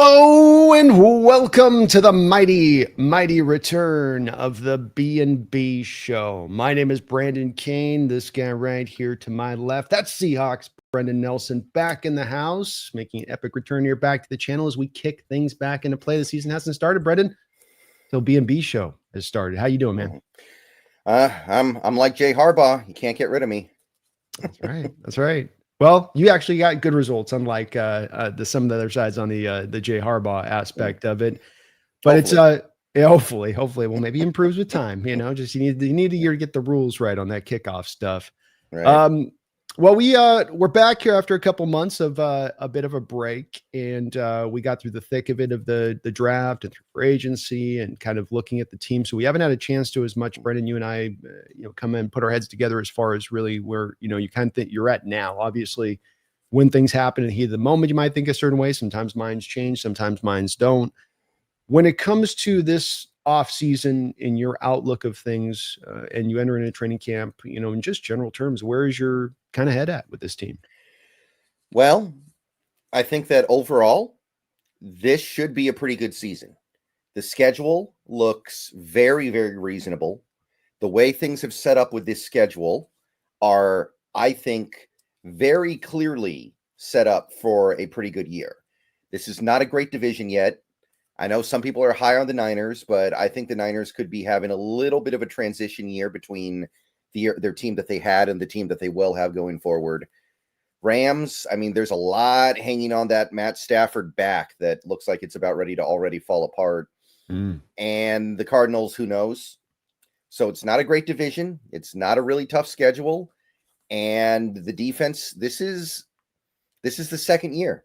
Hello and welcome to the mighty return of the BNB Show. My name is Brandon Kane. This guy right here to my left, that's Seahawks Brendon Nelson, back in the house, making an epic return here back to the channel as we kick things back into play. The season hasn't started, Brendon, till BNB Show has started. How you doing, man? I'm like Jay Harbaugh. You can't get rid of me. That's right. That's right. Well, you actually got good results, unlike some of the other sides on the Jay Harbaugh aspect of it. But hopefully. Hopefully, well, maybe improves with time. You know, just you need a year to get the rules right on that kickoff stuff. Right. Well, we're back here after a couple months of a bit of a break, and we got through the thick of it of the draft and through free agency and kind of looking at the team. So we haven't had a chance to as much, Brendan, you and I, come in and put our heads together as far as really where you kind of think you're at now. Obviously, when things happen in the heat of the moment, you might think a certain way. Sometimes minds change, sometimes minds don't. When it comes to this off season in your outlook of things, and you enter in a training camp, in just general terms, where is your kind of head at with this team? Well, I think that overall, this should be a pretty good season. The schedule looks very, very reasonable. The way things have set up with this schedule are, I think, very clearly set up for a pretty good year. This is not a great division yet. I know some people are high on the Niners, but I think the Niners could be having a little bit of a transition year between their team that they had and the team that they will have going forward. Rams, I mean, there's a lot hanging on that Matt Stafford back that looks like it's about ready to already fall apart. And the Cardinals, who knows? So it's not a great division. It's not a really tough schedule. And the defense, this is the second year.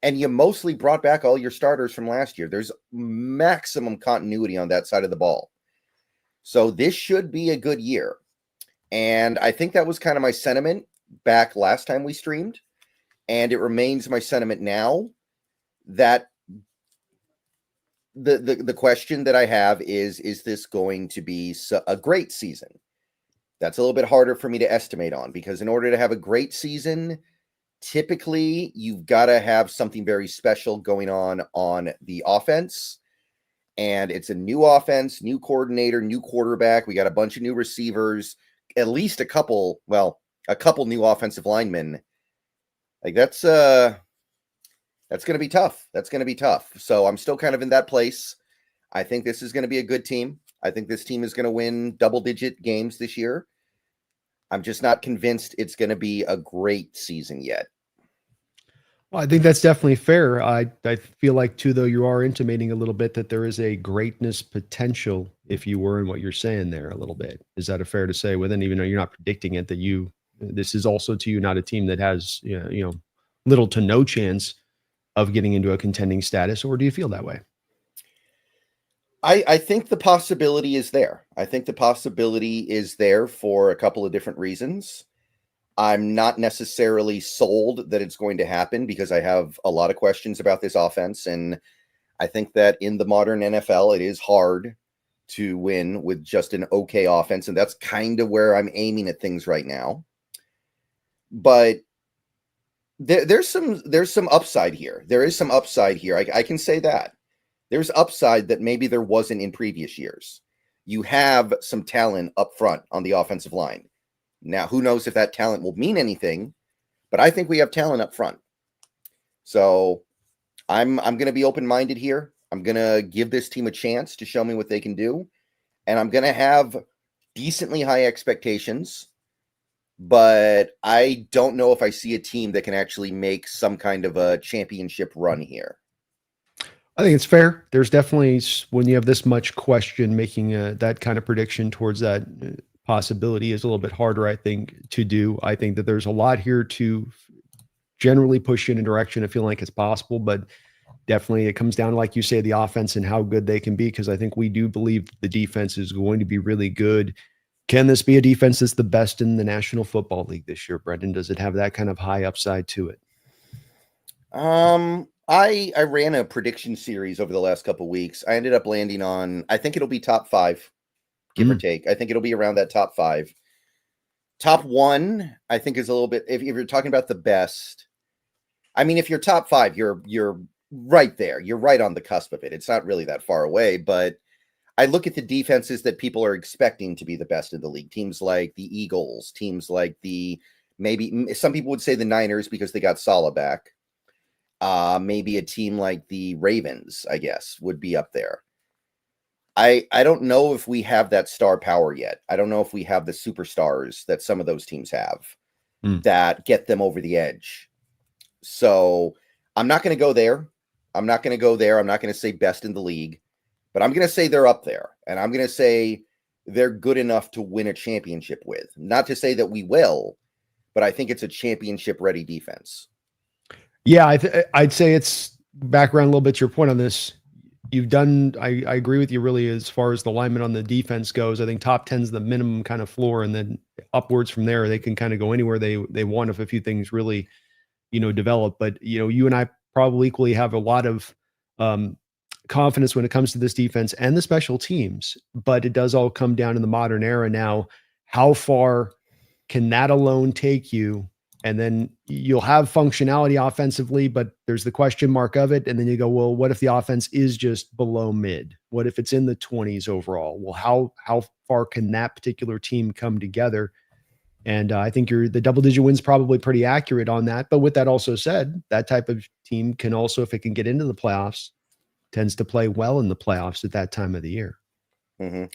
And you mostly brought back all your starters from last year. There's maximum continuity on that side of the ball. So this should be a good year. And I think that was kind of my sentiment back last time we streamed. And it remains my sentiment now that the question that I have is this going to be a great season? That's a little bit harder for me to estimate on, because in order to have a great season, typically you've got to have something very special going on the offense. And it's a new offense, new coordinator, new quarterback. We got a bunch of new receivers, at least a couple new offensive linemen. Like that's going to be tough. That's going to be tough. So I'm still kind of in that place. I think this is going to be a good team. I think this team is going to win double-digit games this year. I'm just not convinced it's going to be a great season yet. Well, I think that's definitely fair. I feel like, too, though, you are intimating a little bit that there is a greatness potential, if you were in what you're saying there a little bit. Is that a fair to say within, even though you're not predicting it, that this is also to you not a team that has, little to no chance of getting into a contending status, or do you feel that way? I think the possibility is there. I think the possibility is there for a couple of different reasons. I'm not necessarily sold that it's going to happen because I have a lot of questions about this offense. And I think that in the modern NFL, it is hard to win with just an okay offense. And that's kind of where I'm aiming at things right now. But there's some upside here. There is some upside here. I can say that. There's upside that maybe there wasn't in previous years. You have some talent up front on the offensive line. Now, who knows if that talent will mean anything, but I think we have talent up front. So I'm going to be open-minded here. I'm going to give this team a chance to show me what they can do. And I'm going to have decently high expectations, but I don't know if I see a team that can actually make some kind of a championship run here. I think it's fair. There's definitely, when you have this much question, making that kind of prediction towards that possibility is a little bit harder, I think, to do. I think that there's a lot here to generally push you in a direction of feeling like it's possible, but definitely it comes down to, like you say, the offense and how good they can be, because I think we do believe the defense is going to be really good. Can this be a defense that's the best in the National Football League this year, Brendan? Does it have that kind of high upside to it? I ran a prediction series over the last couple of weeks. I ended up landing on, I think it'll be top 5, give or take. I think it'll be around that top 5. Top 1, I think, is a little bit, if you're talking about the best. I mean, if you're top 5, you're right there. You're right on the cusp of it. It's not really that far away, but I look at the defenses that people are expecting to be the best in the league. Teams like the Eagles, teams like maybe some people would say the Niners because they got Saleh back. Maybe a team like the Ravens, I guess, would be up there. I don't know if we have that star power yet. I don't know if we have the superstars that some of those teams have that get them over the edge. So I'm not going to go there. I'm not going to say best in the league, but I'm going to say they're up there. And I'm going to say they're good enough to win a championship with. Not to say that we will, but I think it's a championship-ready defense. Yeah, I'd say it's back around a little bit to your point on this. You've done, I agree with you really as far as the alignment on the defense goes. I think top 10 is the minimum kind of floor, and then upwards from there, they can kind of go anywhere they want if a few things really, develop. But, you and I probably equally have a lot of confidence when it comes to this defense and the special teams, but it does all come down in the modern era now. How far can that alone take you? And then you'll have functionality offensively, but there's the question mark of it. And then you go, well, what if the offense is just below mid? What if it's in the 20s overall? Well, how far can that particular team come together? And I think the double-digit wins probably pretty accurate on that. But with that also said, that type of team can also, if it can get into the playoffs, tends to play well in the playoffs at that time of the year. Mm-hmm.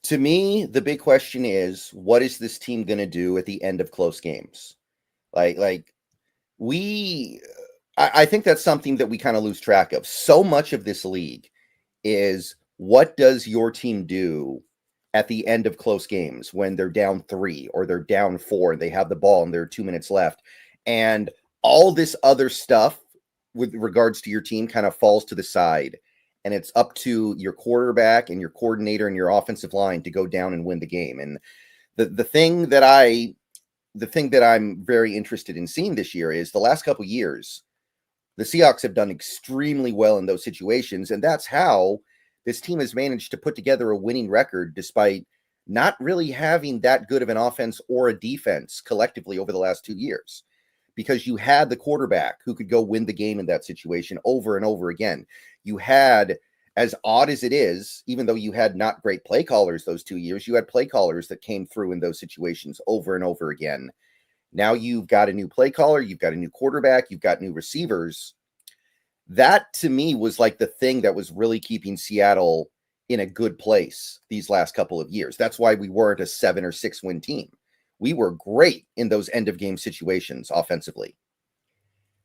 To me, the big question is, what is this team going to do at the end of close games? I think that's something that we kind of lose track of. So much of this league is, what does your team do at the end of close games when they're down 3 or they're down 4 and they have the ball and there are 2 minutes left, and all this other stuff with regards to your team kind of falls to the side, and it's up to your quarterback and your coordinator and your offensive line to go down and win the game. And the thing that I'm very interested in seeing this year is, the last couple of years, the Seahawks have done extremely well in those situations. And that's how this team has managed to put together a winning record, despite not really having that good of an offense or a defense collectively over the last 2 years, because you had the quarterback who could go win the game in that situation over and over again. You had, as odd as it is, even though you had not great play callers those 2 years, you had play callers that came through in those situations over and over again. Now you've got a new play caller, you've got a new quarterback, you've got new receivers. That, to me, was like the thing that was really keeping Seattle in a good place these last couple of years. That's why we weren't a 7 or 6 win team. We were great in those end of game situations offensively.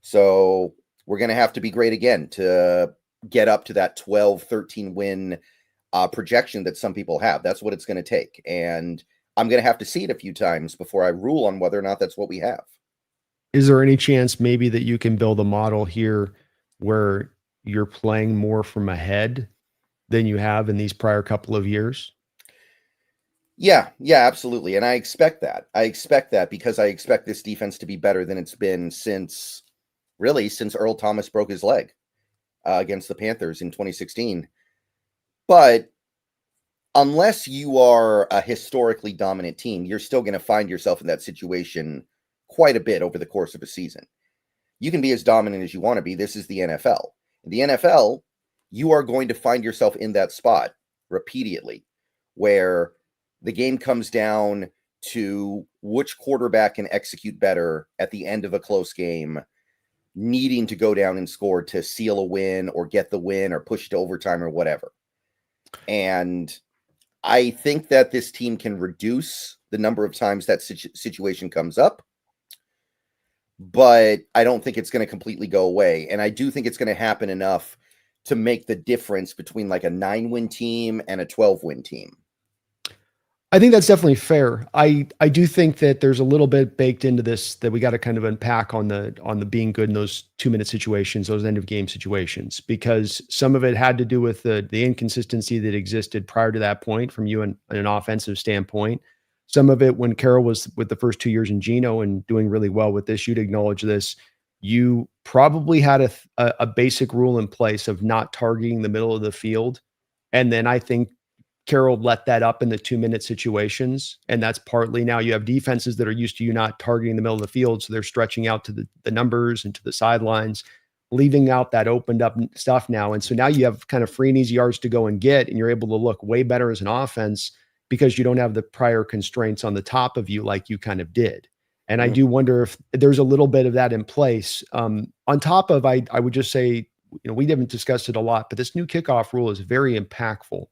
So we're going to have to be great again to get up to that 12, 13 win projection that some people have. That's what it's going to take. And I'm going to have to see it a few times before I rule on whether or not that's what we have. Is there any chance maybe that you can build a model here where you're playing more from ahead than you have in these prior couple of years? Yeah, absolutely. And I expect that. Because I expect this defense to be better than it's been since Earl Thomas broke his leg against the Panthers in 2016. But unless you are a historically dominant team, you're still going to find yourself in that situation quite a bit over the course of a season. You can be as dominant as you want to be. This is the NFL. In the NFL, you are going to find yourself in that spot repeatedly, where the game comes down to which quarterback can execute better at the end of a close game, needing to go down and score to seal a win or get the win or push to overtime or whatever. And I think that this team can reduce the number of times that situation comes up, but I don't think it's going to completely go away. And I do think it's going to happen enough to make the difference between like a 9-win team and a 12-win team. I think that's definitely fair. I do think that there's a little bit baked into this that we got to kind of unpack on the being good in those 2-minute situations, those end of game situations, because some of it had to do with the inconsistency that existed prior to that point from you in an offensive standpoint. Some of it when Carroll was with the first 2 years in Gino and doing really well with this, you'd acknowledge this. You probably had a basic rule in place of not targeting the middle of the field. And then I think Carroll let that up in the 2-minute situations. And that's partly now you have defenses that are used to you not targeting the middle of the field. So they're stretching out to the numbers and to the sidelines. leaving out that opened up stuff now. And so now you have kind of free and easy yards to go and get, and you're able to look way better as an offense because you don't have the prior constraints on the top of you like you kind of did. And I do wonder if there's a little bit of that in place. On top of, I would just say, we haven't discussed it a lot, but this new kickoff rule is very impactful.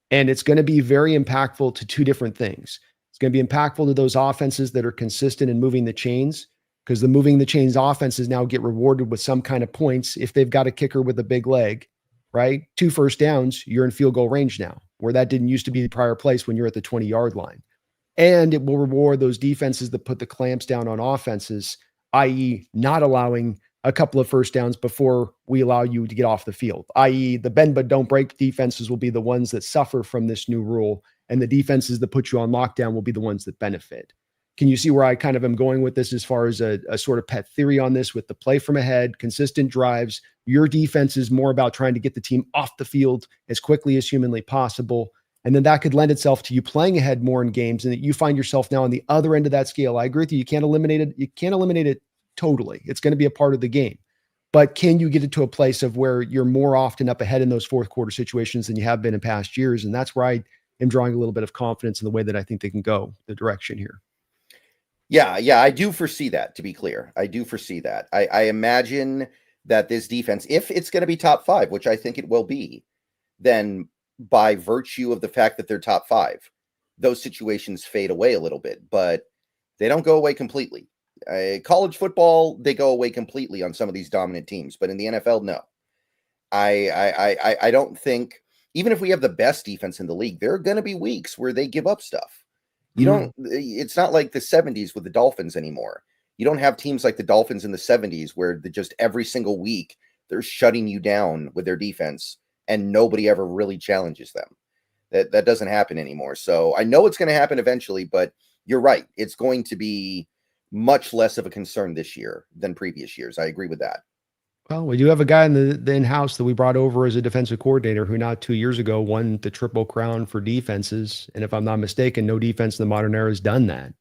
And it's going to be very impactful to two different things. It's going to be impactful to those offenses that are consistent in moving the chains, because the moving the chains offenses now get rewarded with some kind of points if they've got a kicker with a big leg, right? 2 first downs, you're in field goal range now, where that didn't used to be the prior place when you're at the 20-yard line. And it will reward those defenses that put the clamps down on offenses, i.e. not allowing a couple of first downs before we allow you to get off the field, i.e. the bend but don't break defenses will be the ones that suffer from this new rule, and the defenses that put you on lockdown will be the ones that benefit. Can you see where I kind of am going with this as far as a sort of pet theory on this with the play from ahead, consistent drives? Your defense is more about trying to get the team off the field as quickly as humanly possible. And then that could lend itself to you playing ahead more in games, and that you find yourself now on the other end of that scale. I agree with you. You can't eliminate it. You can't eliminate it totally. It's going to be a part of the game. But can you get it to a place of where you're more often up ahead in those fourth quarter situations than you have been in past years? And that's where I am drawing a little bit of confidence in the way that I think they can go the direction here. Yeah, I do foresee that, to be clear. I do foresee that. I imagine that this defense, if it's going to be top 5, which I think it will be, then by virtue of the fact that they're top 5, those situations fade away a little bit, but they don't go away completely. College football, they go away completely on some of these dominant teams, but in the NFL, no. I don't think, even if we have the best defense in the league, there are going to be weeks where they give up stuff. It's not like the 70s with the Dolphins anymore. You don't have teams like the Dolphins in the 70s where just every single week they're shutting you down with their defense and nobody ever really challenges them. That doesn't happen anymore. So I know it's going to happen eventually, but you're right. It's going to be much less of a concern this year than previous years. I agree with that. Well, we do have a guy in the in-house that we brought over as a defensive coordinator who not 2 years ago won the Triple Crown for defenses. And if I'm not mistaken, no defense in the modern era has done that.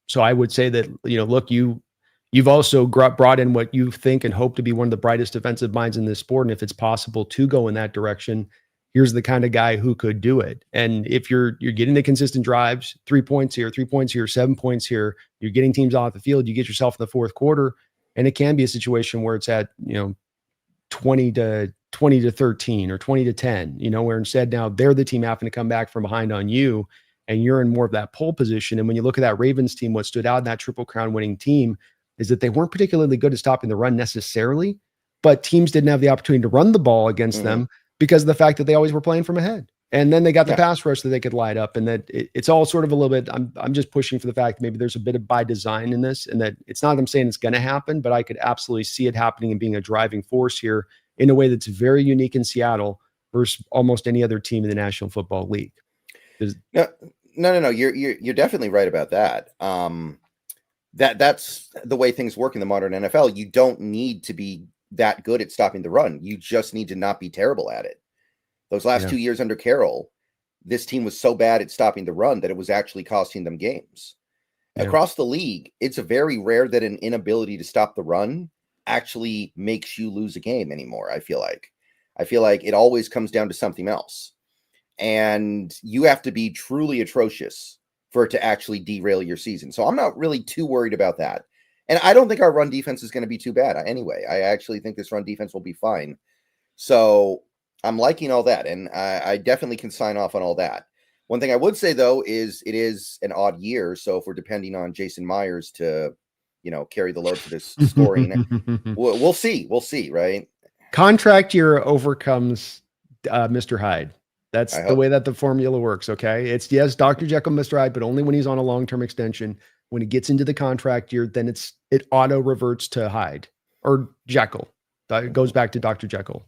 So I would say that, look, you've also brought in what you think and hope to be one of the brightest defensive minds in this sport. And if it's possible to go in that direction, here's the kind of guy who could do it. And if you're getting the consistent drives, 3 points here, 3 points here, 7 points here, you're getting teams off the field, you get yourself in the fourth quarter. And it can be a situation where it's at, 20 to 13 or 20 to 10, where instead now they're the team having to come back from behind on you, and you're in more of that pole position. And when you look at that Ravens team, what stood out in that Triple Crown winning team is that they weren't particularly good at stopping the run necessarily, but teams didn't have the opportunity to run the ball against them because of the fact that they always were playing from ahead. And then they got the pass rush that they could light up, and that it's all sort of a little bit, I'm just pushing for the fact that maybe there's a bit of by design in this, and that it's not that I'm saying it's going to happen, but I could absolutely see it happening and being a driving force here in a way that's very unique in Seattle versus almost any other team in the National Football League. No. You're definitely right about that. That's the way things work in the modern NFL. You don't need to be that good at stopping the run. You just need to not be terrible at it. Those last 2 years under Carroll, this team was so bad at stopping the run that it was actually costing them games. Yeah. Across the league, it's very rare that an inability to stop the run actually makes you lose a game anymore. I feel like it always comes down to something else. And you have to be truly atrocious for it to actually derail your season. So I'm not really too worried about that. And I don't think our run defense is going to be too bad anyway. I actually think this run defense will be fine. So I'm liking all that, and I definitely can sign off on all that. One thing I would say, though, is it is an odd year. So if we're depending on Jason Myers to, carry the load for this scoring, we'll see. We'll see, right? Contract year overcomes Mr. Hyde. That's the way that the formula works, okay? It's, yes, Dr. Jekyll, Mr. Hyde, but only when he's on a long-term extension. When he gets into the contract year, then it auto reverts to Hyde or Jekyll. It goes back to Dr. Jekyll.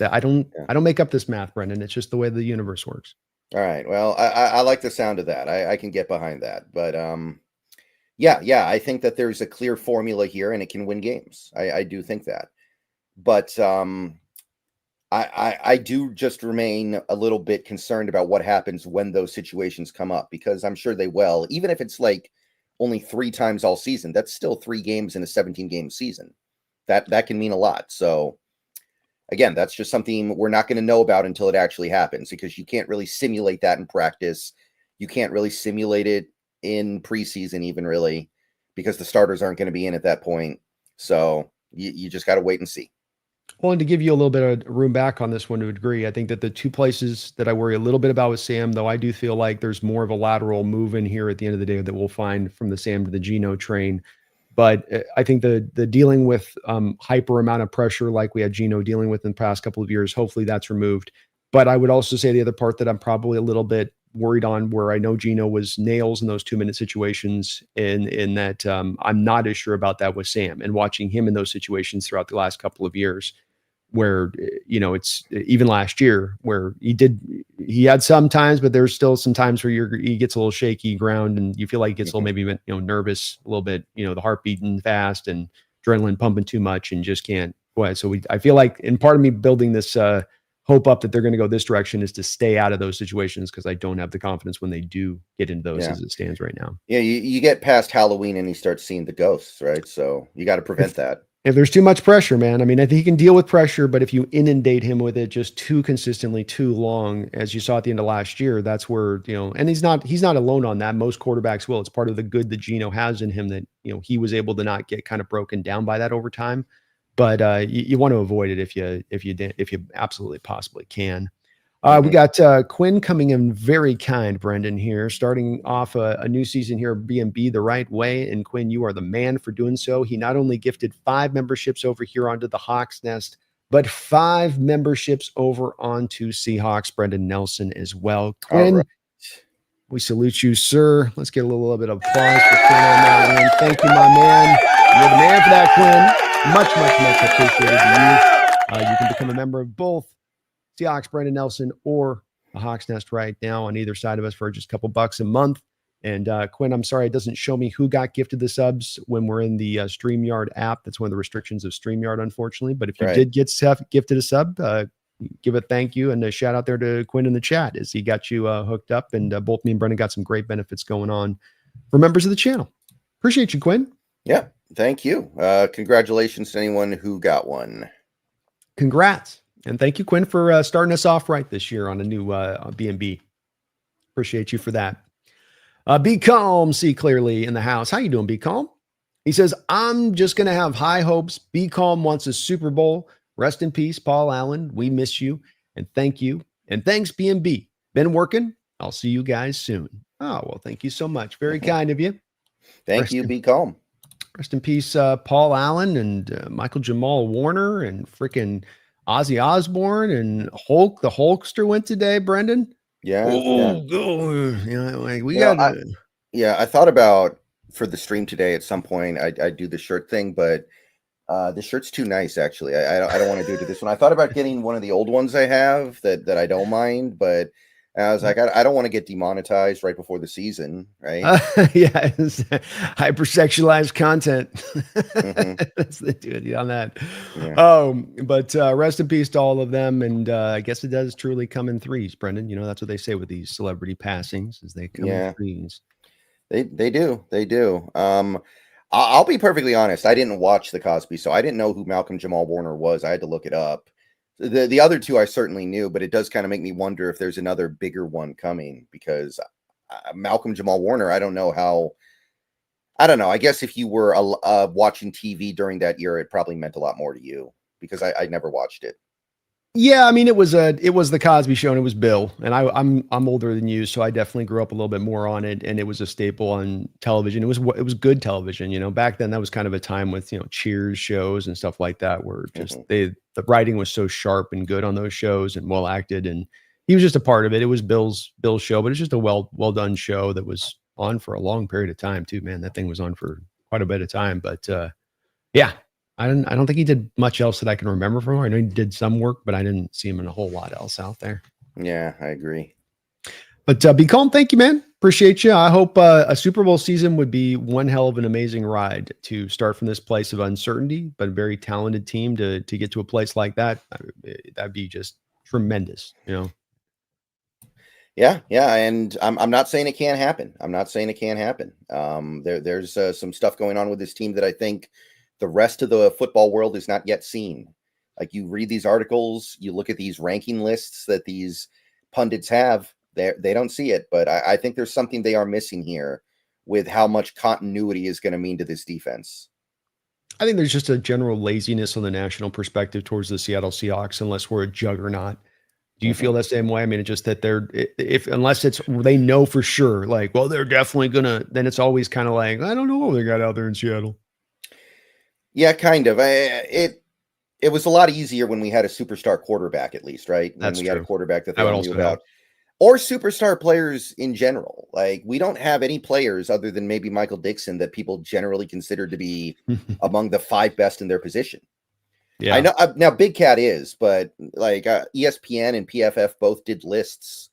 I don't make up this math, Brendan. It's just the way the universe works. All right. Well, I like the sound of that. I can get behind that. But I think that there's a clear formula here and it can win games. I do think that. But I do just remain a little bit concerned about what happens when those situations come up, because I'm sure they will. Even if it's like only 3 times all season, that's still 3 games in a 17-game season. That can mean a lot. So again, that's just something we're not going to know about until it actually happens, because you can't really simulate that in practice. You can't really simulate it in preseason even, really, because the starters aren't going to be in at that point. So you just got to wait and see. Well, and to give you a little bit of room back on this one to a degree, I think that the two places that I worry a little bit about with Sam, though I do feel like there's more of a lateral move in here at the end of the day that we'll find from the Sam to the Gino train. But I think the dealing with hyper amount of pressure like we had Gino dealing with in the past couple of years, hopefully that's removed. But I would also say the other part that I'm probably a little bit worried on, where I know Gino was nails in those 2-minute situations, in that I'm not as sure about that with Sam, and watching him in those situations throughout the last couple of years, where it's even last year where he had some times, but there's still some times where he gets a little shaky ground and you feel like he gets a little maybe nervous a little bit, the heart beating fast and adrenaline pumping too much and just can't go ahead. So I feel like, and part of me building this hope up that they're going to go this direction is to stay out of those situations, because I don't have the confidence when they do get into those as it stands right now. Yeah, you get past Halloween and he starts seeing the ghosts, right? So you got to prevent that. If there's too much pressure, man, I mean, I think he can deal with pressure, but if you inundate him with it just too consistently, too long, as you saw at the end of last year, that's where, and he's not alone on that. Most quarterbacks will. It's part of the good that Gino has in him that, he was able to not get kind of broken down by that over time. But you want to avoid it if you absolutely possibly can. We got Quinn coming in very kind, Brendon, here, starting off a new season here, BNB the right way. And Quinn, you are the man for doing so. He not only gifted 5 memberships over here onto the Hawks Nest, but 5 memberships over onto Seahawks Brendon Nelson as well. Quinn, we salute you, sir. Let's get a little bit of applause for Quinn on that one. Thank you, my man. You're the man for that, Quinn. Much, much, much appreciated to you. You can become a member of both Seahawks Brendon Nelson or the Hawks Nest right now on either side of us for just a couple bucks a month. And Quinn, I'm sorry, it doesn't show me who got gifted the subs when we're in the StreamYard app. That's one of the restrictions of StreamYard, unfortunately. But if you did get gifted a sub, give a thank you and a shout out there to Quinn in the chat, as he got you hooked up. And both me and Brendon got some great benefits going on for members of the channel. Appreciate you, Quinn. Yeah, thank you. Congratulations to anyone who got one. Congrats. And thank you, Quinn, for starting us off right this year on a new BNB. Appreciate you for that. Be calm, see clearly in the house. How you doing, Be Calm? He says, I'm just going to have high hopes. Be Calm wants a Super Bowl. Rest in peace, Paul Allen. We miss you. And thank you. And thanks, BNB. Been working. I'll see you guys soon. Oh, well, thank you so much. Very kind of you. Thank you. Be calm. Rest in peace, Paul Allen and Michael Jamal Warner and freaking Ozzy Osbourne and Hulk. The Hulkster went today, Brendon. Yeah. I thought about, for the stream today, at some point I do the shirt thing, but the shirt's too nice, actually. I don't want to do it to this one. I thought about getting one of the old ones I have that I don't mind, but I was like, I don't want to get demonetized right before the season, right? Yeah, hypersexualized content. That's the dude on that. Yeah. But rest in peace to all of them. And I guess it does truly come in threes, Brendon. That's what they say with these celebrity passings, is they come in threes. They do. I'll be perfectly honest. I didn't watch the Cosby, so I didn't know who Malcolm Jamal Warner was. I had to look it up. The other two I certainly knew, but it does kind of make me wonder if there's another bigger one coming, because Malcolm Jamal Warner, I don't know. I guess if you were watching TV during that era, it probably meant a lot more to you, because I never watched it. Yeah, I mean, it was the Cosby Show, and it was Bill, and I'm older than you, so I definitely grew up a little bit more on it, and it was a staple on television. It was good television, back then. That was kind of a time with Cheers shows and stuff like that, where just the writing was so sharp and good on those shows and well acted, and he was just a part of it. It was Bill's show, but it's just a well done show that was on for a long period of time too. Man, that thing was on for quite a bit of time, but yeah. I don't think he did much else that I can remember from him. I know he did some work, but I didn't see him in a whole lot else out there. Yeah, I agree. But Be Calm, thank you, man. Appreciate you. I hope a Super Bowl season would be one hell of an amazing ride to start from this place of uncertainty, but a very talented team to get to a place like that. That'd be just tremendous, Yeah, and I'm not saying it can't happen. There's some stuff going on with this team that I think the rest of the football world is not yet seen. Like, you read these articles, you look at these ranking lists that these pundits have, they don't see it. But I think there's something they are missing here with how much continuity is going to mean to this defense. I think there's just a general laziness on the national perspective towards the Seattle Seahawks, unless we're a juggernaut. Do you feel that same way? I mean, it's just that unless they know for sure, like, well, they're definitely gonna, then it's always kind of like, I don't know what they got out there in Seattle. Yeah, kind of. It was a lot easier when we had a superstar quarterback, at least, right? When we had a quarterback that they all knew about. Or superstar players in general. Like, we don't have any players other than maybe Michael Dixon that people generally consider to be among the 5 best in their position. Yeah, I know now Big Cat is, but like ESPN and PFF both did lists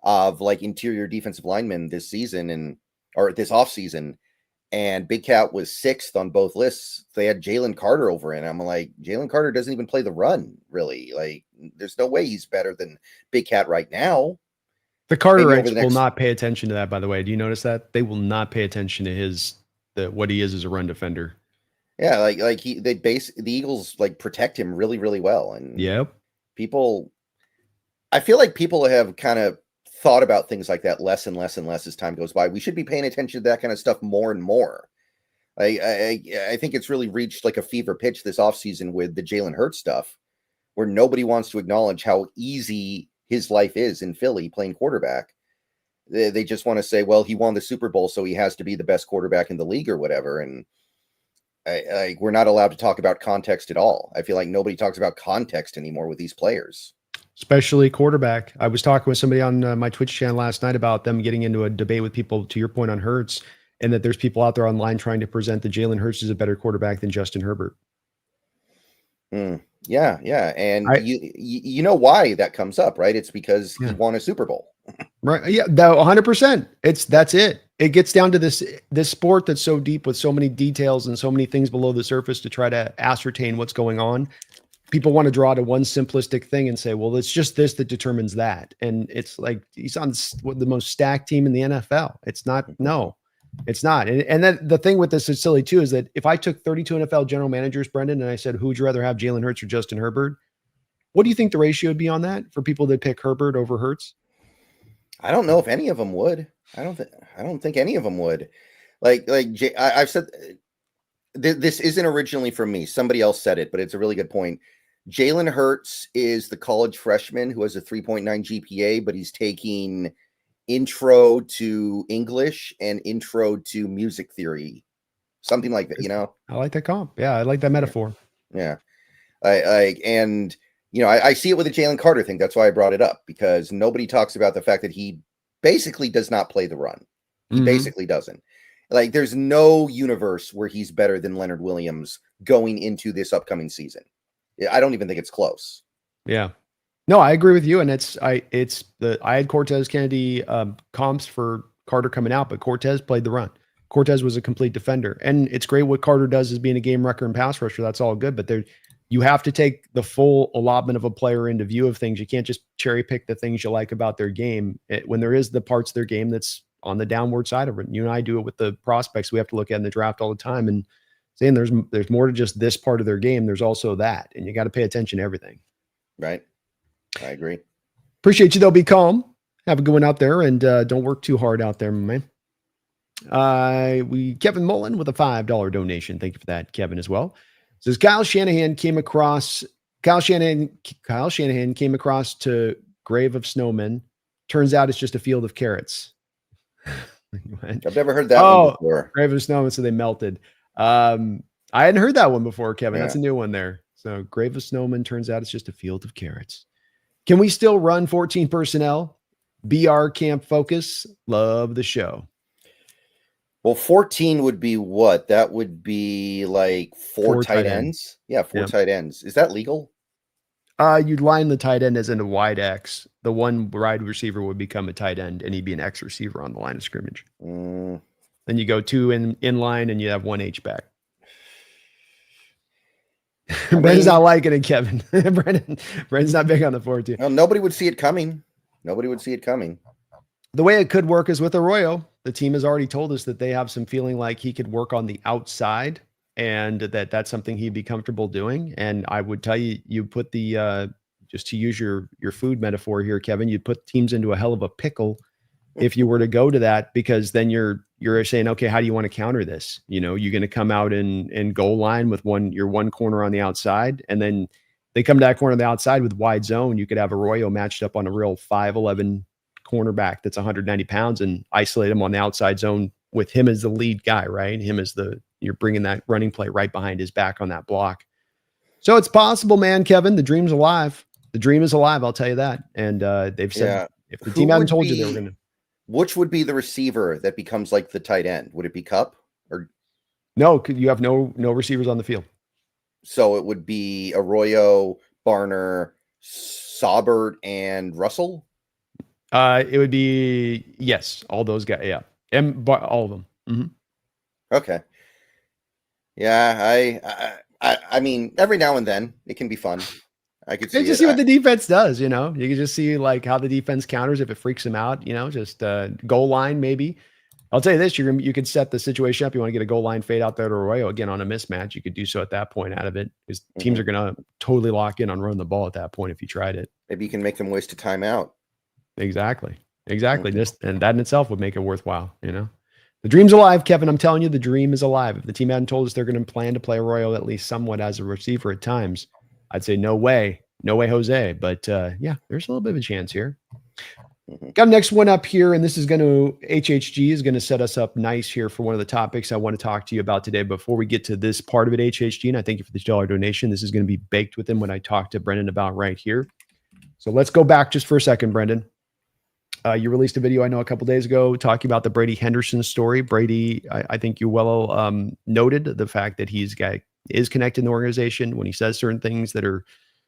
of like interior defensive linemen this season or this offseason, and Big Cat was 6th on both lists. They had Jalen Carter over it. I'm like, Jalen Carter doesn't even play the run, really. Like, there's no way he's better than Big Cat right now. The Carterites will not pay attention to that, by the way. Do you notice that? They will not pay attention to what he is as a run defender. Yeah, the Eagles like protect him really, really well. And I feel like people have kind of thought about things like that less and less and less as time goes by. We should be paying attention to that kind of stuff more and more. I think it's really reached like a fever pitch this offseason with the Jalen Hurts stuff, where nobody wants to acknowledge how easy his life is in Philly playing quarterback. They just want to say, well, he won the Super Bowl, so he has to be the best quarterback in the league or whatever. And we're not allowed to talk about context at all. I feel like nobody talks about context anymore with these players. Especially quarterback. I was talking with somebody on my Twitch channel last night about them getting into a debate with people, to your point on Hurts, and that there's people out there online trying to present that Jalen Hurts is a better quarterback than Justin Herbert. Yeah. And you know why that comes up, right? It's because he won a Super Bowl. Right. Yeah, 100%. That's it. It gets down to this sport that's so deep with so many details and so many things below the surface to try to ascertain what's going on. People want to draw to one simplistic thing and say, well, it's just this that determines that. And it's like, he's on the most stacked team in the NFL. It's not. No, it's not. And then the thing with this is silly too, is that if I took 32 NFL general managers, Brendon, and I said, who would you rather have, Jalen Hurts or Justin Herbert? What do you think the ratio would be on that for people that pick Herbert over Hurts? I don't know if any of them would. I don't think any of them would. I've said this isn't originally from me. Somebody else said it, but it's a really good point. Jalen Hurts is the college freshman who has a 3.9 GPA, but he's taking intro to English and intro to music theory, something like that. You know, I like that comp. Yeah, I like that metaphor. Yeah, I see it with the Jalen Carter thing. That's why I brought it up, because nobody talks about the fact that he basically does not play the run. He basically doesn't. Like, there's no universe where he's better than Leonard Williams going into this upcoming season. I don't even think it's close. Yeah. No, I agree with you. And I had Cortez Kennedy comps for Carter coming out, but Cortez played the run. Cortez was a complete defender. And it's great what Carter does as being a game wrecker and pass rusher. That's all good. But you have to take the full allotment of a player into view of things. You can't just cherry pick the things you like about their game when there is the parts of their game that's on the downward side of it. You and I do it with the prospects we have to look at in the draft all the time and saying there's more to just this part of their game. There's also that, and you got to pay attention to everything. Right. I agree. Appreciate you though. Be calm. Have a good one out there, and don't work too hard out there, my man. Kevin Mullen with a $5 donation. Thank you for that, Kevin, as well. Says Kyle Shanahan came across to Grave of Snowmen. Turns out it's just a field of carrots. I've never heard that one before. Grave of Snowmen, so they melted. I hadn't heard that one before, Kevin. Yeah. That's a new one there. So Grave of Snowmen, turns out it's just a field of carrots. Can we still run 14 personnel? BR Camp Focus. Love the show. Well, 14 would be what? That would be like four tight ends. Yeah, four tight ends. Is that legal? You'd line the tight end as in a wide X. The one wide receiver would become a tight end, and he'd be an X receiver on the line of scrimmage. Then you go 2 in line, and you have 1 H back. Brandon's not liking it, Kevin. Brandon's not big on the 14. Well, nobody would see it coming. The way it could work is with Arroyo. The team has already told us that they have some feeling like he could work on the outside and that's something he'd be comfortable doing. And I would tell you, you put the just to use your food metaphor here, Kevin, you'd put teams into a hell of a pickle if you were to go to that, because then you're saying, okay, how do you want to counter this? You know, you're going to come out in goal line with your one corner on the outside, and then they come to that corner on the outside with wide zone. You could have Arroyo matched up on a real 5'11" cornerback that's 190 pounds and isolate him on the outside zone with him as the lead guy, right? Him as you're bringing that running play right behind his back on that block. So it's possible, man, Kevin. The dream's alive. The dream is alive. I'll tell you that. And they've said if the team hadn't told you they were going to. Which would be the receiver that becomes like the tight end? Would it be Kupp or no? You have no receivers on the field. So it would be Arroyo, Barner, Saubert, and Russell. It would be all those guys. Yeah, and all of them. Mm-hmm. Okay. Yeah, I mean, every now and then it can be fun. I could see see what the defense does. You know, you can just see like how the defense counters if it freaks them out. You know, just goal line maybe. I'll tell you this: you could set the situation up. You want to get a goal line fade out there to Arroyo again on a mismatch. You could do so at that point out of it, because teams are going to totally lock in on running the ball at that point if you tried it. Maybe you can make them waste a timeout. Exactly. Just and that in itself would make it worthwhile. You know, the dream's alive, Kevin. I'm telling you, the dream is alive. If the team hadn't told us they're going to plan to play Arroyo at least somewhat as a receiver at times, I'd say no way, Jose. But yeah, there's a little bit of a chance here. Got next one up here, and this is HHG is going to set us up nice here for one of the topics I want to talk to you about today. Before we get to this part of it, HHG, and I thank you for the $1 donation. This is going to be baked within what I talked to Brendon about right here. So let's go back just for a second, Brendon. You released a video, I know, a couple days ago talking about the Brady Henderson story. Brady, I think you noted the fact that is connected in the organization. When he says certain things that are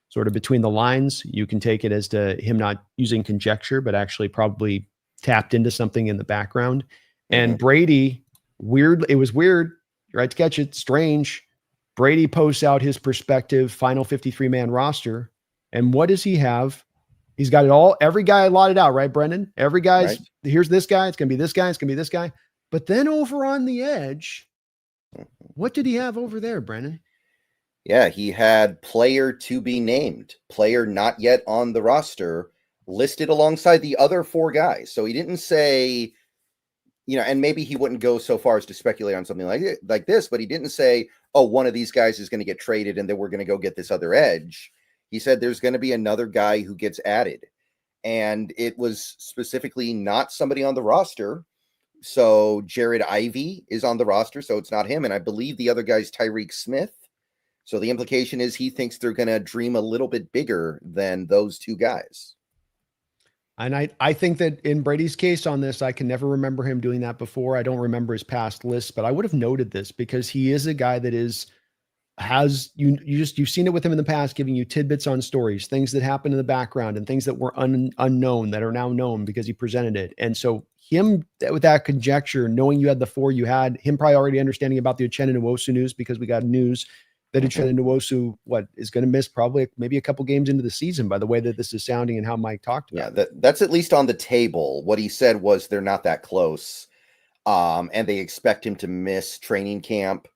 sort of between the lines, you can take it as to him not using conjecture, but actually probably tapped into something in the background. And Brady, it was weird, right to catch it, strange. Brady posts out his perspective, final 53-man roster. And what does he have? He's got it all. Every guy allotted out, right, Brendon? Every guy's, here's this guy. It's going to be this guy. It's going to be this guy. But then over on the edge, what did he have over there, Brendon? Yeah, he had player to be named, player not yet on the roster, listed alongside the other four guys. So he didn't say, and maybe he wouldn't go so far as to speculate on something like this, but he didn't say, oh, one of these guys is going to get traded and then we're going to go get this other edge. He said there's going to be another guy who gets added. And it was specifically not somebody on the roster. So Jared Ivey is on the roster, so it's not him. And I believe the other guy's Tyreek Smith. So the implication is he thinks they're going to dream a little bit bigger than those two guys. And I think that in Brady's case on this, I can never remember him doing that before. I don't remember his past lists, but I would have noted this because he is a guy that you've seen it with him in the past, giving you tidbits on stories, things that happened in the background and things that were unknown that are now known because he presented it. And so him with that conjecture, knowing you had the four you had, him probably already understanding about the Uchenna Nwosu news, because we got news that Uchenna Nwosu is going to miss probably maybe a couple games into the season by the way that this is sounding and how Mike talked about it. Yeah, that's at least on the table. What he said was they're not that close, and they expect him to miss training camp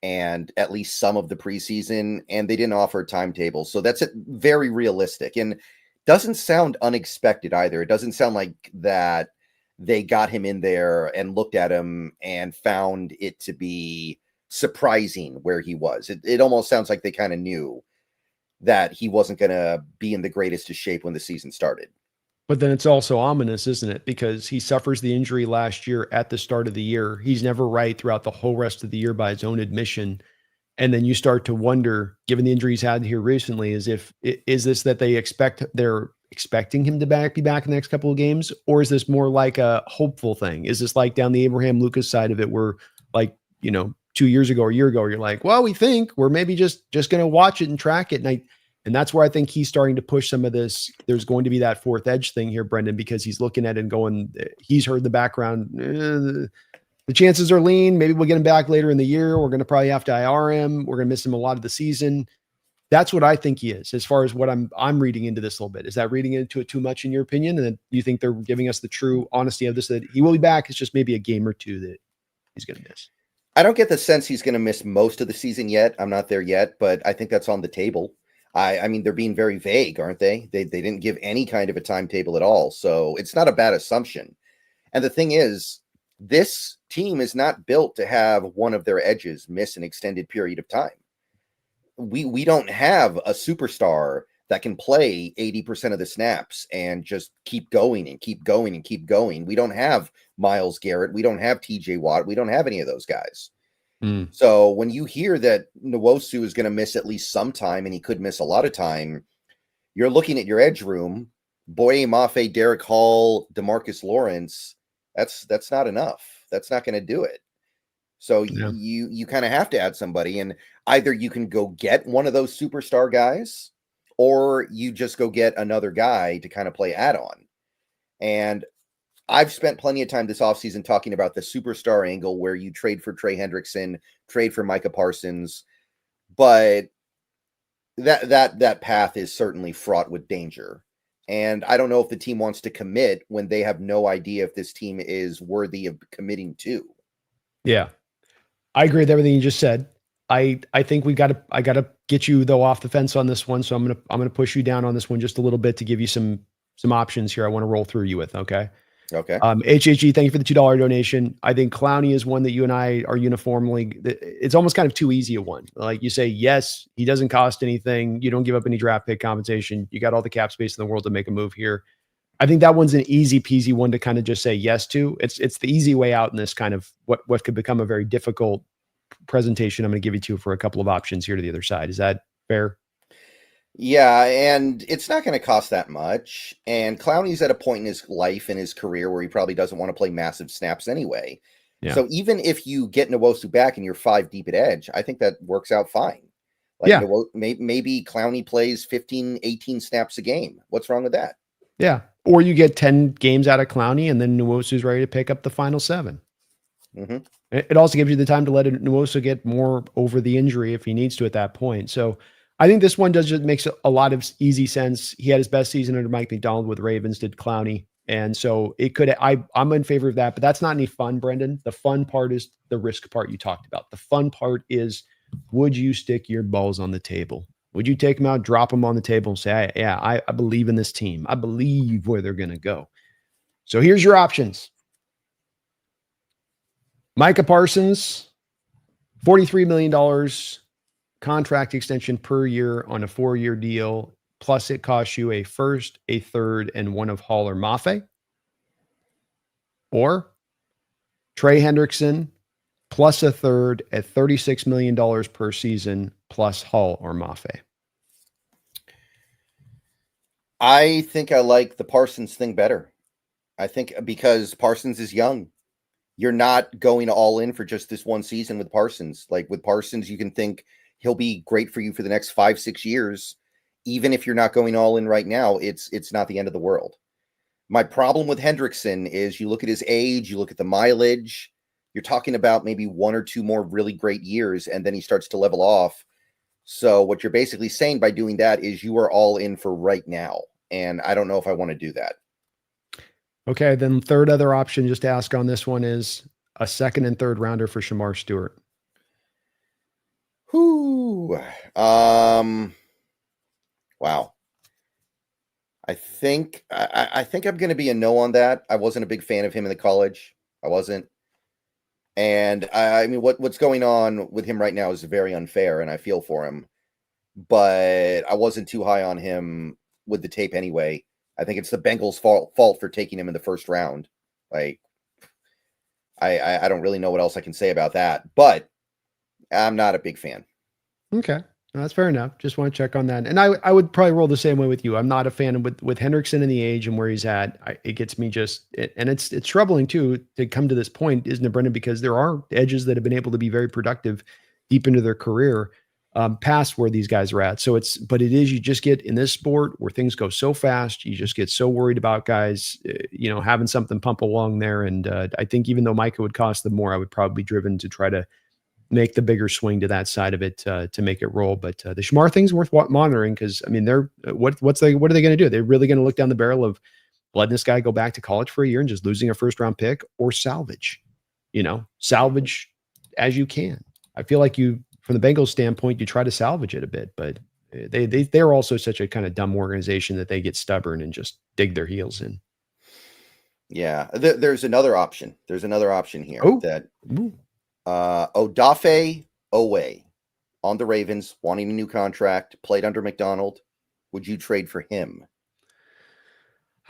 and at least some of the preseason, and they didn't offer a timetable. So that's very realistic and doesn't sound unexpected either. It doesn't sound like that they got him in there and looked at him and found it to be surprising where he was. It almost sounds like they kind of knew that he wasn't going to be in the greatest of shape when the season started. But then it's also ominous, isn't it? Because he suffers the injury last year at the start of the year. He's never right throughout the whole rest of the year by his own admission. And then you start to wonder, given the injury he's had here recently, is this that they're expecting him to be back in the next couple of games? Or is this more like a hopeful thing? Is this like down the Abraham Lucas side of it where, like, 2 years ago or a year ago, you're like, well, we think we're maybe just going to watch it and track it. And that's where I think he's starting to push some of this. There's going to be that fourth edge thing here, Brendon, because he's looking at it and going, he's heard the background. The chances are lean. Maybe we'll get him back later in the year. We're going to probably have to IR him. We're going to miss him a lot of the season. That's what I think he is, as far as what I'm reading into this a little bit. Is that reading into it too much in your opinion? And then you think they're giving us the true honesty of this, that he will be back. It's just maybe a game or two that he's going to miss. I don't get the sense he's going to miss most of the season yet. I'm not there yet, but I think that's on the table. I mean, they're being very vague, aren't they? They didn't give any kind of a timetable at all. So it's not a bad assumption. And the thing is, this team is not built to have one of their edges miss an extended period of time. We don't have a superstar that can play 80% of the snaps and just keep going and keep going and keep going. We don't have Myles Garrett. We don't have TJ Watt. We don't have any of those guys. So when you hear that Nwosu is going to miss at least some time, and he could miss a lot of time, you're looking at your edge room, Boye Mafe, Derek Hall, DeMarcus Lawrence. That's not enough. That's not going to do it. So you kind of have to add somebody, and either you can go get one of those superstar guys, or you just go get another guy to kind of play add-on. And I've spent plenty of time this offseason talking about the superstar angle where you trade for Trey Hendrickson, trade for Micah Parsons, but that path is certainly fraught with danger. And I don't know if the team wants to commit when they have no idea if this team is worthy of committing to. Yeah, I agree with everything you just said. I think I gotta get you though off the fence on this one. So I'm gonna push you down on this one just a little bit to give you some options here. I want to roll through you with. Okay. Okay. HHE, thank you for the $2 donation. I think Clowney is one that you and I are uniformly, it's almost kind of too easy a one. Like you say, yes, he doesn't cost anything. You don't give up any draft pick compensation. You got all the cap space in the world to make a move here. I think that one's an easy peasy one to kind of just say yes to. It's the easy way out in this kind of what could become a very difficult presentation. I'm going to give you two for a couple of options here to the other side. Is that fair? Yeah, and it's not going to cost that much. And Clowney's at a point in his life, in his career, where he probably doesn't want to play massive snaps anyway. Yeah. So even if you get Nwosu back and you're 5 deep at edge, I think that works out fine. Like, yeah. Maybe Clowney plays 15, 18 snaps a game. What's wrong with that? Yeah. Or you get 10 games out of Clowney, and then Nwosu's ready to pick up the final 7. Mm-hmm. It also gives you the time to let Nwosu get more over the injury if he needs to at that point. So I think this one makes a lot of easy sense. He had his best season under Mike McDonald with Ravens, did Clowney. And so it could, I'm in favor of that, but that's not any fun, Brendan. The fun part is the risk part you talked about. The fun part is, would you stick your balls on the table? Would you take them out, drop them on the table and say, I believe in this team. I believe where they're going to go. So here's your options. Micah Parsons, $43 million contract extension per year on a 4-year deal. Plus it costs you a first, a third, and one of Hall or Mafe. Or Trey Hendrickson plus a third at $36 million per season plus Hall or Mafe. I think I like the Parsons thing better. I think because Parsons is young. You're not going all in for just this one season with Parsons. Like with Parsons, you can think he'll be great for you for the next 5-6 years. Even if you're not going all in right now, it's not the end of the world. My problem with Hendrickson is you look at his age, you look at the mileage, you're talking about maybe 1 or 2 more really great years, and then he starts to level off. So what you're basically saying by doing that is you are all in for right now. And I don't know if I want to do that. Okay, then third other option just to ask on this one is a 2nd and 3rd rounder for Shamar Stewart. Wow. I think I'm going to be a no on that. I wasn't a big fan of him in the college. I wasn't. And I mean, what's going on with him right now is very unfair, and I feel for him. But I wasn't too high on him with the tape anyway. I think it's the Bengals' fault for taking him in the 1st round. Like, I don't really know what else I can say about that, but I'm not a big fan. Okay. That's fair enough. Just want to check on that. And I would probably roll the same way with you. I'm not a fan with Hendrickson and the age and where he's at. It gets me and it's troubling too to come to this point, isn't it, Brendan? Because there are edges that have been able to be very productive deep into their career, past where these guys are at. So you just get in this sport where things go so fast. You just get so worried about guys, having something pump along there. And I think even though Micah would cost them more, I would probably be driven to try to make the bigger swing to that side of it to make it roll. But the Shamar thing's worth monitoring because, I mean, what are they going to do? They're really going to look down the barrel of letting this guy go back to college for a year and just losing a 1st round pick, or salvage as you can. I feel like from the Bengals standpoint, you try to salvage it a bit, but they're also such a kind of dumb organization that they get stubborn and just dig their heels in. Yeah, there's another option. There's another option here that Odafe Owe on the Ravens, wanting a new contract, played under McDonald. Would you trade for him?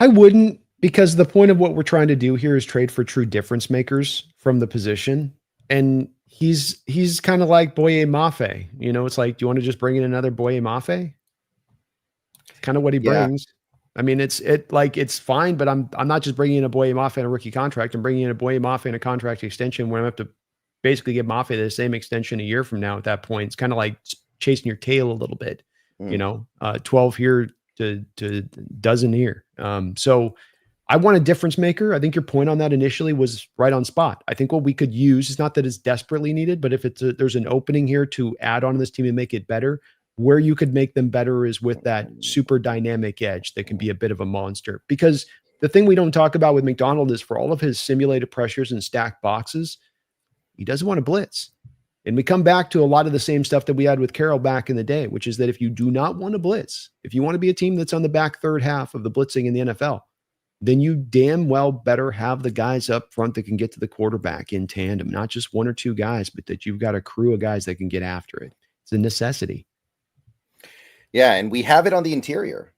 I wouldn't, because the point of what we're trying to do here is trade for true difference makers from the position. And he's kind of like Boye Mafe. It's like, do you want to just bring in another Boye Mafe? Kind of what he brings. I mean, it's fine, but I'm not just bringing in a Boye Mafe and a rookie contract. I'm bringing in a Boye Mafe and a contract extension where I have to basically give Mafe the same extension a year from now. At that point, it's kind of like chasing your tail a little bit. 12 here to dozen here. So I want a difference maker. I think your point on that initially was right on spot. I think what we could use is not that it's desperately needed, but if there's an opening here to add on to this team and make it better, where you could make them better is with that super dynamic edge that can be a bit of a monster. Because the thing we don't talk about with McDonald is, for all of his simulated pressures and stacked boxes, he doesn't want to blitz. And we come back to a lot of the same stuff that we had with Carroll back in the day, which is that if you do not want to blitz, if you want to be a team that's on the back third half of the blitzing in the NFL, then you damn well better have the guys up front that can get to the quarterback in tandem, not just one or two guys, but that you've got a crew of guys that can get after it. It's a necessity. Yeah, and we have it on the interior.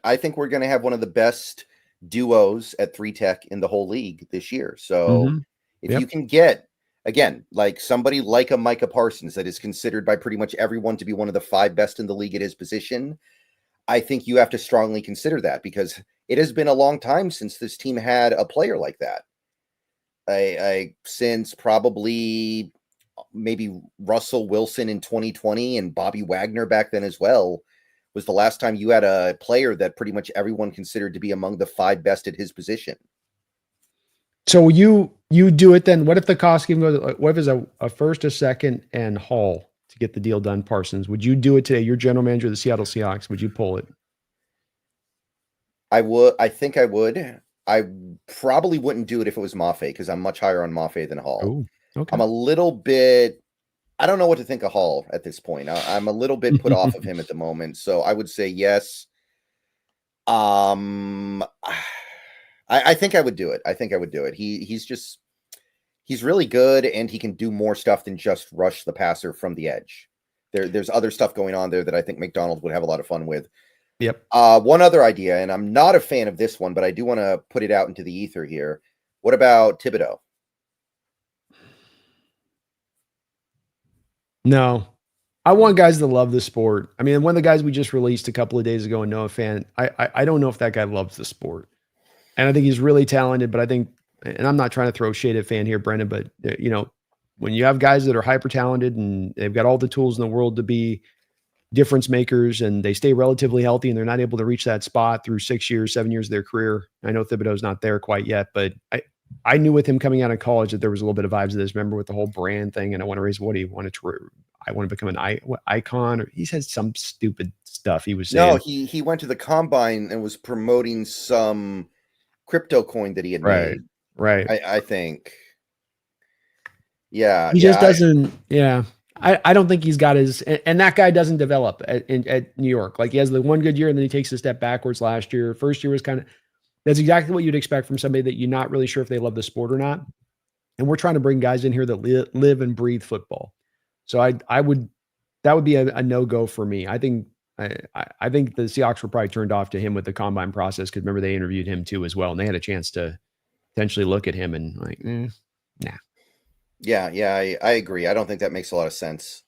I think we're going to have one of the best duos at 3-tech in the whole league this year. So if you can get, again, like somebody like a Micah Parsons that is considered by pretty much everyone to be one of the 5 best in the league at his position, I think you have to strongly consider that, because it has been a long time since this team had a player like that. Since probably maybe Russell Wilson in 2020 and Bobby Wagner back then as well, was the last time you had a player that pretty much everyone considered to be among the 5 best at his position. So you do it then. What if the cost even goes? What if it's a first, a second, and Hall to get the deal done, Parsons? Would you do it today? You're general manager of the Seattle Seahawks. Would you pull it? I would. I think I would. I probably wouldn't do it if it was Mafe, because I'm much higher on Mafe than Hall. Ooh, okay. I'm a little bit, I don't know what to think of Hall at this point. I'm a little bit put off of him at the moment. So I would say yes. I think I would do it. He's really good, and he can do more stuff than just rush the passer from the edge. There's other stuff going on there that I think McDonald would have a lot of fun with. Yep. One other idea, and I'm not a fan of this one, but I do want to put it out into the ether here. What about Thibodeau? No, I want guys that love the sport. I mean, one of the guys we just released a couple of days ago, Noah Fan, I don't know if that guy loves the sport. And I think he's really talented, but I think, and I'm not trying to throw shade at Fan here, Brendon, but when you have guys that are hyper talented and they've got all the tools in the world to be difference makers, and they stay relatively healthy and they're not able to reach that spot through 6 years, 7 years of their career. I know Thibodeau's not there quite yet, but I knew with him coming out of college that there was a little bit of vibes of this. Remember with the whole brand thing, and I want to raise what he wanted to. I want to become an icon, or he said some stupid stuff he was saying. No, he went to the combine and was promoting some crypto coin that he had made. Right. I think. Yeah. He just doesn't. Yeah. I don't think he's got his, and that guy doesn't develop at New York. Like, he has the one good year and then he takes a step backwards last year. First year was that's exactly what you'd expect from somebody that you're not really sure if they love the sport or not. And we're trying to bring guys in here that live and breathe football. So that would be a no-go for me. I think the Seahawks were probably turned off to him with the combine process, because remember they interviewed him too as well, and they had a chance to potentially look at him and like, nah. Yeah, I agree. I don't think that makes a lot of sense.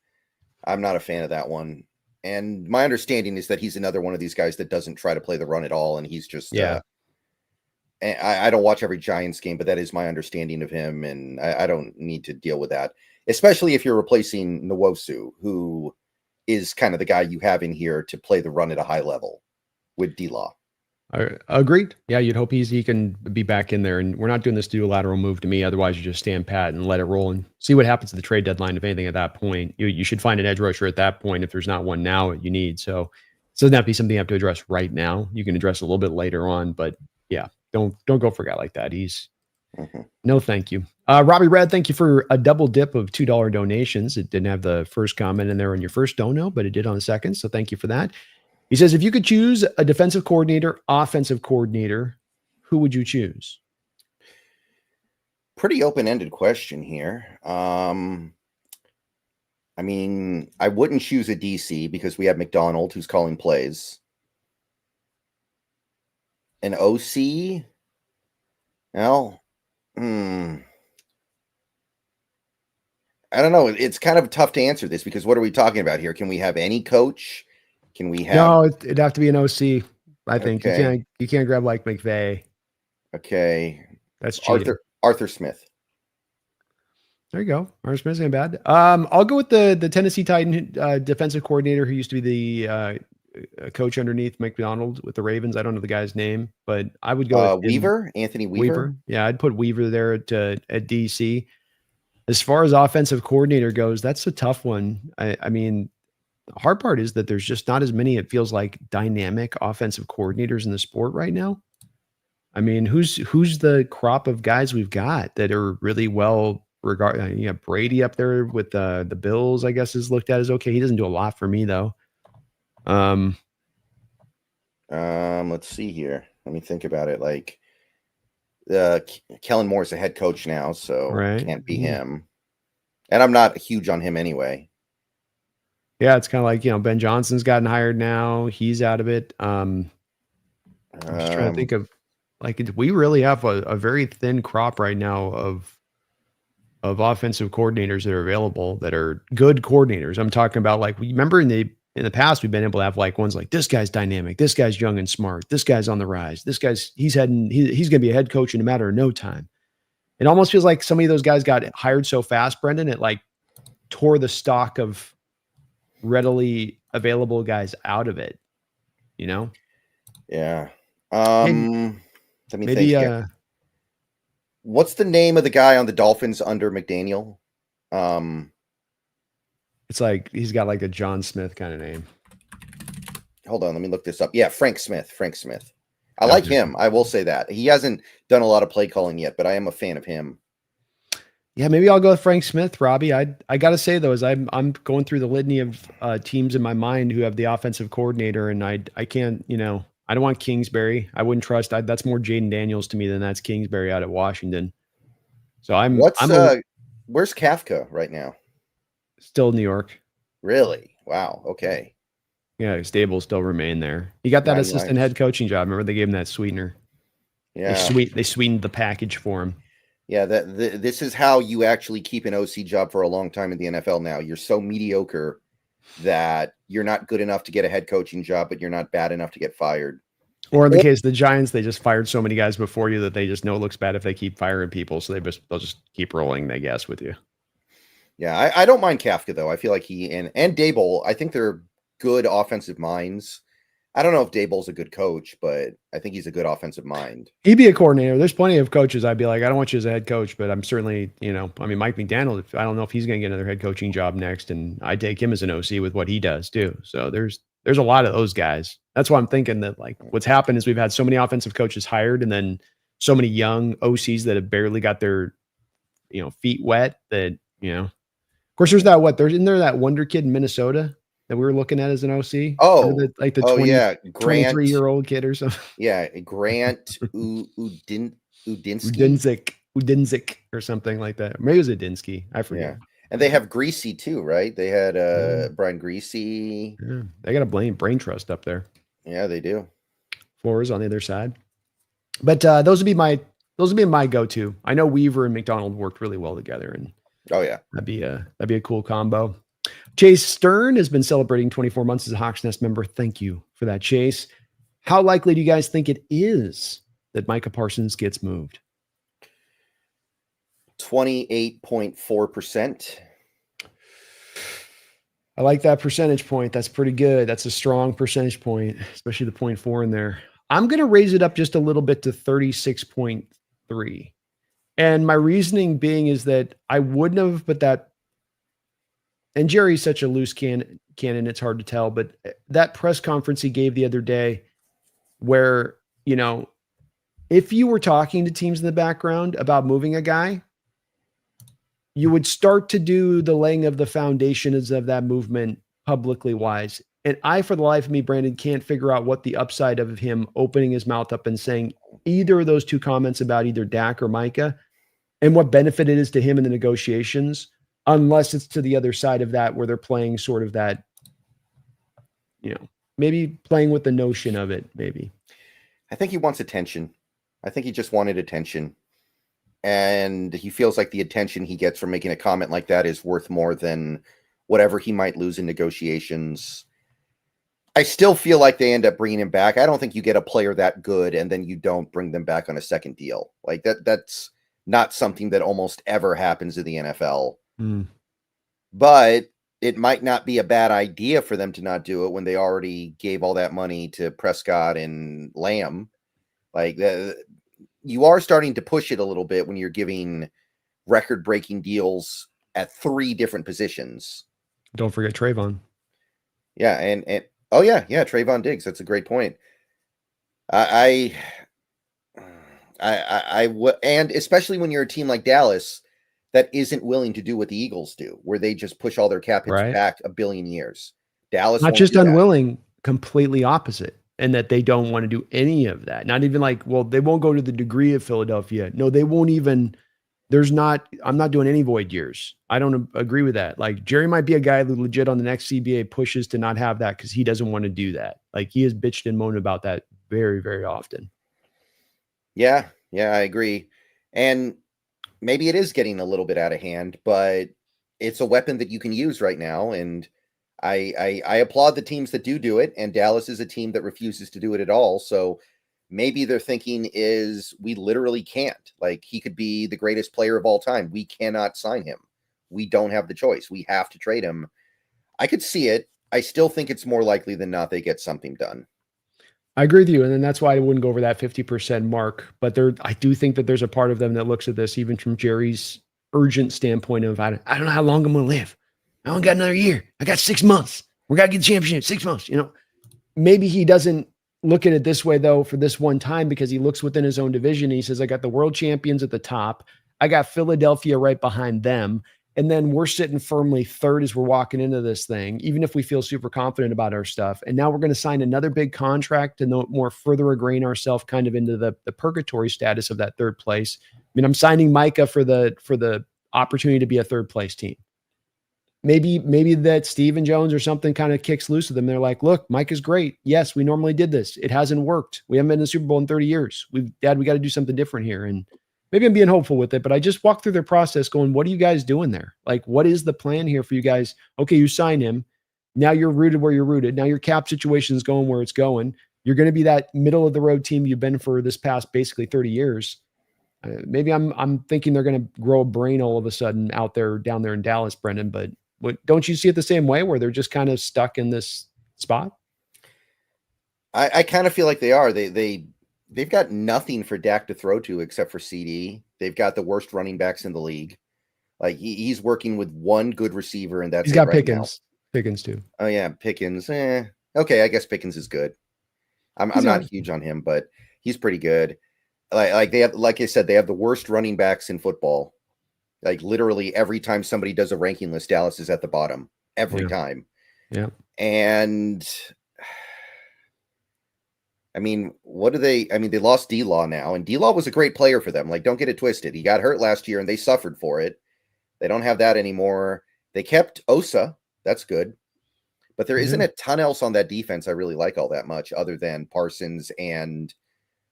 I'm not a fan of that one. And my understanding is that he's another one of these guys that doesn't try to play the run at all, and he's just I don't watch every Giants game, but that is my understanding of him, and I don't need to deal with that, especially if you're replacing Nwosu, who is kind of the guy you have in here to play the run at a high level with D-Law. Agreed. Yeah, you'd hope he can be back in there, and we're not doing this to do a lateral move to me. Otherwise, you just stand pat and let it roll and see what happens at the trade deadline. If anything, at that point, you should find an edge rusher at that point. If there's not one now, you need. So it doesn't have to be something you have to address right now. You can address a little bit later on, but yeah, don't go for a guy like that. He's no, thank you. Robbie Red, thank you for a double dip of $2 donations. It didn't have the first comment in there on your first dono, but it did on the second. So thank you for that. He says, if you could choose a defensive coordinator, offensive coordinator, who would you choose? Pretty open-ended question here. I mean, I wouldn't choose a DC because we have McDonald who's calling plays. An OC? Well, I don't know. It's kind of tough to answer this because what are we talking about here? Can we have any coach? Can we have? No, it'd have to be an OC. I think Okay. you can't grab like McVay. Okay. That's cheating. Arthur Smith. There you go. Arthur Smith ain't bad. I'll go with the Tennessee Titan defensive coordinator who used to be the coach underneath McDonald with the Ravens. I don't know the guy's name, but I would go with Weaver, Anthony Weaver. Yeah, I'd put Weaver there at DC. As far as offensive coordinator goes, that's a tough one. I mean, the hard part is that there's just not as many, it feels like, dynamic offensive coordinators in the sport right now. I mean, who's the crop of guys we've got that are really well regarded? You have Brady up there with the Bills, I guess, is looked at as okay. He doesn't do a lot for me though. Let's see here. Let me think about it. Like, Kellen Moore's a head coach now, so can't be him. And I'm not huge on him anyway. Yeah, it's kind of like, Ben Johnson's gotten hired now. He's out of it. I'm just trying to think of, like, we really have a very thin crop right now of offensive coordinators that are available that are good coordinators. I'm talking about, like, remember in the past, we've been able to have like ones like, this guy's dynamic, this guy's young and smart, this guy's on the rise, this guy's he's going to be a head coach in a matter of no time. It almost feels like some of those guys got hired so fast, Brendon, it like tore the stock of readily available guys out of it, Yeah. Let me think here. What's the name of the guy on the Dolphins under McDaniel? It's like he's got like a John Smith kind of name. Hold on, let me look this up. Yeah, Frank Smith. I like him. I will say that. He hasn't done a lot of play calling yet, but I am a fan of him. Yeah, maybe I'll go with Frank Smith, Robbie. I got to say though, as I'm going through the litany of teams in my mind who have the offensive coordinator, and I can't, I don't want Kingsbury. I wouldn't trust. That's more Jaden Daniels to me than that's Kingsbury out at Washington. So where's Kafka right now? Still New York. Really? Wow. Okay. Yeah, Stable still remain there. He got that assistant head coaching job. Remember they gave him that sweetener. Yeah. They sweetened the package for him. Yeah, this is how you actually keep an OC job for a long time in the NFL now. You're so mediocre that you're not good enough to get a head coaching job, but you're not bad enough to get fired. Or in the case of the Giants, they just fired so many guys before you that they just know it looks bad if they keep firing people. So they'll just keep rolling, I guess, with you. Yeah, I don't mind Kafka, though. I feel like he and Dable, I think they're good offensive minds. I don't know if Dable's a good coach, but I think he's a good offensive mind. He'd be a coordinator. There's plenty of coaches I'd be like, I don't want you as a head coach, but I'm certainly, Mike McDaniel, I don't know if he's going to get another head coaching job next, and I take him as an OC with what he does too. So there's a lot of those guys. That's why I'm thinking that, like, what's happened is we've had so many offensive coaches hired and then so many young OCs that have barely got their, feet wet that, of course, there's that wonder kid in Minnesota that we were looking at as an OC. Oh, like the 23-year-old kid or something. Yeah, Grant Udinzik or something like that. Maybe it was Udinsky. I forget. Yeah. And they have Greasy too, right? They had Brian Greasy. Yeah. They got a brain trust up there. Yeah, they do. Floors on the other side. But those would be my go-to. I know Weaver and McDonald worked really well together, and that'd be a cool combo. Chase Stern has been celebrating 24 months as a Hawks Nest member. Thank you for that, Chase. How likely do you guys think it is that Micah Parsons gets moved? 28.4%. I like that percentage point. That's pretty good. That's a strong percentage point, especially the 0.4 in there. I'm going to raise it up just a little bit to 36.3. And my reasoning being is that I wouldn't have, and Jerry's such a loose cannon, it's hard to tell, but that press conference he gave the other day where, if you were talking to teams in the background about moving a guy, you would start to do the laying of the foundations of that movement publicly wise. And I, for the life of me, Brandon, can't figure out what the upside of him opening his mouth up and saying either of those two comments about either Dak or Micah and what benefit it is to him in the negotiations, unless it's to the other side of that where they're playing sort of that, maybe playing with the notion of it, maybe. I think he wants attention. I think he just wanted attention. And he feels like the attention he gets from making a comment like that is worth more than whatever he might lose in negotiations. I still feel like they end up bringing him back. I don't think you get a player that good and then you don't bring them back on a second deal. Like that's not something that almost ever happens in the NFL. But it might not be a bad idea for them to not do it when they already gave all that money to Prescott and Lamb. Like you are starting to push it a little bit when you're giving record-breaking deals at 3 different positions. Don't forget Trayvon. Yeah, and Trayvon Diggs. That's a great point. And especially when you're a team like Dallas that isn't willing to do what the Eagles do, where they just push all their cap hits back a billion years. Dallas not just unwilling, completely opposite, and that they don't want to do any of that. Not even like, well, they won't go to the degree of Philadelphia. No, they won't even. I'm not doing any void years. I don't agree with that. Like Jerry might be a guy who legit on the next CBA pushes to not have that because he doesn't want to do that. Like he has bitched and moaned about that very, very often. Yeah, I agree. And maybe it is getting a little bit out of hand, but it's a weapon that you can use right now. And I applaud the teams that do it. And Dallas is a team that refuses to do it at all. So maybe their thinking is we literally can't. Like he could be the greatest player of all time. We cannot sign him. We don't have the choice. We have to trade him. I could see it. I still think it's more likely than not they get something done. I agree with you. And then that's why I wouldn't go over that 50% mark. But I do think that there's a part of them that looks at this, even from Jerry's urgent standpoint of, I don't know how long I'm going to live. I only got another year. I got 6 months. We got to get the championship, 6 months. Maybe he doesn't look at it this way, though, for this one time, because he looks within his own division. And he says, I got the world champions at the top. I got Philadelphia right behind them. And then we're sitting firmly third as we're walking into this thing, even if we feel super confident about our stuff. And now we're going to sign another big contract to more further ingrain ourselves kind of into the purgatory status of that third place. I mean, I'm signing Micah for the opportunity to be a third place team. Maybe that Steven Jones or something kind of kicks loose with them. They're like, look, Mike is great. Yes, we normally did this. It hasn't worked. We haven't been in the Super Bowl in 30 years. We got to do something different here. And maybe I'm being hopeful with it, but I just walked through their process going, what are you guys doing there? Like, what is the plan here for you guys? Okay, you sign him. Now you're rooted where you're rooted. Now your cap situation is going where it's going. You're going to be that middle of the road team you've been for this past basically 30 years. Maybe I'm thinking they're going to grow a brain all of a sudden down there in Dallas, Brendan, but don't you see it the same way where they're just kind of stuck in this spot? I kind of feel like they are. They've got nothing for Dak to throw to except for CD. They've got the worst running backs in the league. Like he's working with one good receiver, and that's he's got right Pickens. Now. Pickens too. Oh yeah, Pickens. Okay, I guess Pickens is good. I'm not huge on him, but he's pretty good. Like I said, they have the worst running backs in football. Like literally every time somebody does a ranking list, Dallas is at the bottom every time. Yeah. And I mean, they lost D-Law now, and D-Law was a great player for them. Like, don't get it twisted. He got hurt last year and they suffered for it. They don't have that anymore. They kept Osa. That's good. But there isn't a ton else on that defense I really like all that much other than Parsons and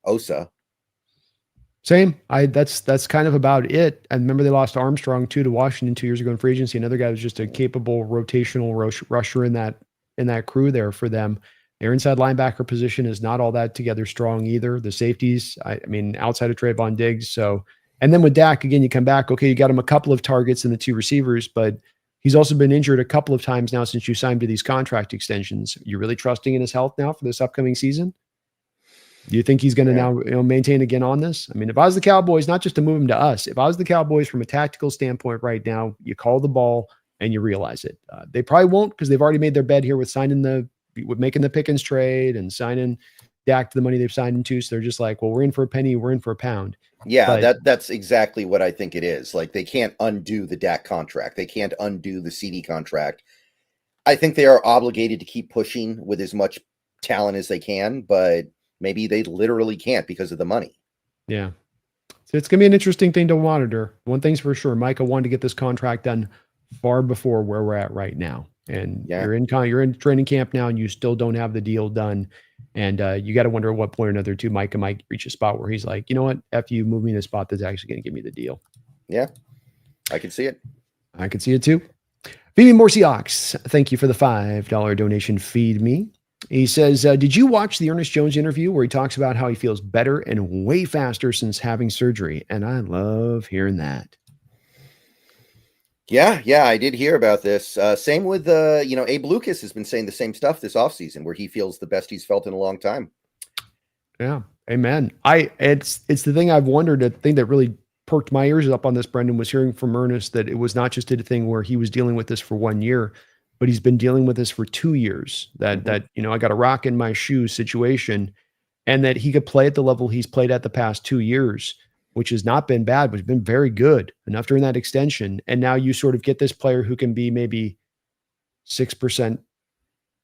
Osa. Same. That's kind of about it. I remember they lost Armstrong too to Washington 2 years ago in free agency. Another guy was just a capable rotational rusher in that crew there for them. Their inside linebacker position is not all that together strong either. The safeties, I mean, outside of Trayvon Diggs. So, and then with Dak, again, you come back, okay, you got him a couple of targets in the 2 receivers, but he's also been injured a couple of times now since you signed to these contract extensions. You're really trusting in his health now for this upcoming season? Do you think he's going to now maintain again on this? I mean, if I was the Cowboys, not just to move him to us, if I was the Cowboys from a tactical standpoint right now, you call the ball and you realize it. They probably won't because they've already made their bed here with making the Pickens trade and signing Dak to the money they've signed him to. So they're just like, well, we're in for a penny, we're in for a pound. Yeah, But that's exactly what I think it is. Like, they can't undo the Dak contract. They can't undo the CD contract. I think they are obligated to keep pushing with as much talent as they can, but maybe they literally can't because of the money. yeah. So it's going to be an interesting thing to monitor. One thing's for sure, Micah wanted to get this contract done far before where we're at right now. And Yeah. you're in training camp now and you still don't have the deal done. And you got to wonder at what point or another too, Micah might reach a spot where he's like, you know what, after you move me in a spot that's actually going to give me the deal. Yeah, I can see it. I can see it too. Feed Me More Seahawks. Thank you for the $5 donation. Feed me. He says, did you watch the Ernest Jones interview where he talks about how he feels better and way faster since having surgery? And I love hearing that. Yeah, I did hear about this. Same with Abe Lucas has been saying the same stuff this offseason, where he feels the best he's felt in a long time. Yeah, amen. It's the thing I've wondered. The thing that really perked my ears up on this, Brendon, was hearing from Ernest that it was not just a thing where he was dealing with this for 1 year, but he's been dealing with this for 2 years. That I got a rock in my shoe situation, and that he could play at the level he's played at the past 2 years, which has not been bad, but has been very good enough during that extension. And now you sort of get this player who can be maybe 6%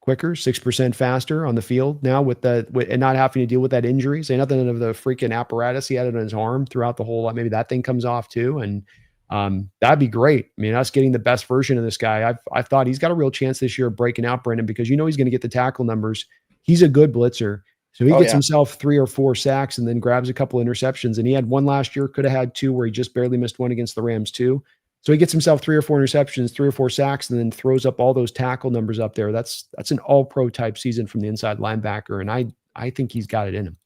quicker, 6% faster on the field now and not having to deal with that injury. Say nothing of the freaking apparatus he had on his arm throughout the whole lot. Maybe that thing comes off too. And that'd be great. I mean, us getting the best version of this guy. I thought he's got a real chance this year of breaking out, Brendon, because he's going to get the tackle numbers. He's a good blitzer. So he gets himself 3 or 4 sacks and then grabs a couple interceptions. And he had one last year, could have had 2 where he just barely missed one against the Rams too. So he gets himself 3 or 4 interceptions, 3 or 4 sacks, and then throws up all those tackle numbers up there. That's an all-pro type season from the inside linebacker. And I think he's got it in him.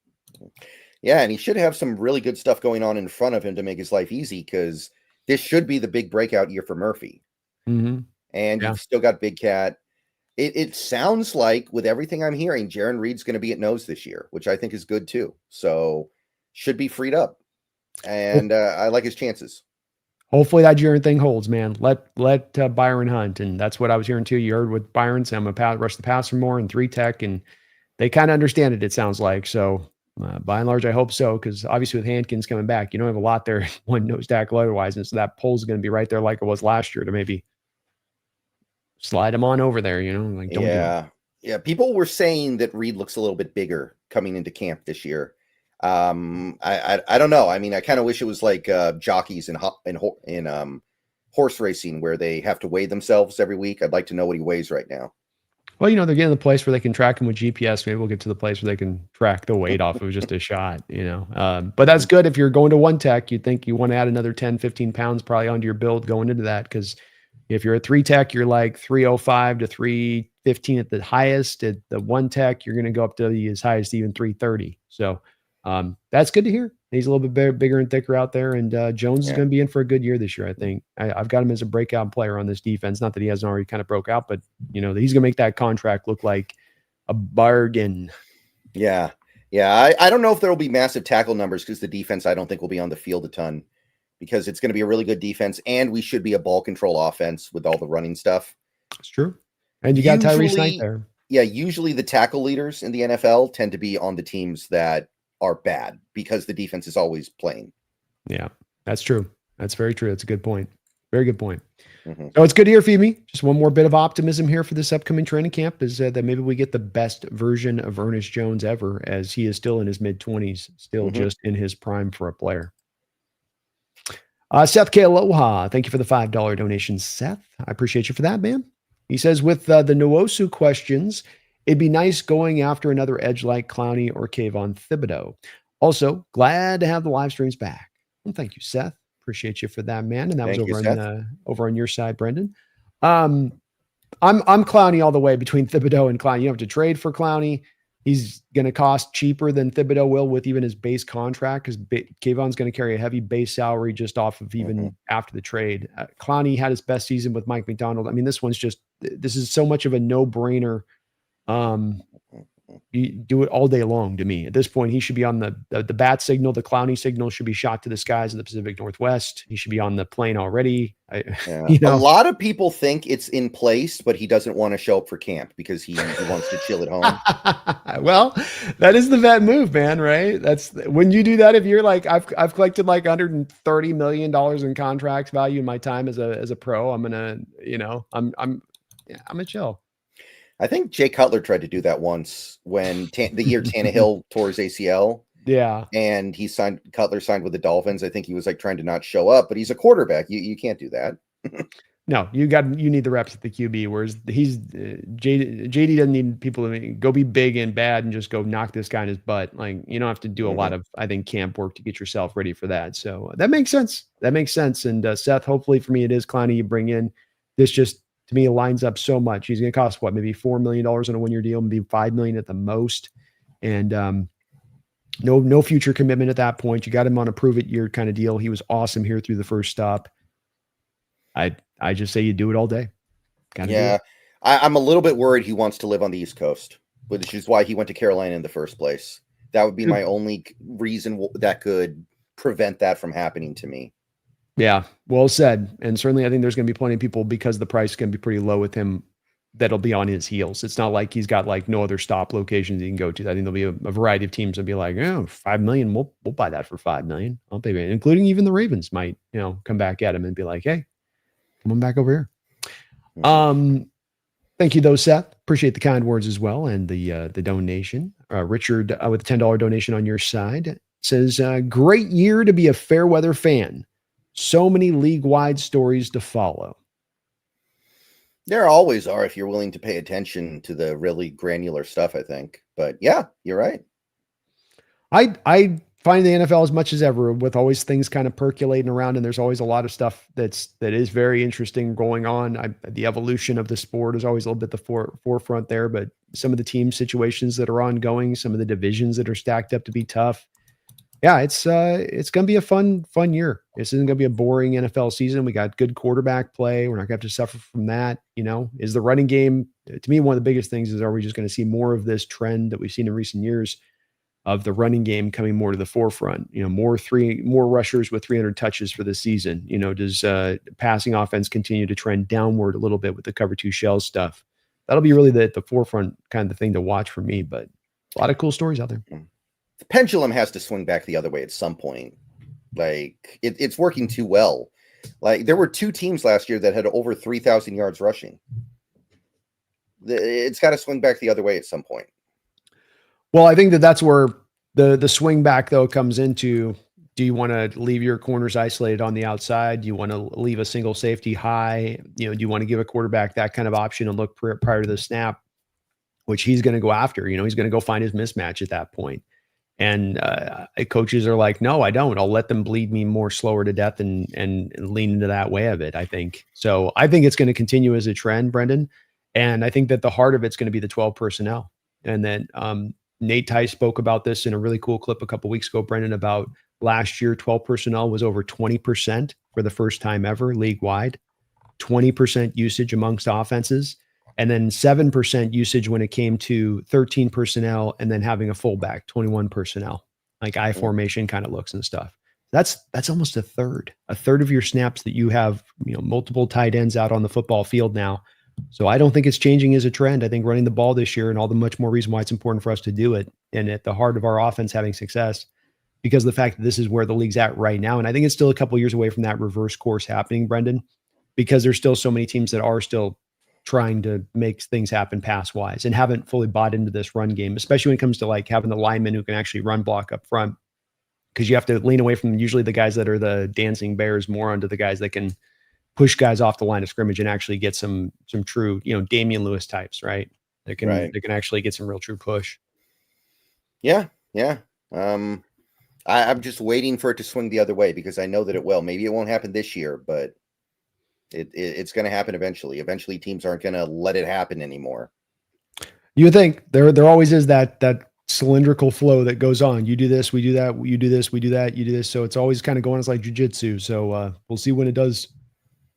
Yeah, and he should have some really good stuff going on in front of him to make his life easy, because this should be the big breakout year for Murphy. Mm-hmm. And you've still got Big Cat. It sounds like, with everything I'm hearing, Jaron Reed's going to be at nose this year, which I think is good too. So should be freed up. And I like his chances. Hopefully that Jaron thing holds, man. Let Byron hunt. And that's what I was hearing too. You heard with Byron saying, I'm going to rush the passer more and 3 tech. And they kind of understand it sounds like. So by and large, I hope so. Because obviously with Hankins coming back, you don't have a lot there, one nose tackle otherwise. And so that pull's going to be right there like it was last year to maybe slide him on over there, like don't do it. Yeah. People were saying that Reed looks a little bit bigger coming into camp this year. I don't know. I mean, I kind of wish it was like jockeys in horse racing where they have to weigh themselves every week. I'd like to know what he weighs right now. Well, they're getting to the place where they can track him with GPS. Maybe we'll get to the place where they can track the weight off of just a shot, But that's good if you're going to 1 tech. You'd think you want to add another 10, 15 pounds probably onto your build going into that, because if you're a 3 tech, you're like 305 to 315 at the highest. At the 1 tech, you're going to go up to as high as even 330. So that's good to hear. He's a little bit bigger and thicker out there, and Jones is going to be in for a good year this year, I think. I've got him as a breakout player on this defense. Not that he hasn't already kind of broke out, but he's going to make that contract look like a bargain. Yeah. I don't know if there will be massive tackle numbers, because the defense I don't think will be on the field a ton, because it's going to be a really good defense, and we should be a ball control offense with all the running stuff. It's true. And you got Tyrese Knight there. Yeah, usually the tackle leaders in the NFL tend to be on the teams that are bad, because the defense is always playing. Yeah, that's true. That's very true. That's a good point. Very good point. Mm-hmm. So it's good to hear, Phoebe. Just one more bit of optimism here for this upcoming training camp is that maybe we get the best version of Ernest Jones ever, as he is still in his mid-20s, still just in his prime for a player. Seth K. Aloha, thank you for the $5 donation, Seth. I appreciate you for that, man. He says, with the Nwosu questions, it'd be nice going after another edge like Clowney or Kayvon Thibodeau. Also, glad to have the live streams back. Well, thank you, Seth. Appreciate you for that, man. And that was over on your side, Brendon. I'm Clowney all the way between Thibodeau and Clowney. You don't have to trade for Clowney. He's going to cost cheaper than Thibodeau will with even his base contract, because Kayvon's going to carry a heavy base salary just off of even after the trade. Clowney had his best season with Mike McDonald. I mean, this is so much of a no-brainer You do it all day long to me. At this point, he should be on the bat signal. The Clowney signal should be shot to the skies in the Pacific Northwest. He should be on the plane already. Yeah. You know? A lot of people think it's in place, but he doesn't want to show up for camp because he wants to chill at home. Well, that is the vet move, man, right? That's when you do that. If you're like, I've collected like $130 million in contracts value in my time as a pro, I'm gonna, I'm a chill. I think Jay Cutler tried to do that once when the year Tannehill tore his ACL. Yeah. And Cutler signed with the Dolphins. I think he was like trying to not show up, but he's a quarterback. You can't do that. No, you need the reps at the QB, whereas he's JD doesn't need people to go be big and bad and just go knock this guy in his butt. Like, you don't have to do a lot of, I think, camp work to get yourself ready for that. So that makes sense. And Seth, hopefully for me, it is Clowney you bring in. This just, to me, lines up so much. He's going to cost what, maybe $4 million on a 1-year deal, maybe $5 million at the most. And, no future commitment at that point. You got him on a prove it year kind of deal. He was awesome here through the first stop. I just say you do it all day. Yeah. I'm a little bit worried he wants to live on the East Coast, which is why he went to Carolina in the first place. That would be my only reason that could prevent that from happening to me. Yeah, well said. And certainly I think there's going to be plenty of people, because the price is going to be pretty low with him, that'll be on his heels. It's not like he's got like no other stop locations he can go to. I think there'll be a variety of teams that'll be like, oh, $5 million. We'll buy that for $5 million. I'll pay it. Including even the Ravens might, come back at him and be like, hey, come on back over here. Thank you though, Seth. Appreciate the kind words as well. And the donation. Richard with a $10 donation on your side says, great year to be a fair weather fan. So many league-wide stories to follow. There always are if you're willing to pay attention to the really granular stuff, I think. But yeah, you're right. I find the NFL as much as ever with always things kind of percolating around, and there's always a lot of stuff that is very interesting going on. The evolution of the sport is always a little bit the forefront there, but some of the team situations that are ongoing, some of the divisions that are stacked up to be tough. Yeah, it's going to be a fun year. This isn't going to be a boring NFL season. We got good quarterback play. We're not going to have to suffer from that. Is the running game, to me, one of the biggest things is, are we just going to see more of this trend that we've seen in recent years of the running game coming more to the forefront? More rushers with 300 touches for the season. Does passing offense continue to trend downward a little bit with the cover 2 shell stuff? That'll be really the forefront kind of the thing to watch for me, but a lot of cool stories out there. The pendulum has to swing back the other way at some point. Like it's working too well. Like there were 2 teams last year that had over 3,000 yards rushing. It's got to swing back the other way at some point. Well, I think that's where the swing back though comes into, do you want to leave your corners isolated on the outside? Do you want to leave a single safety high? Do you want to give a quarterback that kind of option and look prior to the snap, which he's going to go after? He's going to go find his mismatch at that point. And coaches are like, no, I don't. I'll let them bleed me more slower to death and lean into that way of it, I think. So I think it's going to continue as a trend, Brendon. And I think that the heart of it's going to be the 12 personnel. And then Nate Tice spoke about this in a really cool clip a couple weeks ago, Brendon, about last year, 12 personnel was over 20% for the first time ever league-wide, 20% usage amongst offenses. And then 7% usage when it came to 13 personnel and then having a fullback, 21 personnel, like I formation kind of looks and stuff. That's almost a third of your snaps that you have, multiple tight ends out on the football field now. So I don't think it's changing as a trend. I think running the ball this year and all the much more reason why it's important for us to do it. And at the heart of our offense having success, because of the fact that this is where the league's at right now. And I think it's still a couple years away from that reverse course happening, Brendon, because there's still so many teams that are still trying to make things happen pass wise and haven't fully bought into this run game, especially when it comes to like having the linemen who can actually run block up front, because you have to lean away from usually the guys that are the dancing bears more onto the guys that can push guys off the line of scrimmage and actually get some true, Damian Lewis types, right? They can actually get some real true push. Yeah. I'm just waiting for it to swing the other way because I know that it will. Maybe it won't happen this year, but it's going to happen eventually. Eventually, teams aren't going to let it happen anymore. You would think there always is that cylindrical flow that goes on. You do this, we do that. You do this, we do that. You do this. So it's always kind of going. It's like jujitsu. So we'll see when it does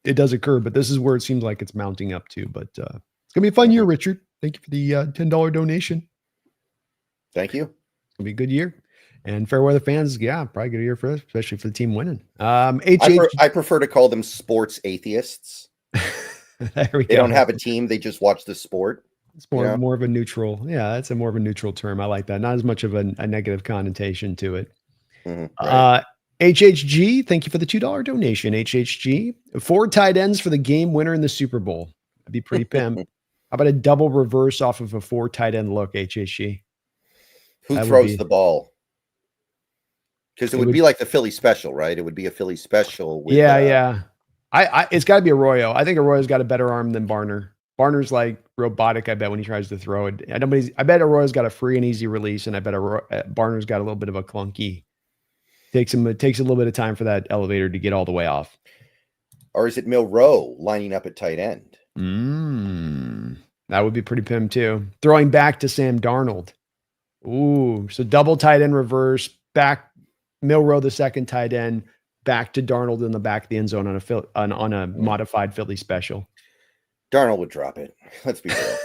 occur. But this is where it seems like it's mounting up to. But it's gonna be a fun year, Richard. Thank you for the $10 donation. Thank you. It'll be a good year. And fair weather fans, yeah, probably a good year for us, especially for the team winning. I prefer to call them sports atheists. There we go. They don't have a team; they just watch the sport. It's more of a neutral. Yeah, that's a more of a neutral term. I like that. Not as much of a negative connotation to it. Right. HHG, thank you for the $2 donation. HHG, 4 tight ends for the game winner in the Super Bowl. That'd be pretty pimp. How about a double reverse off of a 4 tight end look, HHG? Who throws the ball? Because it would be like the Philly special, right? It would be a Philly special. With, yeah. It's got to be Arroyo. I think Arroyo's got a better arm than Barner. Barner's like robotic, I bet, when he tries to throw it. I bet Arroyo's got a free and easy release, and I bet Barner's got a little bit of a clunky. It takes a little bit of time for that elevator to get all the way off. Or is it Milroe lining up at tight end? That would be pretty pim too. Throwing back to Sam Darnold. Ooh, so double tight end reverse, back Milroe the second tight end, back to Darnold in the back of the end zone on a modified Philly special. Darnold would drop it. Let's be real.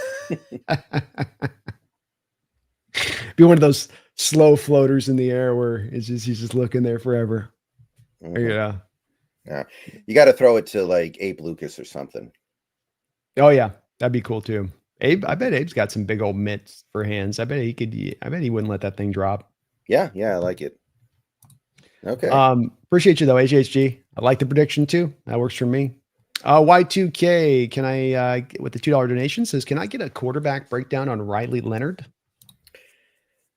Be one of those slow floaters in the air where he's just looking there forever. Yeah. You got to throw it to like Abe Lucas or something. Oh yeah, that'd be cool too. I bet Abe's got some big old mitts for hands. I bet he wouldn't let that thing drop. Yeah, I like it. Okay. Appreciate you though, HHG. I like the prediction too. That works for me. Y2K, can I with the $2 donation says, can I get a quarterback breakdown on Riley Leonard?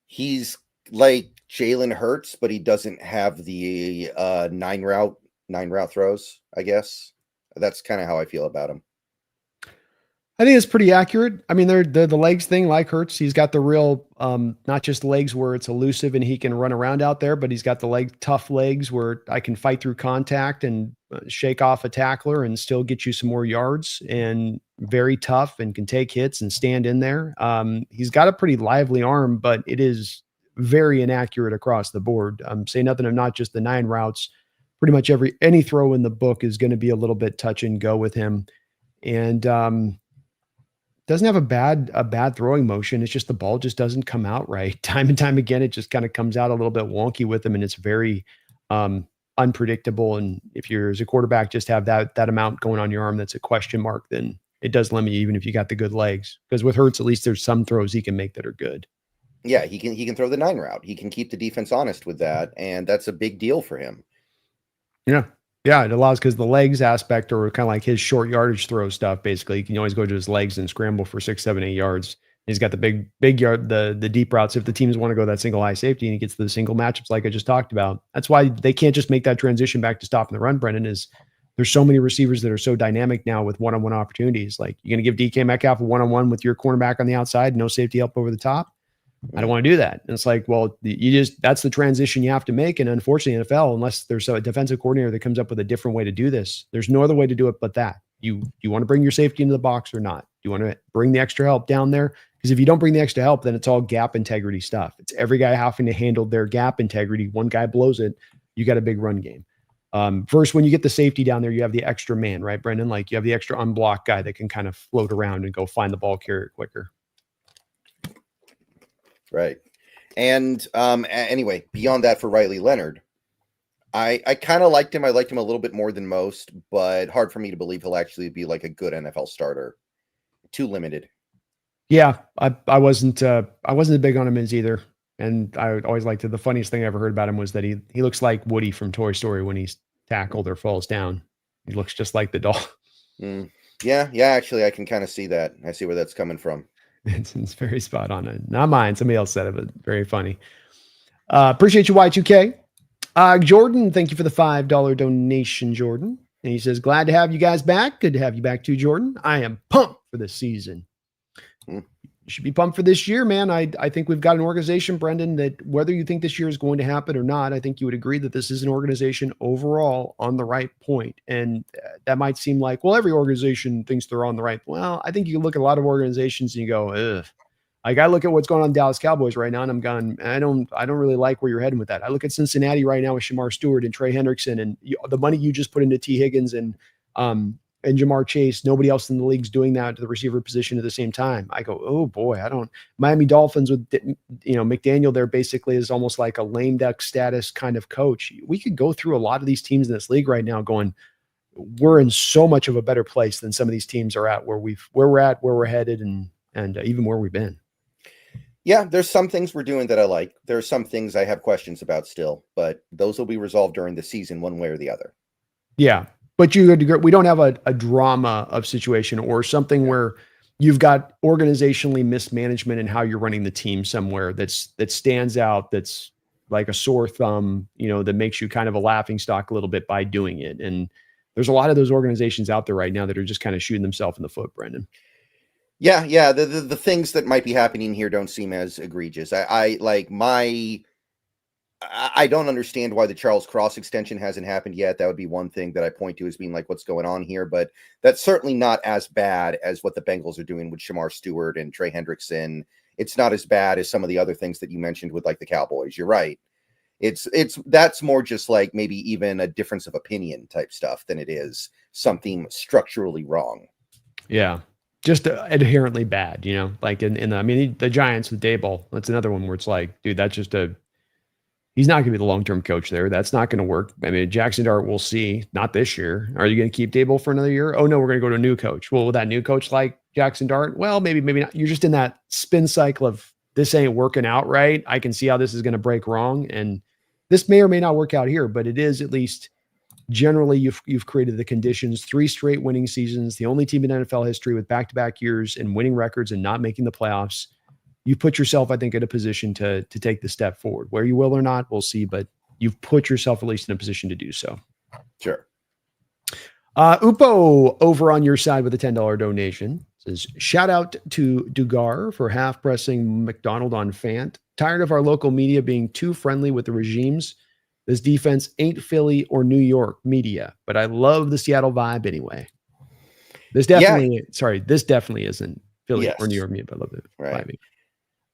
He's like Jalen Hurts, but he doesn't have the 9 route throws, I guess. That's kind of how I feel about him. I think it's pretty accurate. I mean, the legs thing, like Hurts, he's got the real, not just legs where it's elusive and he can run around out there, but he's got the tough legs where I can fight through contact and shake off a tackler and still get you some more yards, and very tough and can take hits and stand in there. He's got a pretty lively arm, but it is very inaccurate across the board. Say nothing of not just the 9 routes. Pretty much any throw in the book is going to be a little bit touch and go with him. And, doesn't have a bad throwing motion. It's just the ball just doesn't come out right. Time and time again, it just kind of comes out a little bit wonky with him, and it's very unpredictable. And if you're, as a quarterback, just have that amount going on your arm that's a question mark, then it does limit you even if you got the good legs. Because with Hurts, at least there's some throws he can make that are good. Yeah, he can throw the 9 route. He can keep the defense honest with that, and that's a big deal for him. Yeah, it allows, because the legs aspect, or kind of like his short yardage throw stuff, basically, you can always go to his legs and scramble for 6, 7, 8 yards. He's got the big yard, the deep routes if the teams want to go that single high safety, and he gets the single matchups like I just talked about. That's why they can't just make that transition back to stopping the run, Brendan, is there's so many receivers that are so dynamic now with one-on-one opportunities. Like, you're going to give DK Metcalf a one-on-one with your cornerback on the outside, no safety help over the top. I don't want to do that. And it's like, well, that's the transition you have to make. And unfortunately, NFL, unless there's a defensive coordinator that comes up with a different way to do this, there's no other way to do it but that. You want to bring your safety into the box or not? Do you want to bring the extra help down there? Because if you don't bring the extra help, then it's all gap integrity stuff. It's every guy having to handle their gap integrity. One guy blows it, you got a big run game. First, when you get the safety down there, you have the extra man, right, Brendan? Like, you have the extra unblocked guy that can kind of float around and go find the ball carrier quicker. Right. And anyway, beyond that, for Riley Leonard, I kind of liked him. I liked him a little bit more than most, but hard for me to believe he'll actually be like a good NFL starter. Too limited. Yeah, I wasn't big on him as either. And I always liked it. The funniest thing I ever heard about him was that he looks like Woody from Toy Story when he's tackled or falls down. He looks just like the doll. Yeah. Actually, I can kind of see that. I see where that's coming from. It's very spot on. Not mine. Somebody else said it, but very funny. Appreciate you, Y2K. Jordan, thank you for the $5 donation, Jordan. And he says, glad to have you guys back. Good to have you back too, Jordan. I am pumped for this season. You should be pumped for this year, man. I think we've got an organization, Brendan, that whether you think this year is going to happen or not, I think you would agree that this is an organization overall on the right point. And that might seem like, well, every organization thinks they're on the right. Well, I think you look at a lot of organizations and you go, ugh. Like, I look at what's going on in Dallas Cowboys right now, and I'm going, I don't really like where you're heading with that. I look at Cincinnati right now with Shamar Stewart and Trey Hendrickson, and the money you just put into T. Higgins and and Jamar Chase, nobody else in the league's doing that to the receiver position at the same time. I go, oh boy, Miami Dolphins with, McDaniel there basically is almost like a lame duck status kind of coach. We could go through a lot of these teams in this league right now going, we're in so much of a better place than some of these teams are at where we're headed and even where we've been. Yeah, there's some things we're doing that I like. There are some things I have questions about still, but those will be resolved during the season one way or the other. Yeah. But we don't have a drama of situation or something where you've got organizationally mismanagement in how you're running the team somewhere that stands out, that's like a sore thumb, that makes you kind of a laughing stock a little bit by doing it. And there's a lot of those organizations out there right now that are just kind of shooting themselves in the foot, Brendon. Yeah. The things that might be happening here don't seem as egregious. I don't understand why the Charles Cross extension hasn't happened yet. That would be one thing that I point to as being like, what's going on here? But that's certainly not as bad as what the Bengals are doing with Shamar Stewart and Trey Hendrickson. It's not as bad as some of the other things that you mentioned with like the Cowboys. You're right. That's more just like maybe even a difference of opinion type stuff than it is something structurally wrong. Yeah. Just inherently bad, like the Giants with Daboll, that's another one where it's like, dude, that's just he's not going to be the long-term coach there. That's not going to work. I mean, Jackson Dart, we'll see. Not this year. Are you going to keep Daboll for another year? Oh no, we're going to go to a new coach. Well, will that new coach like Jackson Dart? Well, maybe not. You're just in that spin cycle of this ain't working out right. I can see how this is going to break wrong. And this may or may not work out here, but it is at least generally you've created the conditions, 3 straight winning seasons, the only team in NFL history with back-to-back years and winning records and not making the playoffs. You put yourself, I think, in a position to take the step forward. Where you will or not, we'll see, but you've put yourself at least in a position to do so. Sure. Upo over on your side with a $10 donation says, shout out to Dugar for half pressing McDonald on Fant. Tired of our local media being too friendly with the regimes. This defense ain't Philly or New York media, but I love the Seattle vibe anyway. This definitely isn't Philly or New York media, but I love it. Right.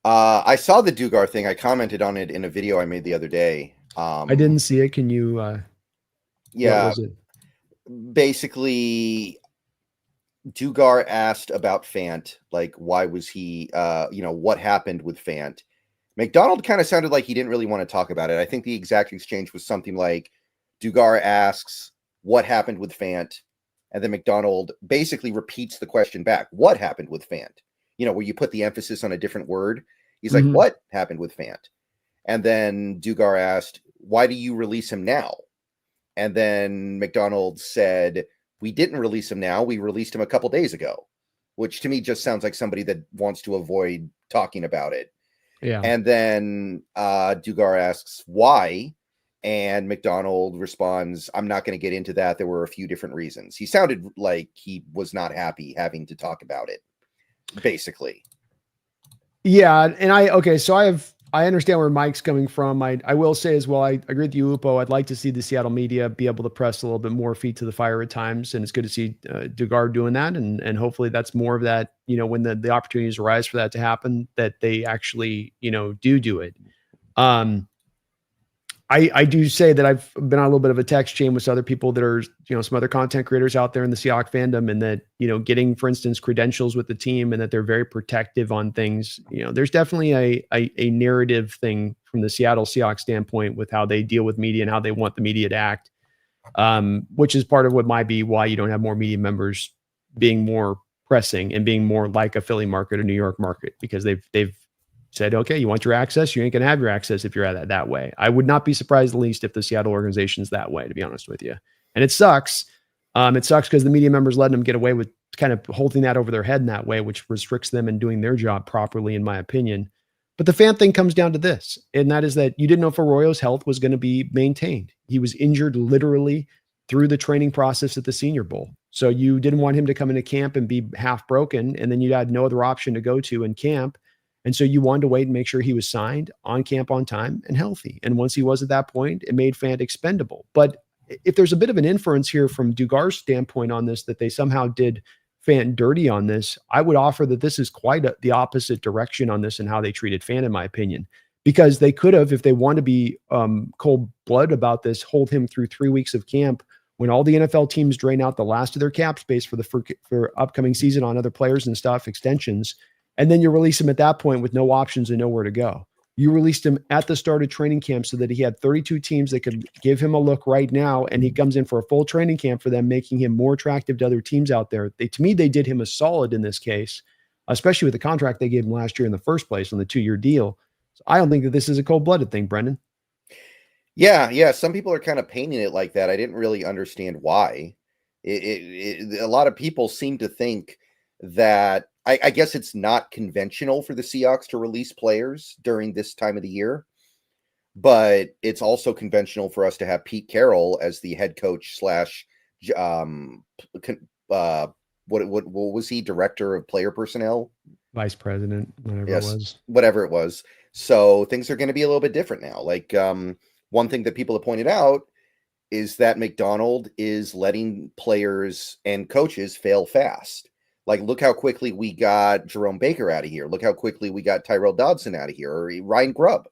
I saw the Dugar thing. I commented in a video I made the other day. I didn't see it. Can you? Yeah. What was it? Basically, Dugar asked about Fant, like why was he? What happened with Fant? McDonald kind of sounded like he didn't really want to talk about it. I think the exact exchange was something like Dugar asks what happened with Fant, and then McDonald basically repeats the question back. What happened with Fant? Where you put the emphasis on a different word. He's like, what happened with Fant? And then Dugar asked, why do you release him now? And then McDonald said, we didn't release him now. We released him a couple days ago, which to me just sounds like somebody that wants to avoid talking about it. Yeah. And then Dugar asks why, and McDonald responds, I'm not going to get into that. There were a few different reasons. He sounded like he was not happy having to talk about it, basically. Yeah. And I understand where Mike's coming from. I will say as well, I agree with you, Upo. I'd like to see the Seattle media be able to press a little bit more feet to the fire at times. And it's good to see Dugar doing that. And hopefully that's more of that, when the opportunities arise for that to happen, that they actually, do it. I do say that I've been on a little bit of a text chain with other people that are, some other content creators out there in the Seahawks fandom, and that, getting, for instance, credentials with the team, and that they're very protective on things. There's definitely a narrative thing from the Seattle Seahawks standpoint with how they deal with media and how they want the media to act, which is part of what might be why you don't have more media members being more pressing and being more like a Philly market or New York market, because they've said, okay, you want your access, you ain't going to have your access if you're at that way. I would not be surprised, at least, if the Seattle organization's that way, to be honest with you. And it sucks. It sucks because the media members letting them get away with kind of holding that over their head in that way, which restricts them in doing their job properly, in my opinion. But the fan thing comes down to this, and that is that you didn't know if Arroyo's health was going to be maintained. He was injured literally through the training process at the Senior Bowl. So you didn't want him to come into camp and be half broken, and then you had no other option to go to in camp. And so you wanted to wait and make sure he was signed, on camp on time, and healthy. And once he was at that point, it made Fant expendable. But if there's a bit of an inference here from Dugar's standpoint on this, that they somehow did Fant dirty on this, I would offer that this is quite the opposite direction on this and how they treated Fant, in my opinion. Because they could have, if they want to be cold blood about this, hold him through 3 weeks of camp when all the NFL teams drain out the last of their cap space for upcoming season on other players and stuff, extensions, and then you release him at that point with no options and nowhere to go. You released him at the start of training camp so that he had 32 teams that could give him a look right now, and he comes in for a full training camp for them, making him more attractive to other teams out there. To me, they did him a solid in this case, especially with the contract they gave him last year in the first place on the 2-year deal. So I don't think that this is a cold-blooded thing, Brendon. Yeah. Some people are kind of painting it like that. I didn't really understand why. A lot of people seem to think that I guess it's not conventional for the Seahawks to release players during this time of the year, but it's also conventional for us to have Pete Carroll as the head coach slash what was he, director of player personnel, vice president, whatever it was. So things are going to be a little bit different now. Like one thing that people have pointed out is that McDonald is letting players and coaches fail fast. Like, look how quickly we got Jerome Baker out of here. Look how quickly we got Tyrell Dodson out of here, or Ryan Grubb.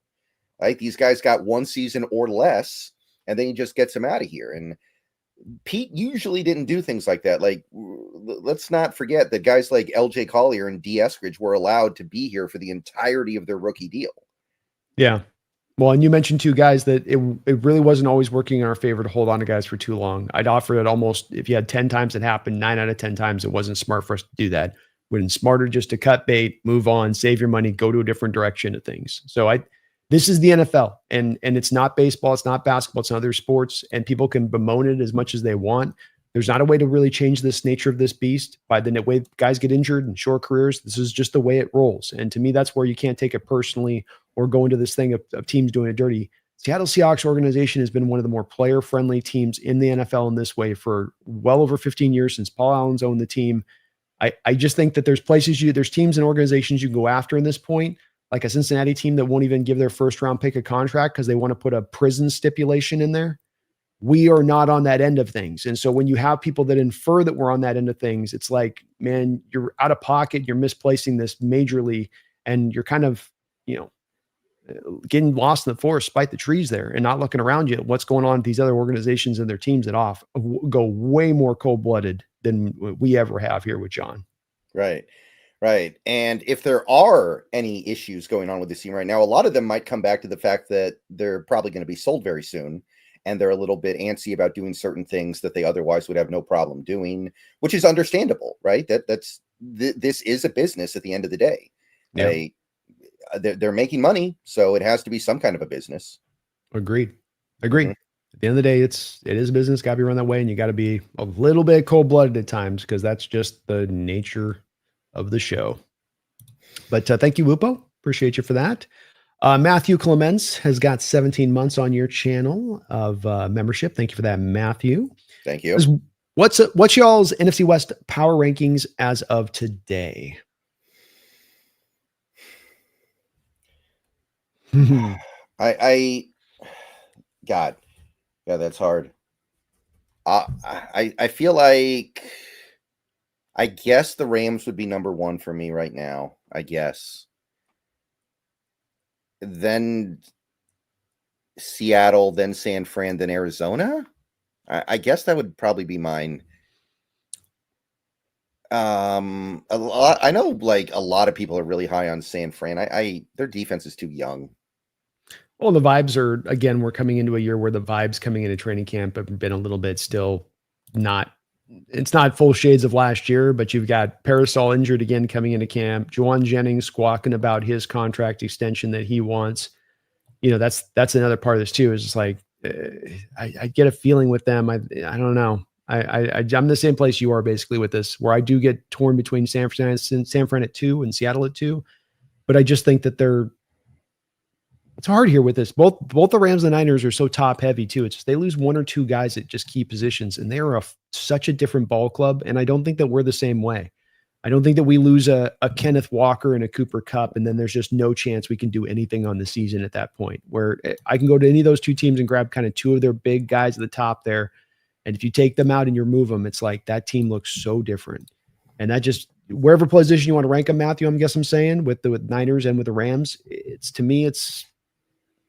Right? These guys got 1 season or less, and then he just gets them out of here. And Pete usually didn't do things like that. Like, let's not forget that guys like L.J. Collier and D. Eskridge were allowed to be here for the entirety of their rookie deal. Yeah. Well, and you mentioned 2 guys that it really wasn't always working in our favor to hold on to guys for too long. I'd offer it almost, if you had 10 times it happened, 9 out of 10 times it wasn't smart for us to do that. When it's smarter just to cut bait, move on, save your money, go to a different direction of things. So this is the NFL, and it's not baseball, it's not basketball, it's not other sports, and people can bemoan it as much as they want. There's not a way to really change this nature of this beast by the way guys get injured and short careers. This is just the way it rolls. And to me, that's where you can't take it personally or go into this thing of teams doing it dirty. Seattle Seahawks organization has been one of the more player-friendly teams in the NFL in this way for well over 15 years since Paul Allen's owned the team. I just think that there's teams and organizations you can go after in this point, like a Cincinnati team that won't even give their first-round pick a contract because they want to put a prison stipulation in there. We are not on that end of things. And so when you have people that infer that we're on that end of things, it's like, man, you're out of pocket, you're misplacing this majorly, and you're kind of, getting lost in the forest, spite the trees there, and not looking around you at what's going on with these other organizations and their teams that go way more cold-blooded than we ever have here with John. Right. And if there are any issues going on with this team right now, a lot of them might come back to the fact that they're probably going to be sold very soon, and they're a little bit antsy about doing certain things that they otherwise would have no problem doing, which is understandable, right? This is a business at the end of the day. Yeah. They're making money, so it has to be some kind of a business. Agreed. Mm-hmm. At the end of the day, it is a business, got to be run that way, and you got to be a little bit cold-blooded at times because that's just the nature of the show. But thank you, Wupo. Appreciate you for that. Matthew Clements has got 17 months on your channel of membership. Thank you for that, Matthew. Thank you. What's y'all's NFC West power rankings as of today? God, that's hard. I feel like, I guess the Rams would be number 1 for me right now. I guess. Then Seattle, then San Fran, then Arizona. I guess that would probably be mine. I know like a lot of people are really high on San Fran. Their defense is too young. Well, the vibes are, again, we're coming into a year where the vibes coming into training camp have been a little bit still it's not full shades of last year, but you've got Parasol injured again coming into camp. Juwan Jennings squawking about his contract extension that he wants. That's another part of this too, is just like, I get a feeling with them. I don't know. I'm the same place you are basically with this, where I do get torn between San Fran at 2 and Seattle at 2. But I just think that it's hard here with this. Both the Rams and the Niners are so top heavy too. It's just they lose 1 or 2 guys at just key positions, and they are such a different ball club. And I don't think that we're the same way. I don't think that we lose a Kenneth Walker and a Cooper Kupp, and then there's just no chance we can do anything on the season at that point, where I can go to any of those 2 teams and grab kind of 2 of their big guys at the top there. And if you take them out and you remove them, it's like that team looks so different. And that just, wherever position you want to rank them, Matthew, I'm saying with Niners and with the Rams, to me, it's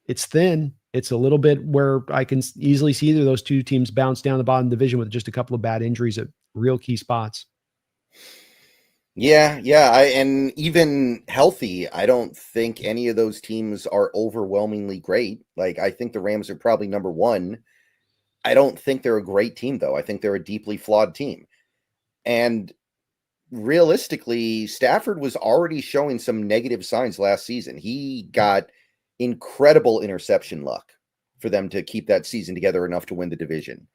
thin. it's a little bit where I can easily see either of those two teams bounce down the bottom division with just a couple of bad injuries at real key spots. Yeah. And even healthy, I don't think any of those teams are overwhelmingly great. Like, I think the Rams are probably number one. I don't think they're a great team, though. I think they're a deeply flawed team. And realistically, Stafford was already showing some negative signs last season. He got incredible interception luck for them to keep that season together enough to win the division.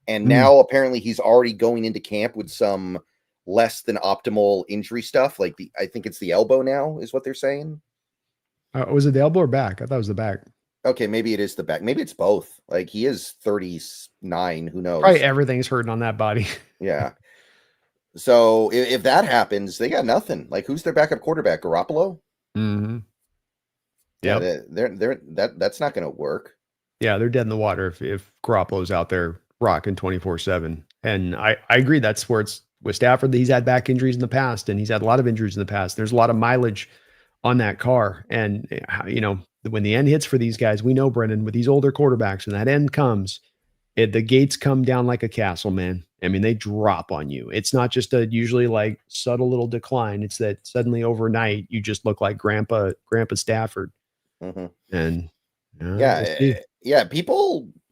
And now apparently he's already going into camp with some less than optimal injury stuff. Like I think it's the elbow now is what they're saying. Was it the elbow or back? I thought it was the back. Okay, maybe it is the back. Maybe it's both. Like, he is 39. Who knows? Probably everything's hurting on that body. Yeah. So if that happens, they got nothing. Like, who's their backup quarterback? Garoppolo? Mm-hmm. Yeah, that's not going to work. Yeah, they're dead in the water if Garoppolo's out there rocking 24/7. And I agree. That's where it's with Stafford. He's had back injuries in the past, and he's had a lot of injuries in the past. There's a lot of mileage on that car. And, when the end hits for these guys, we know, Brendan, with these older quarterbacks, and that end comes, the gates come down like a castle, man. I mean, they drop on you. It's not just a usually like subtle little decline. It's that suddenly overnight you just look like Grandpa Stafford. Mm-hmm. And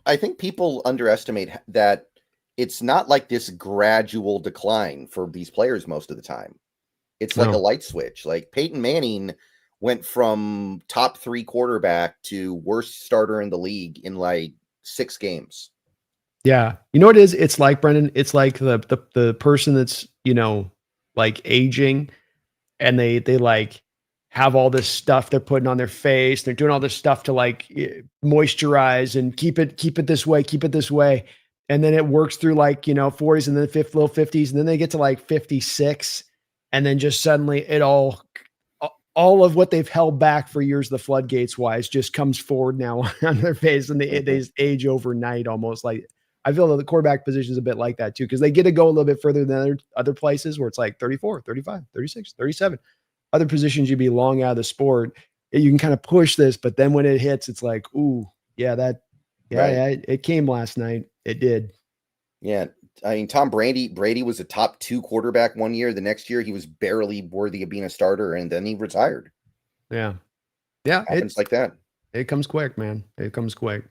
I think people underestimate that it's not like this gradual decline for these players most of the time. It's like a light switch. Like, Peyton Manning went from top 3 quarterback to worst starter in the league in like 6 games. Yeah. You know what it is? It's like, Brendan, it's like the person that's, like aging, and they like have all this stuff they're putting on their face. They're doing all this stuff to like moisturize and keep it this way. And then it works through like, 40s and then low 50s. And then they get to like 56. And then just suddenly it all of what they've held back for years, the floodgates wise, just comes forward now on their face, and they age overnight almost. Like, I feel that the quarterback position is a bit like that too, because they get to go a little bit further than other places where it's like 34, 35, 36, 37. Other positions you'd be long out of the sport. You can kind of push this, but then when it hits, it's like, ooh, it came last night. It did. Yeah. I mean, Tom Brady was a top 2 quarterback one year. The next year, he was barely worthy of being a starter, and then he retired. Yeah. Happens like that. It comes quick, man. It comes quick.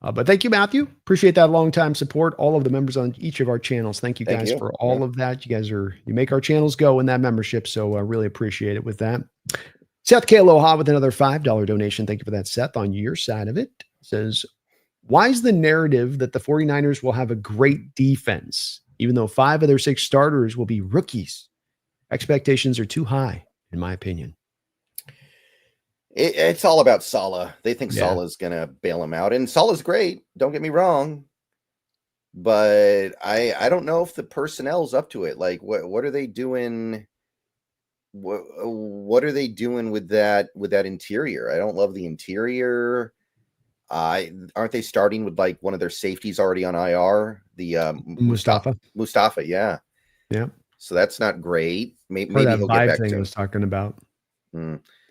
But thank you, Matthew. Appreciate that long time support. All of the members on each of our channels. Thank you guys for all of that. You guys you make our channels go in that membership. So I really appreciate it with that. Seth K. Aloha with another $5 donation. Thank you for that, Seth, on your side of it. Says, why is the narrative that the 49ers will have a great defense, even though 5 of their 6 starters will be rookies? Expectations are too high, in my opinion. It's all about Saleh. They think Saleh's going to bail him out. And Saleh's great. Don't get me wrong. But I don't know if the personnel's up to it. Like, what are they doing? What are they doing with that interior? I don't love the interior. Aren't they starting with like one of their safeties already on IR? The Mustafa, yeah. So that's not great. Maybe he'll get back to. I was talking about.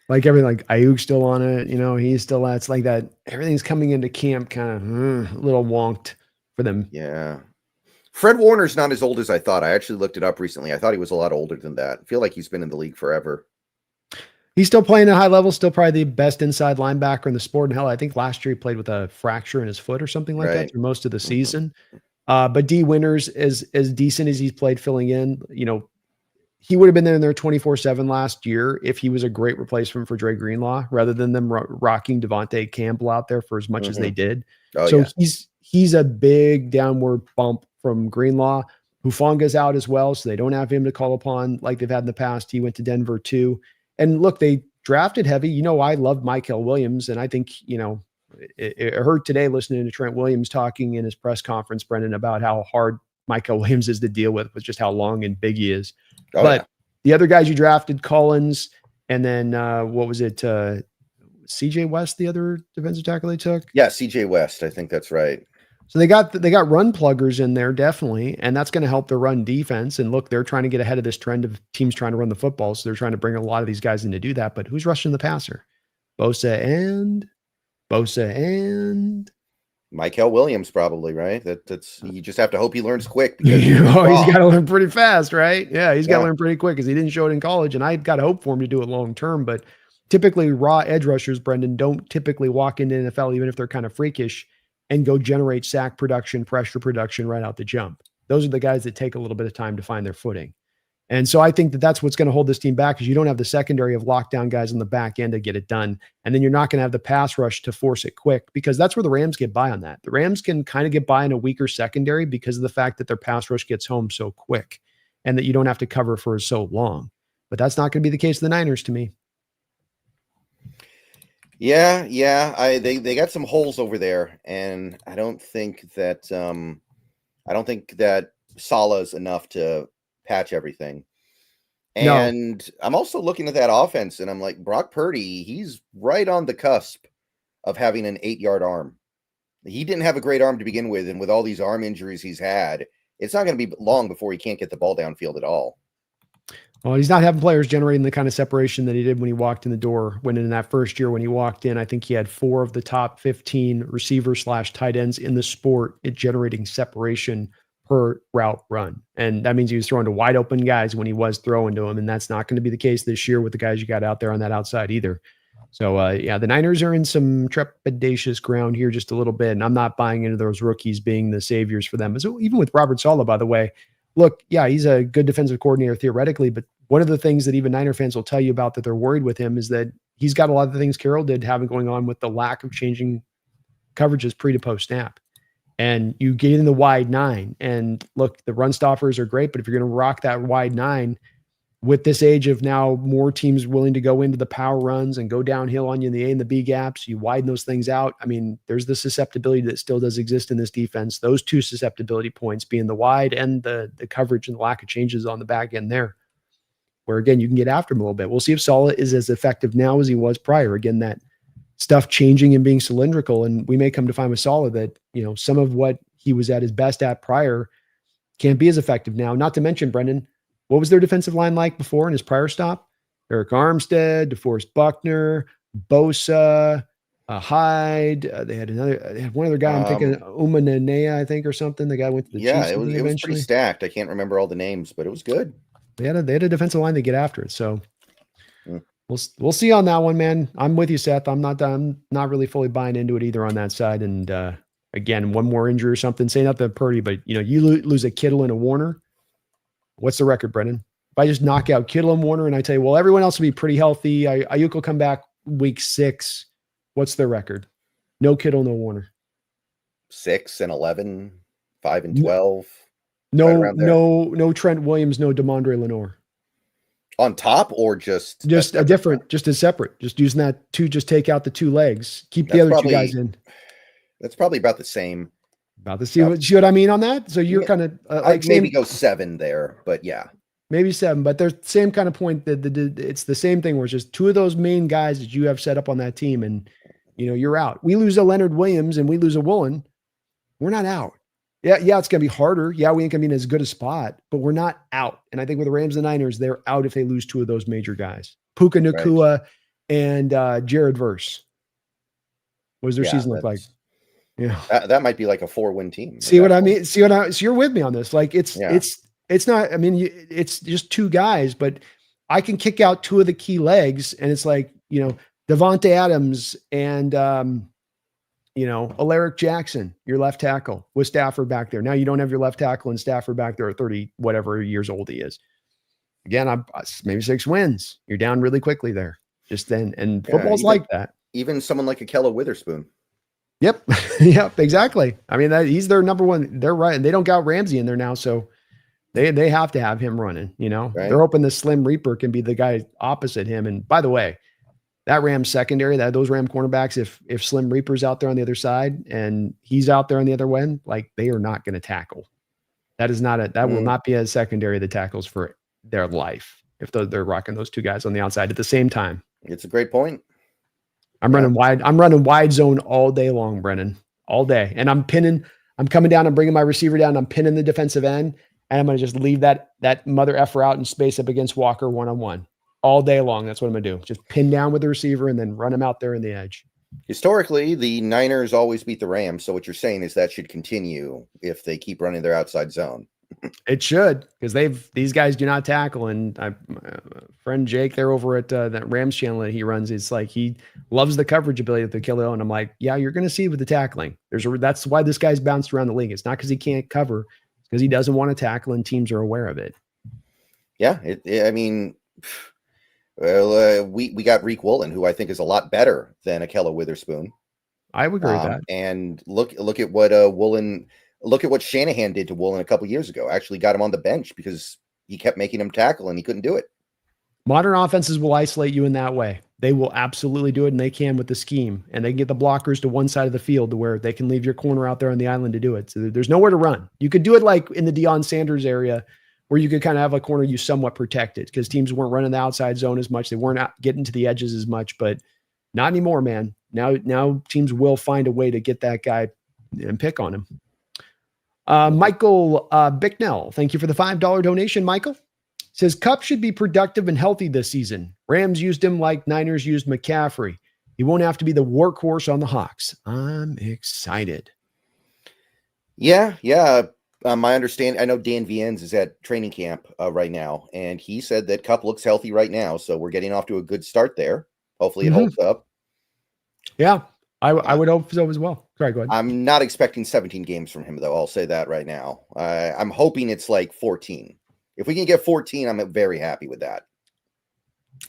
Like everything, like Ayuk's still on it. He's still it's like that. Everything's coming into camp kind of a little wonked for them. Yeah. Fred Warner's not as old as I thought. I actually looked it up recently. I thought he was a lot older than that. I feel like he's been in the league forever. He's still playing at a high level, still probably the best inside linebacker in the sport. And hell, I think last year he played with a fracture in his foot or something like that through most of the season. But D Winters, as decent as he's played filling in, he would have been there in there 24/7 last year if he was a great replacement for Dre Greenlaw, rather than them rocking Devontae Campbell out there for as much as they did. He's a big downward bump from Greenlaw. Hufanga's out as well, so they don't have him to call upon like they've had in the past. He went to Denver too. And look, they drafted heavy. I love Michael Williams, and I think, it hurt today listening to Trent Williams talking in his press conference, Brendan, about how hard Michael Williams is to deal with just how long and big he is. The other guys you drafted, Collins, and then what was it? CJ West, the other defensive tackle they took? Yeah, CJ West. I think that's right. So they got run pluggers in there, definitely, and that's going to help the run defense. And look, they're trying to get ahead of this trend of teams trying to run the football, so they're trying to bring a lot of these guys in to do that. But who's rushing the passer? Bosa and Bosa and Michael Williams, probably, right? That's you just have to hope he learns quick because he's got to learn pretty fast, right? Yeah, he's got to learn pretty quick because he didn't show it in college, and I got to hope for him to do it long term. But typically, raw edge rushers, Brendon, don't typically walk into NFL, even if they're kind of freakish, and go generate sack production, pressure production right out the jump. Those are the guys that take a little bit of time to find their footing. And so I think that that's what's going to hold this team back, is you don't have the secondary of lockdown guys on the back end to get it done. And then you're not going to have the pass rush to force it quick, because that's where the Rams get by on that. The Rams can kind of get by in a weaker secondary because of the fact that their pass rush gets home so quick and that you don't have to cover for so long. But that's not going to be the case of the Niners to me. Yeah. They got some holes over there, and I don't think that Salah's enough to patch everything. And no. I'm also looking at that offense, and I'm like, Brock Purdy, he's right on the cusp of having an 8-yard arm. He didn't have a great arm to begin with, and with all these arm injuries he's had, it's not going to be long before he can't get the ball downfield at all. Well, he's not having players generating the kind of separation that he did when he walked in the door. When in that first year when he walked in, I think he had 4 of the top 15 receivers / tight ends in the sport at generating separation per route run. And that means he was throwing to wide open guys when he was throwing to them. And that's not going to be the case this year with the guys you got out there on that outside either. So the Niners are in some trepidatious ground here just a little bit. And I'm not buying into those rookies being the saviors for them. So even with Robert Saleh, by the way, look, yeah, he's a good defensive coordinator theoretically, but one of the things that even Niner fans will tell you about that they're worried with him is that he's got a lot of the things Carroll did having going on with the lack of changing coverages pre to post snap. And you get in the wide 9, and look, the run stoppers are great, but if you're going to rock that wide 9 with this age of now more teams willing to go into the power runs and go downhill on you in the A and the B gaps, you widen those things out. I mean, there's the susceptibility that still does exist in this defense. Those 2 susceptibility points being the wide and the coverage and the lack of changes on the back end there, where again, you can get after him a little bit. We'll see if Saleh is as effective now as he was prior. Again, that stuff changing and being cylindrical. And we may come to find with Saleh that, some of what he was at his best at prior can't be as effective now. Not to mention, Brendon, what was their defensive line like before in his prior stop? Eric Armstead, DeForest Buckner, Bosa, Hyde. They had one other guy. I'm thinking Umananea, I think, or something. The guy went to the Chiefs. It was pretty stacked. I can't remember all the names, but it was good. They had a defensive line to get after it. So we'll see on that one, man. I'm with you, Seth. I'm not really fully buying into it either on that side. And again, one more injury or something. Say not the Purdy, but you lose a Kittle and a Warner. What's the record, Brendon? If I just knock out Kittle and Warner and I tell you, well, everyone else will be pretty healthy. Ayuk will come back week 6. What's their record? No Kittle, no Warner. 6-11, 5-12. No Trent Williams, no DeMondre Lenore. On top or just a different, just as separate, just using that to just take out the 2 legs, keep the other 2 guys in. That's probably about the same. See what I mean on that? So you're kind of like maybe go 7 there, but yeah. Maybe 7, but there's the same kind of point that it's the same thing where it's just 2 of those main guys that you have set up on that team, and you're out. We lose a Leonard Williams and we lose a Woolen. We're not out. Yeah, it's going to be harder. Yeah, we ain't going to be in as good a spot, but we're not out. And I think with the Rams and Niners, they're out if they lose 2 of those major guys. Puka Nacua and Jared Verse. What does their season look like? Yeah. That might be like a 4-win team. See what I mean? So you're with me on this. Like it's not, I mean, it's just 2 guys, but I can kick out 2 of the key legs, and it's like, Devontae Adams and, Alaric Jackson, your left tackle with Stafford back there. Now you don't have your left tackle and Stafford back there at 30, whatever years old he is. Again, I'm maybe 6 wins. You're down really quickly there just then. And football's like that. Even someone like Akella Witherspoon. Yep. Yep. Exactly. I mean, he's their number one. They're right. And they don't got Ramsey in there now. So they have to have him running, Right. They're hoping the Slim Reaper can be the guy opposite him. And by the way, that Rams secondary, those Ram cornerbacks, if Slim Reaper's out there on the other side and he's out there on the other end, like they are not going to tackle. That is not will not be a secondary that tackles for their life if they're rocking those 2 guys on the outside at the same time. It's a great point. I'm running wide. I'm running wide zone all day long, Brennan, all day. And I'm coming down, I'm bringing my receiver down, I'm pinning the defensive end, and I'm going to just leave that mother effer out in space up against Walker one-on-one all day long. That's what I'm going to do. Just pin down with the receiver and then run him out there in the edge. Historically, the Niners always beat the Rams. So what you're saying is that should continue if they keep running their outside zone. It should, because these guys do not tackle. And my friend Jake, they're over at that Rams channel that he runs. It's like he loves the coverage ability of the killer. And I'm like, yeah, you're going to see with the tackling. That's why this guy's bounced around the league. It's not because he can't cover, it's because he doesn't want to tackle, and teams are aware of it. Yeah, I mean, well, we got Reek Woolen, who I think is a lot better than Akella Witherspoon. I would agree with that. And look at what Woolen. Look at what Shanahan did to Woolen a couple years ago. Actually got him on the bench because he kept making him tackle and he couldn't do it. Modern offenses will isolate you in that way. They will absolutely do it, and they can with the scheme. And they can get the blockers to one side of the field to where they can leave your corner out there on the island to do it. So there's nowhere to run. You could do it like in the Deion Sanders area where you could kind of have a corner you somewhat protected because teams weren't running the outside zone as much. They weren't out getting to the edges as much, but not anymore, man. Now teams will find a way to get that guy and pick on him. Michael Bicknell, thank you for the $5 donation, Michael. Says Kupp should be productive and healthy this season. Rams used him like Niners used McCaffrey. He won't have to be the workhorse on the Hawks. I'm excited. Yeah. My understanding, I know Dan Viennes is at training camp right now, and he said that Kupp looks healthy right now. So we're getting off to a good start there. Hopefully it holds up. Yeah, I would hope so as well. Sorry, go ahead. I'm not expecting 17 games from him, though. I'll say that right now. I'm hoping it's like 14. If we can get 14, I'm very happy with that.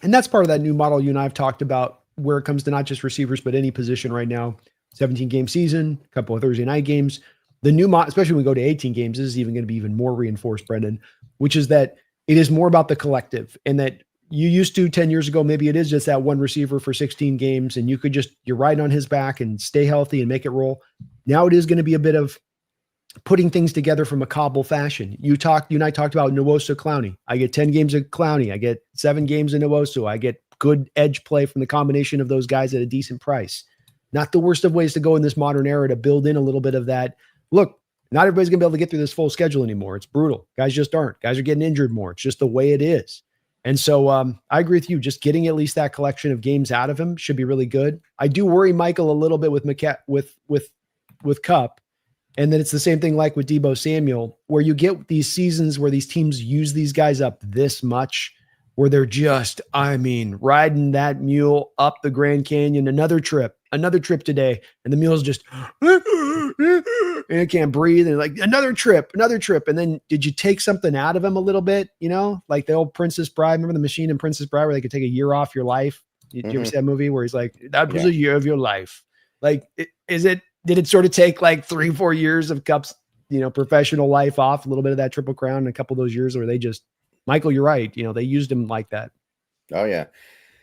And that's part of that new model you and I have talked about where it comes to not just receivers, but any position right now. 17-game season, a couple of Thursday night games. The new model, especially when we go to 18 games, this is even going to be even more reinforced, Brendon, which is that it is more about the collective, and that you used to 10 years ago, maybe it is just that one receiver for 16 games and you're riding on his back and stay healthy and make it roll. Now it is going to be a bit of putting things together from a cobble fashion. You and I talked about Nwosu Clowney. I get 10 games of Clowney. I get 7 games of Nwosu. I get good edge play from the combination of those guys at a decent price. Not the worst of ways to go in this modern era to build in a little bit of that. Look, not everybody's going to be able to get through this full schedule anymore. It's brutal. Guys just aren't. Guys are getting injured more. It's just the way it is. And so I agree with you. Just getting at least that collection of games out of him should be really good. I do worry Michael a little bit with Kupp, and then it's the same thing like with Deebo Samuel, where you get these seasons where these teams use these guys up this much, where they're just, riding that mule up the Grand Canyon, another trip today, and the mule's just and it can't breathe, and like another trip. And then did you take something out of him a little bit? Like the old Princess Bride. Remember the machine in Princess Bride where they could take a year off your life? Did you ever see that movie where he's like, that was a year of your life? Like, did it sort of take like 3-4 years of Kupp's, professional life off, a little bit of that Triple Crown, and a couple of those years where they just, Michael, you're right. They used him like that. Oh yeah.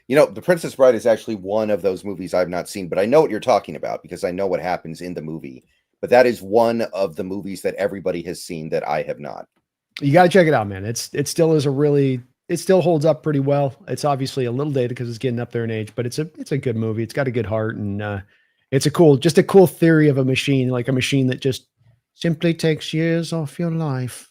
The Princess Bride is actually one of those movies I've not seen, but I know what you're talking about because I know what happens in the movie. But that is one of the movies that everybody has seen that I have not. You got to check it out, man. It still holds up pretty well. It's obviously a little dated because it's getting up there in age, but it's a good movie. It's got a good heart, and it's a cool theory of a machine, like a machine that just simply takes years off your life.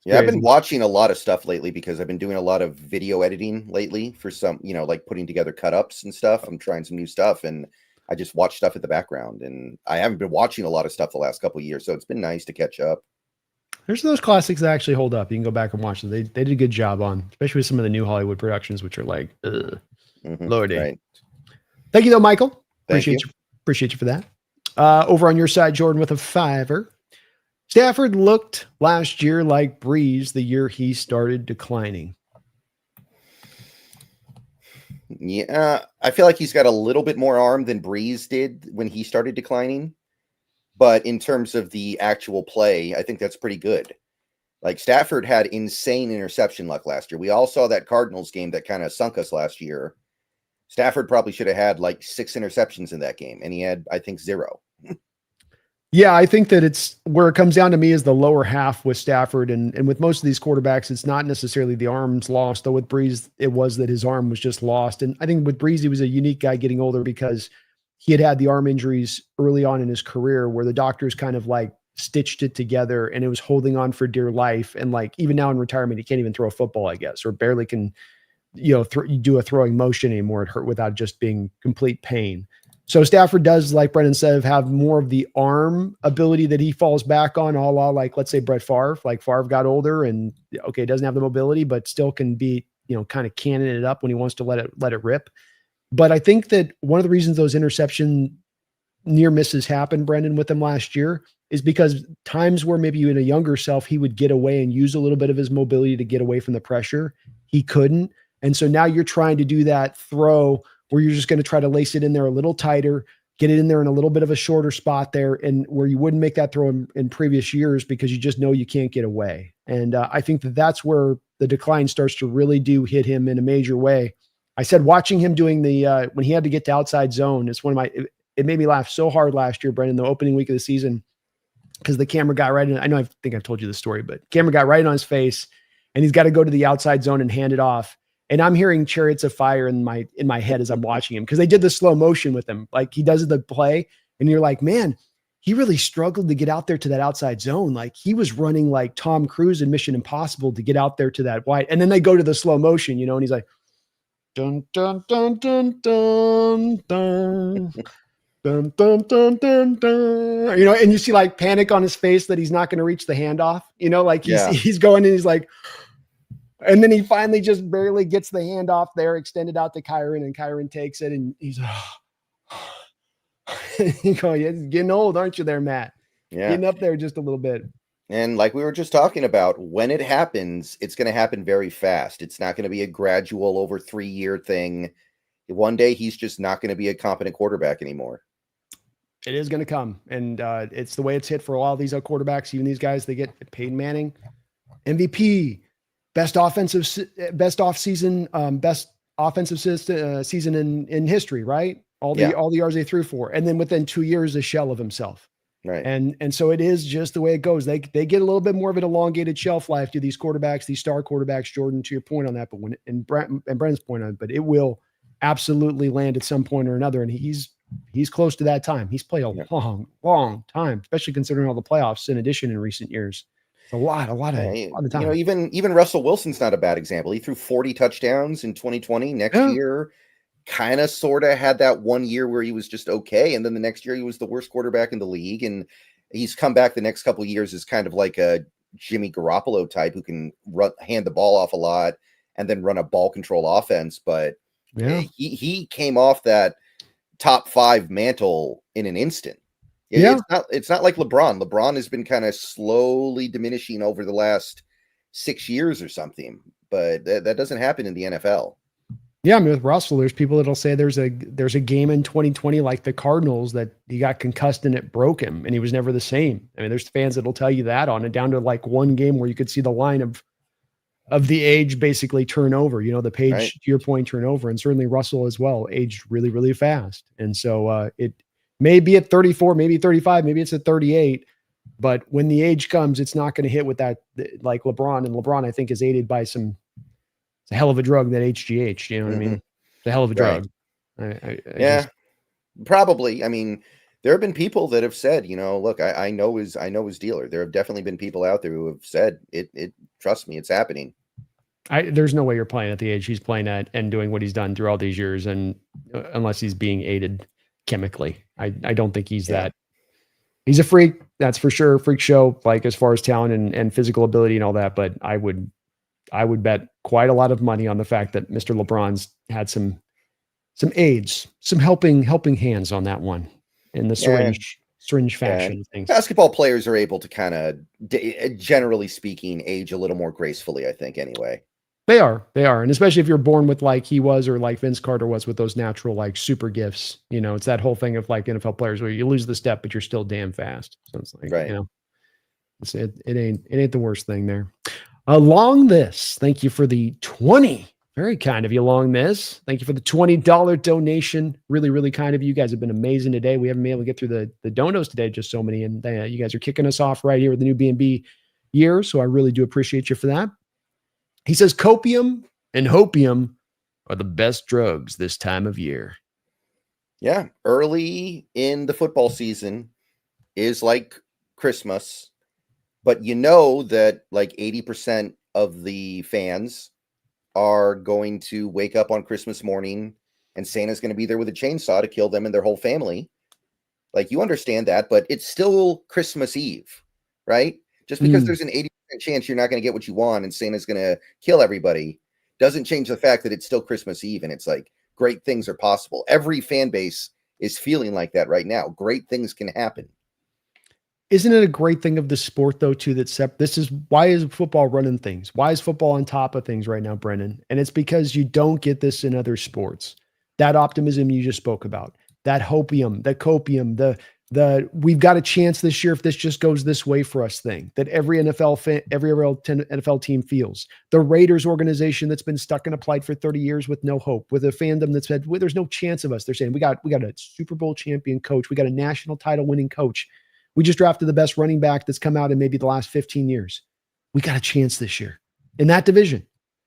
Yeah, I've been watching a lot of stuff lately because I've been doing a lot of video editing lately for some, like putting together cut-ups and stuff. I'm trying some new stuff, and I just watch stuff in the background, and I haven't been watching a lot of stuff the last couple of years, so it's been nice to catch up. There's those classics that actually hold up. You can go back and watch them. They did a good job on, especially with some of the new Hollywood productions, which are like, Lordy. Right. Thank you though, Michael. Appreciate you for that. Over on your side, Jordan, with a $5. Stafford looked last year like Breeze the year he started declining. Yeah, I feel like he's got a little bit more arm than Breeze did when he started declining. But in terms of the actual play, I think that's pretty good. Like Stafford had insane interception luck last year. We all saw that Cardinals game that kind of sunk us last year. Stafford probably should have had like 6 interceptions in that game, and he had, I think, 0. Yeah, I think that it's where it comes down to me is the lower half with Stafford. And with most of these quarterbacks, it's not necessarily the arms lost, though with Breeze, it was that his arm was just lost. And I think with Breeze, he was a unique guy getting older because he had the arm injuries early on in his career where the doctors kind of like stitched it together and it was holding on for dear life. And like, even now in retirement, he can't even throw a football, I guess, or barely can you do a throwing motion anymore. It hurt without just being complete pain. So Stafford does, like Brendon said, have more of the arm ability that he falls back on, a la like, let's say Brett Favre. Like Favre got older and okay, doesn't have the mobility, but still can be, kind of cannon it up when he wants to let it rip. But I think that one of the reasons those interception near misses happened, Brendon, with him last year is because times where maybe in a younger self, he would get away and use a little bit of his mobility to get away from the pressure. He couldn't. And so now you're trying to do that throw where you're just going to try to lace it in there a little tighter, get it in there in a little bit of a shorter spot there, and where you wouldn't make that throw in previous years because you just know you can't get away. And I think that that's where the decline starts to really hit him in a major way. I said watching him doing the when he had to get to outside zone, it's one of my it made me laugh so hard last year, Brendon, the opening week of the season, because the camera got right in. I think I've told you the story, but camera got right on his face and he's got to go to the outside zone and hand it off. And I'm hearing chariots of fire in my head as I'm watching him because they did the slow motion with him. Like he does the play and you're like, man, he really struggled to get out there to that outside zone. Like he was running like Tom Cruise in Mission Impossible to get out there to that wide. And then they go to the slow motion, and he's like, dun, dun, dun, dun, dun, dun. Dun, dun, dun, dun, dun. And you see like panic on his face that he's not going to reach the handoff, like he's going and he's like, and then he finally just barely gets the handoff there, extended out to Kyron, and Kyron takes it, and he's getting old, aren't you there, Matt? Yeah. Getting up there just a little bit. And like we were just talking about, when it happens, it's going to happen very fast. It's not going to be a gradual over 3-year thing. One day he's just not going to be a competent quarterback anymore. It is going to come. And it's the way it's hit for all these quarterbacks, even these guys, they get Peyton Manning, MVP, best offensive season in history, right? All the yards they threw for. And then within 2 years, a shell of himself. Right. And so it is just the way it goes. They get a little bit more of an elongated shelf life to these quarterbacks, these star quarterbacks, Jordan, to your point on that, but and Brennan's point on it, but it will absolutely land at some point or another. And he's close to that time. He's played a long time, especially considering all the playoffs in addition in recent years. It's a lot of time. Even Russell Wilson's not a bad example. He threw 40 touchdowns in 2020. Next year, kind of sort of had that 1 year where he was just okay. And then the next year he was the worst quarterback in the league. And he's come back the next couple of years as kind of like a Jimmy Garoppolo type who can hand the ball off a lot and then run a ball control offense. But he came off that top 5 mantle in an instant. It's not like LeBron. LeBron has been kind of slowly diminishing over the last 6 years or something, but that doesn't happen in the NFL. Yeah, I mean, with Russell, there's people that'll say there's a game in 2020 like the Cardinals that he got concussed and it broke him and he was never the same. I mean, there's fans that'll tell you that on it, down to like one game where you could see the line of the age basically turn over, the page, right, to your point, turn over. And certainly Russell as well aged really, really fast. And so it may be at 34, maybe 35, maybe it's at 38, but when the age comes, it's not going to hit with that, like LeBron. And LeBron, I think, is aided by it's a hell of a drug, that HGH, you know what I mean? It's a hell of a drug. Probably. I mean, there have been people that have said, look, I know his dealer. There have definitely been people out there who have said it trust me, it's happening. There's no way you're playing at the age he's playing at and doing what he's done through all these years. And unless he's being aided chemically, I don't think he's that. He's a freak. That's for sure. Freak show, like as far as talent and physical ability and all that. But I would bet quite a lot of money on the fact that Mr. LeBron's had some aids, some helping hands on that one in the syringe fashion things. Basketball players are able to kind of, generally speaking, age a little more gracefully, I think, anyway. They are. And especially if you're born with like he was, or like Vince Carter was, with those natural like super gifts, it's that whole thing of like NFL players where you lose the step, but you're still damn fast. So it's like, right. It ain't the worst thing there. Along this, thank you for the 20. Very kind of you, along this. Thank you for the $20 donation. Really, really kind of you. You guys have been amazing today. We haven't been able to get through the donos today, just so many. And you guys are kicking us off right here with the new BNB year. So I really do appreciate you for that. He says copium and hopium are the best drugs this time of year. Yeah. Early in the football season is like Christmas, but that like 80% of the fans are going to wake up on Christmas morning and Santa's going to be there with a chainsaw to kill them and their whole family. Like, you understand that, but it's still Christmas Eve, right? Just because there's an 80% chance you're not going to get what you want and Santa's going to kill everybody doesn't change the fact that it's still Christmas Eve, and it's like great things are possible. Every fan base is feeling like that right now. Great things can happen. Isn't it a great thing of the sport, though, too, this is why is football running things? Why is football on top of things right now, Brendon? And it's because you don't get this in other sports. That optimism you just spoke about, that hopium, the copium, the we've got a chance this year if this just goes this way for us thing that every NFL team feels. The Raiders organization that's been stuck in a plight for 30 years with no hope, with a fandom that said, well, there's no chance of us. They're saying we got a Super Bowl champion coach. We got a national title winning coach. We just drafted the best running back that's come out in maybe the last 15 years. We got a chance this year in that division.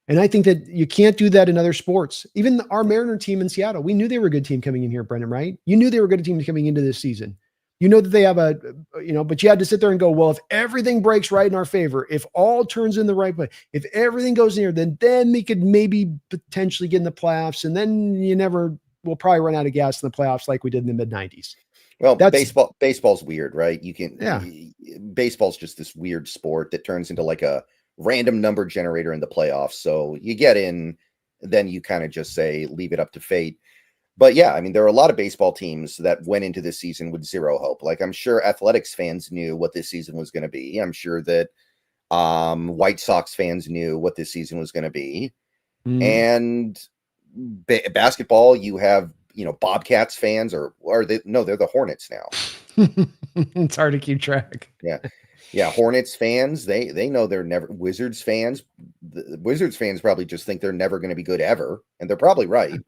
And I think that you can't do that in other sports. Even our Mariner team in Seattle, we knew they were a good team coming in here, Brendon, right? You knew they were a good team coming into this season. You know that they have but you had to sit there and go, well, if everything breaks right in our favor, if all turns in the right way, if everything goes in here, then we could maybe potentially get in the playoffs. And then we'll probably run out of gas in the playoffs like we did in the mid 90s. Well, baseball's weird, right? Baseball's just this weird sport that turns into like a random number generator in the playoffs. So you get in, then you kind of just say, leave it up to fate. But yeah, I mean, there are a lot of baseball teams that went into this season with zero hope. Like, I'm sure Athletics fans knew what this season was going to be. I'm sure that White Sox fans knew what this season was going to be. And basketball, you have, Bobcats fans they're the Hornets now. It's hard to keep track. Yeah. Hornets fans, they know they're never. Wizards fans, the Wizards fans probably just think they're never going to be good ever. And they're probably right.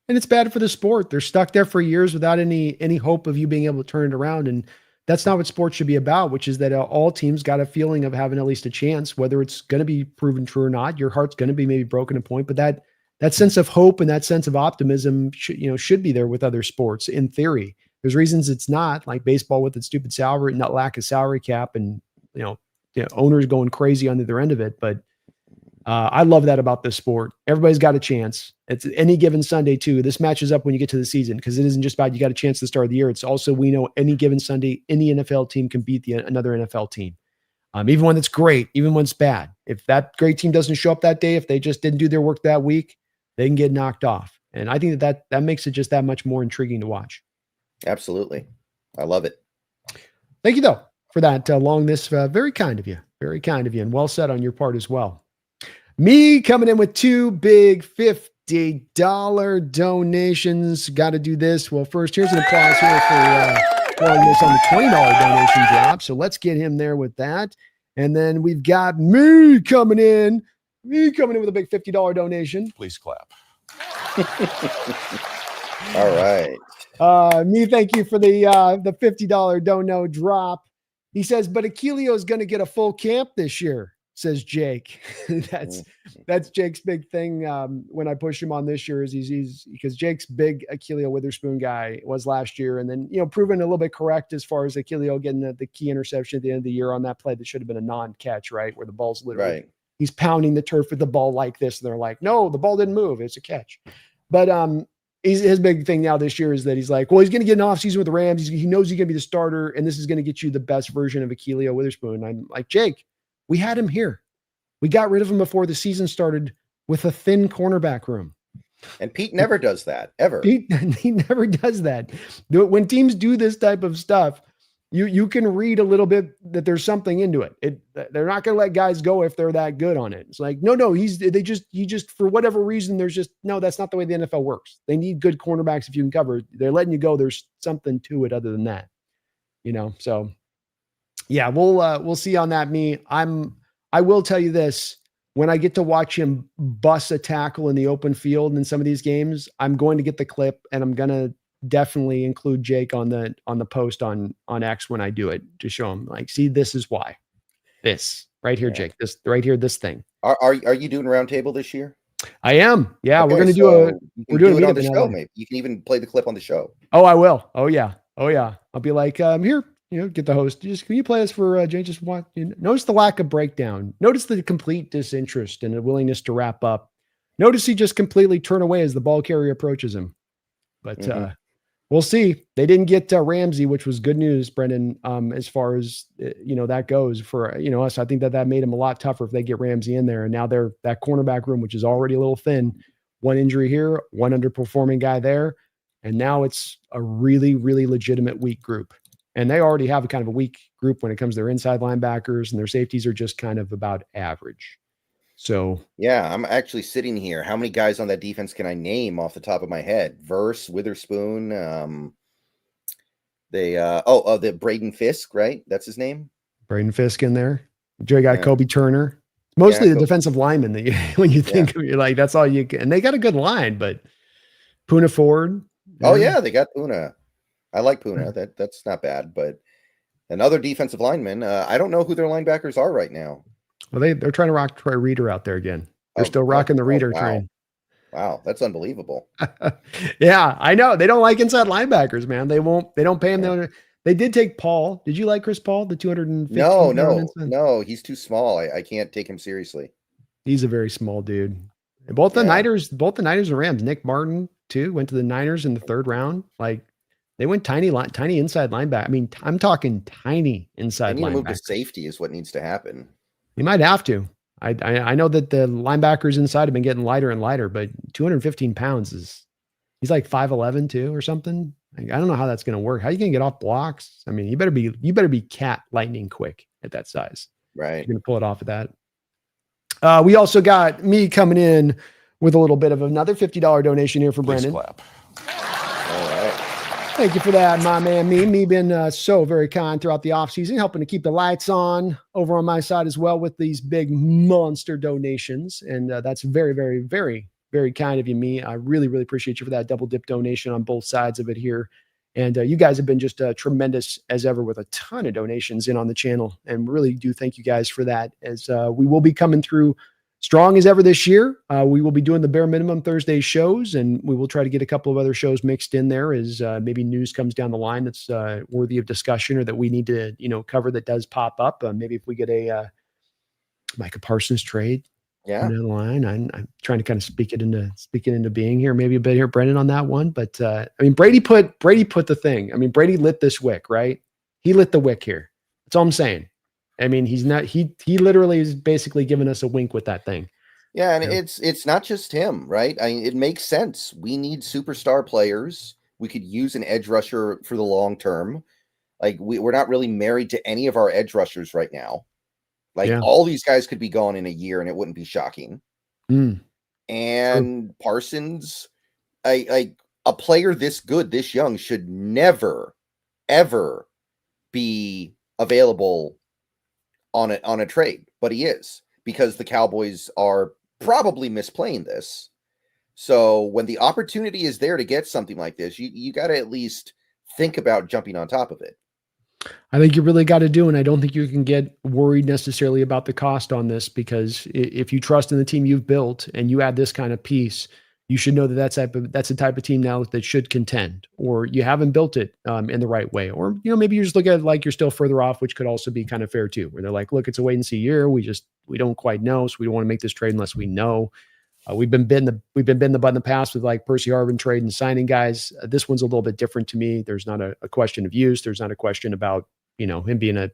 And it's bad for the sport. They're stuck there for years without any hope of you being able to turn it around. And that's not what sports should be about, which is that all teams got a feeling of having at least a chance, whether it's going to be proven true or not. Your heart's going to be maybe broken a point, but that sense of hope and that sense of optimism should be there with other sports in theory. There's reasons it's not, like baseball with its stupid salary, not lack of salary cap, and owners going crazy on the other end of it. But I love that about this sport. Everybody's got a chance. It's any given Sunday too. This matches up when you get to the season, because it isn't just about you got a chance to start the year. It's also, we know any given Sunday, any NFL team can beat another NFL team. Even when it's great, even when it's bad. If that great team doesn't show up that day, if they just didn't do their work that week, they can get knocked off. And I think that makes it just that much more intriguing to watch. Absolutely. I love it. Thank you, though, for that long this. Very kind of you. Very kind of you. And well said on your part as well. Me coming in with two big $50 donations. Got to do this. Well, first, here's an applause here for throwing this on the $20 donation drop. So let's get him there with that. And then we've got me coming in with a big $50 donation. Please clap. All right. Me, thank you for the $50 dono drop. He says, but Achillio is going to get a full camp this year, says Jake. That's Jake's big thing. When I push him on this year is he's because Jake's big Achillio Witherspoon guy was last year. And then, proven a little bit correct as far as Achillio getting the key interception at the end of the year on that play that should have been a non-catch, right? Where the ball's literally, right. He's pounding the turf with the ball like this. And they're like, no, the ball didn't move. It's a catch. But, his big thing now this year is that he's like, well, he's going to get an offseason with the Rams. He knows he's going to be the starter, and this is going to get you the best version of Achillio Witherspoon. I'm like, Jake, we had him here. We got rid of him before the season started with a thin cornerback room. And Pete never does that, ever. He never does that. When teams do this type of stuff, you can read a little bit that there's something into it. They're not going to let guys go if they're that good on it. It's like, no, he just for whatever reason, that's not the way the NFL works. They need good cornerbacks if you can cover. They're letting you go. There's something to it other than that, So yeah, we'll see on that. I will tell you this: when I get to watch him bust a tackle in the open field in some of these games, I'm going to get the clip and I'm going to definitely include Jake on the post on X when I do it to show him, like, see, this is why. This right here, Jake, this right here, this thing. Are you doing a roundtable this year? I am. Yeah. Okay, we're going to we're doing it on the show. Maybe you can even play the clip on the show. Oh, I will. Oh yeah. I'll be like, here, get the host. Can you play this for Jake? Just notice the lack of breakdown. Notice the complete disinterest and a willingness to wrap up. Notice he just completely turn away as the ball carrier approaches him. But we'll see. They didn't get Ramsey, which was good news, Brendan, as far as, that goes for, us. I think that made him a lot tougher if they get Ramsey in there. And now they're that cornerback room, which is already a little thin. One injury here, one underperforming guy there. And now it's a really, really legitimate weak group. And they already have a kind of a weak group when it comes to their inside linebackers, and their safeties are just kind of about average. So yeah, I'm actually sitting here. How many guys on that defense can I name off the top of my head? Verse, Witherspoon, the Braden Fisk, right? That's his name. Braden Fisk in there. Joe got Kobe Turner. Mostly the defensive lineman that when you think of, you're like, that's all you can. And they got a good line, but Puna Ford. Oh yeah, they got Puna. I like Puna. That's not bad, but another defensive lineman. I don't know who their linebackers are right now. Well, they're trying to rock Troy Reader out there again. They're still rocking the Reader train. Wow, that's unbelievable. Yeah, I know. They don't like inside linebackers, man. They don't pay him. They did take Paul. Did you like Chris Paul? The 250? No, he's too small. I can't take him seriously. He's a very small dude. And both the Niners and Rams, Nick Martin too, went to the Niners in the 3rd round. Like they went tiny inside linebacker. I mean, I'm talking tiny inside linebacker. Move to safety is what needs to happen. You might have to. I know that the linebackers inside have been getting lighter and lighter, but 215 pounds he's like 5'11" too or something. I don't know how that's going to work. How are you going to get off blocks? I mean, you better be cat lightning quick at that size. Right. You're going to pull it off of that. We also got me coming in with a little bit of another $50 donation here from Brendan. All right. Thank you for that, my man. Me been so very kind throughout the offseason, helping to keep the lights on over on my side as well with these big monster donations. And that's very, very, very, very kind of you, me. I really, really appreciate you for that double dip donation on both sides of it here. And you guys have been just tremendous as ever with a ton of donations in on the channel. And really do thank you guys for that, as we will be coming through strong as ever this year. We will be doing the bare minimum Thursday shows, and we will try to get a couple of other shows mixed in there as maybe news comes down the line that's worthy of discussion or that we need to, cover that does pop up. Maybe if we get a Micah Parsons trade down the line, I'm trying to kind of speak it into being here, maybe a bit here, Brendan, on that one. But I mean, Brady put the thing. I mean, Brady lit this wick, right? He lit the wick here. That's all I'm saying. I mean, he literally is basically giving us a wink with that thing. Yeah, and it's not just him, right? I mean, it makes sense. We need superstar players. We could use an edge rusher for the long term. Like we're not really married to any of our edge rushers right now. Like all these guys could be gone in a year and it wouldn't be shocking. And Parsons, a player this good, this young should never, ever be available on a trade, but he is, because the Cowboys are probably misplaying this. So when the opportunity is there to get something like this, you got to at least think about jumping on top of it. I think you really got to do, and I don't think you can get worried necessarily about the cost on this, because if you trust in the team you've built and you add this kind of piece, you should know that that's the type of team now that should contend, or you haven't built it in the right way. Or, maybe you just look at it like you're still further off, which could also be kind of fair too, where they're like, look, it's a wait and see year. We don't quite know. So we don't want to make this trade unless we know. We've been bitten the butt in the past with like Percy Harvin trade and signing guys. This one's a little bit different to me. There's not a question of use. There's not a question about, him being a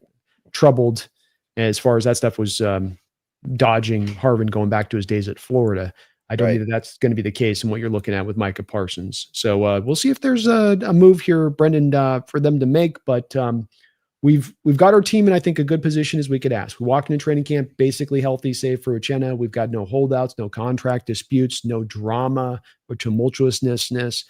troubled as far as that stuff was dodging Harvin going back to his days at Florida. I don't think that's going to be the case in what you're looking at with Micah Parsons. So we'll see if there's a move here, Brendan, for them to make. But we've got our team in, I think, a good position as we could ask. We walked into training camp basically healthy, save for Uchenna. We've got no holdouts, no contract disputes, no drama or tumultuousness.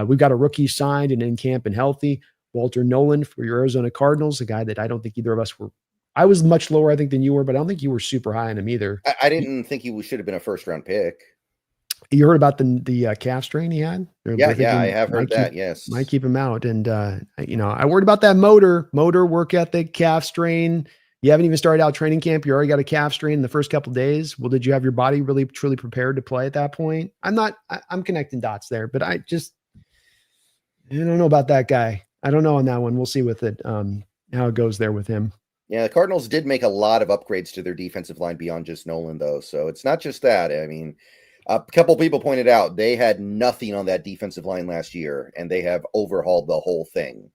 We've got a rookie signed and in camp and healthy. Walter Nolan for your Arizona Cardinals, a guy that I don't think either of us were. I was much lower, I think, than you were, but I don't think you were super high on him either. I didn't think he should have been a first-round pick. You heard about the calf strain he had? Yeah, I have heard that. Yes, might keep him out. And I worried about that motor work ethic, calf strain. You haven't even started out training camp. You already got a calf strain in the first couple of days. Well, did you have your body really truly prepared to play at that point? I'm connecting dots there, but I don't know about that guy. I don't know on that one. We'll see with it how it goes there with him. Yeah, the Cardinals did make a lot of upgrades to their defensive line beyond just Nolan, though. So it's not just that. I mean, A couple people pointed out they had nothing on that defensive line last year, and they have overhauled the whole thing.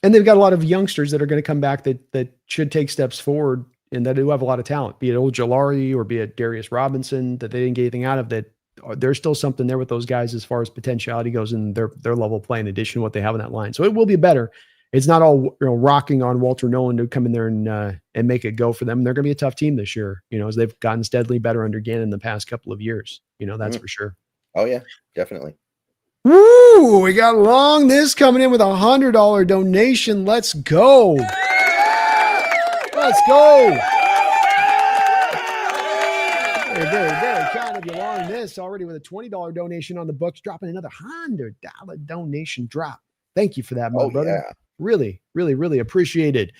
And they've got a lot of youngsters that are going to come back that should take steps forward and that do have a lot of talent, be it Ojulari or be it Darius Robinson, that they didn't get anything out of. That there's still something there with those guys as far as potentiality goes in their level of play in addition to what they have in that line. So it will be better. It's not all rocking on Walter Nolan to come in there and make it go for them. They're going to be a tough team this year, as they've gotten steadily better under Gannon in the past couple of years. That's for sure. Oh yeah, definitely. Woo! We got Long this coming in with $100 donation. Let's go. Let's go. Very kind of you, Long this already with a $20 donation on the books, dropping another $100 donation drop. Thank you for that, my brother. Yeah. Really, really, really appreciate it.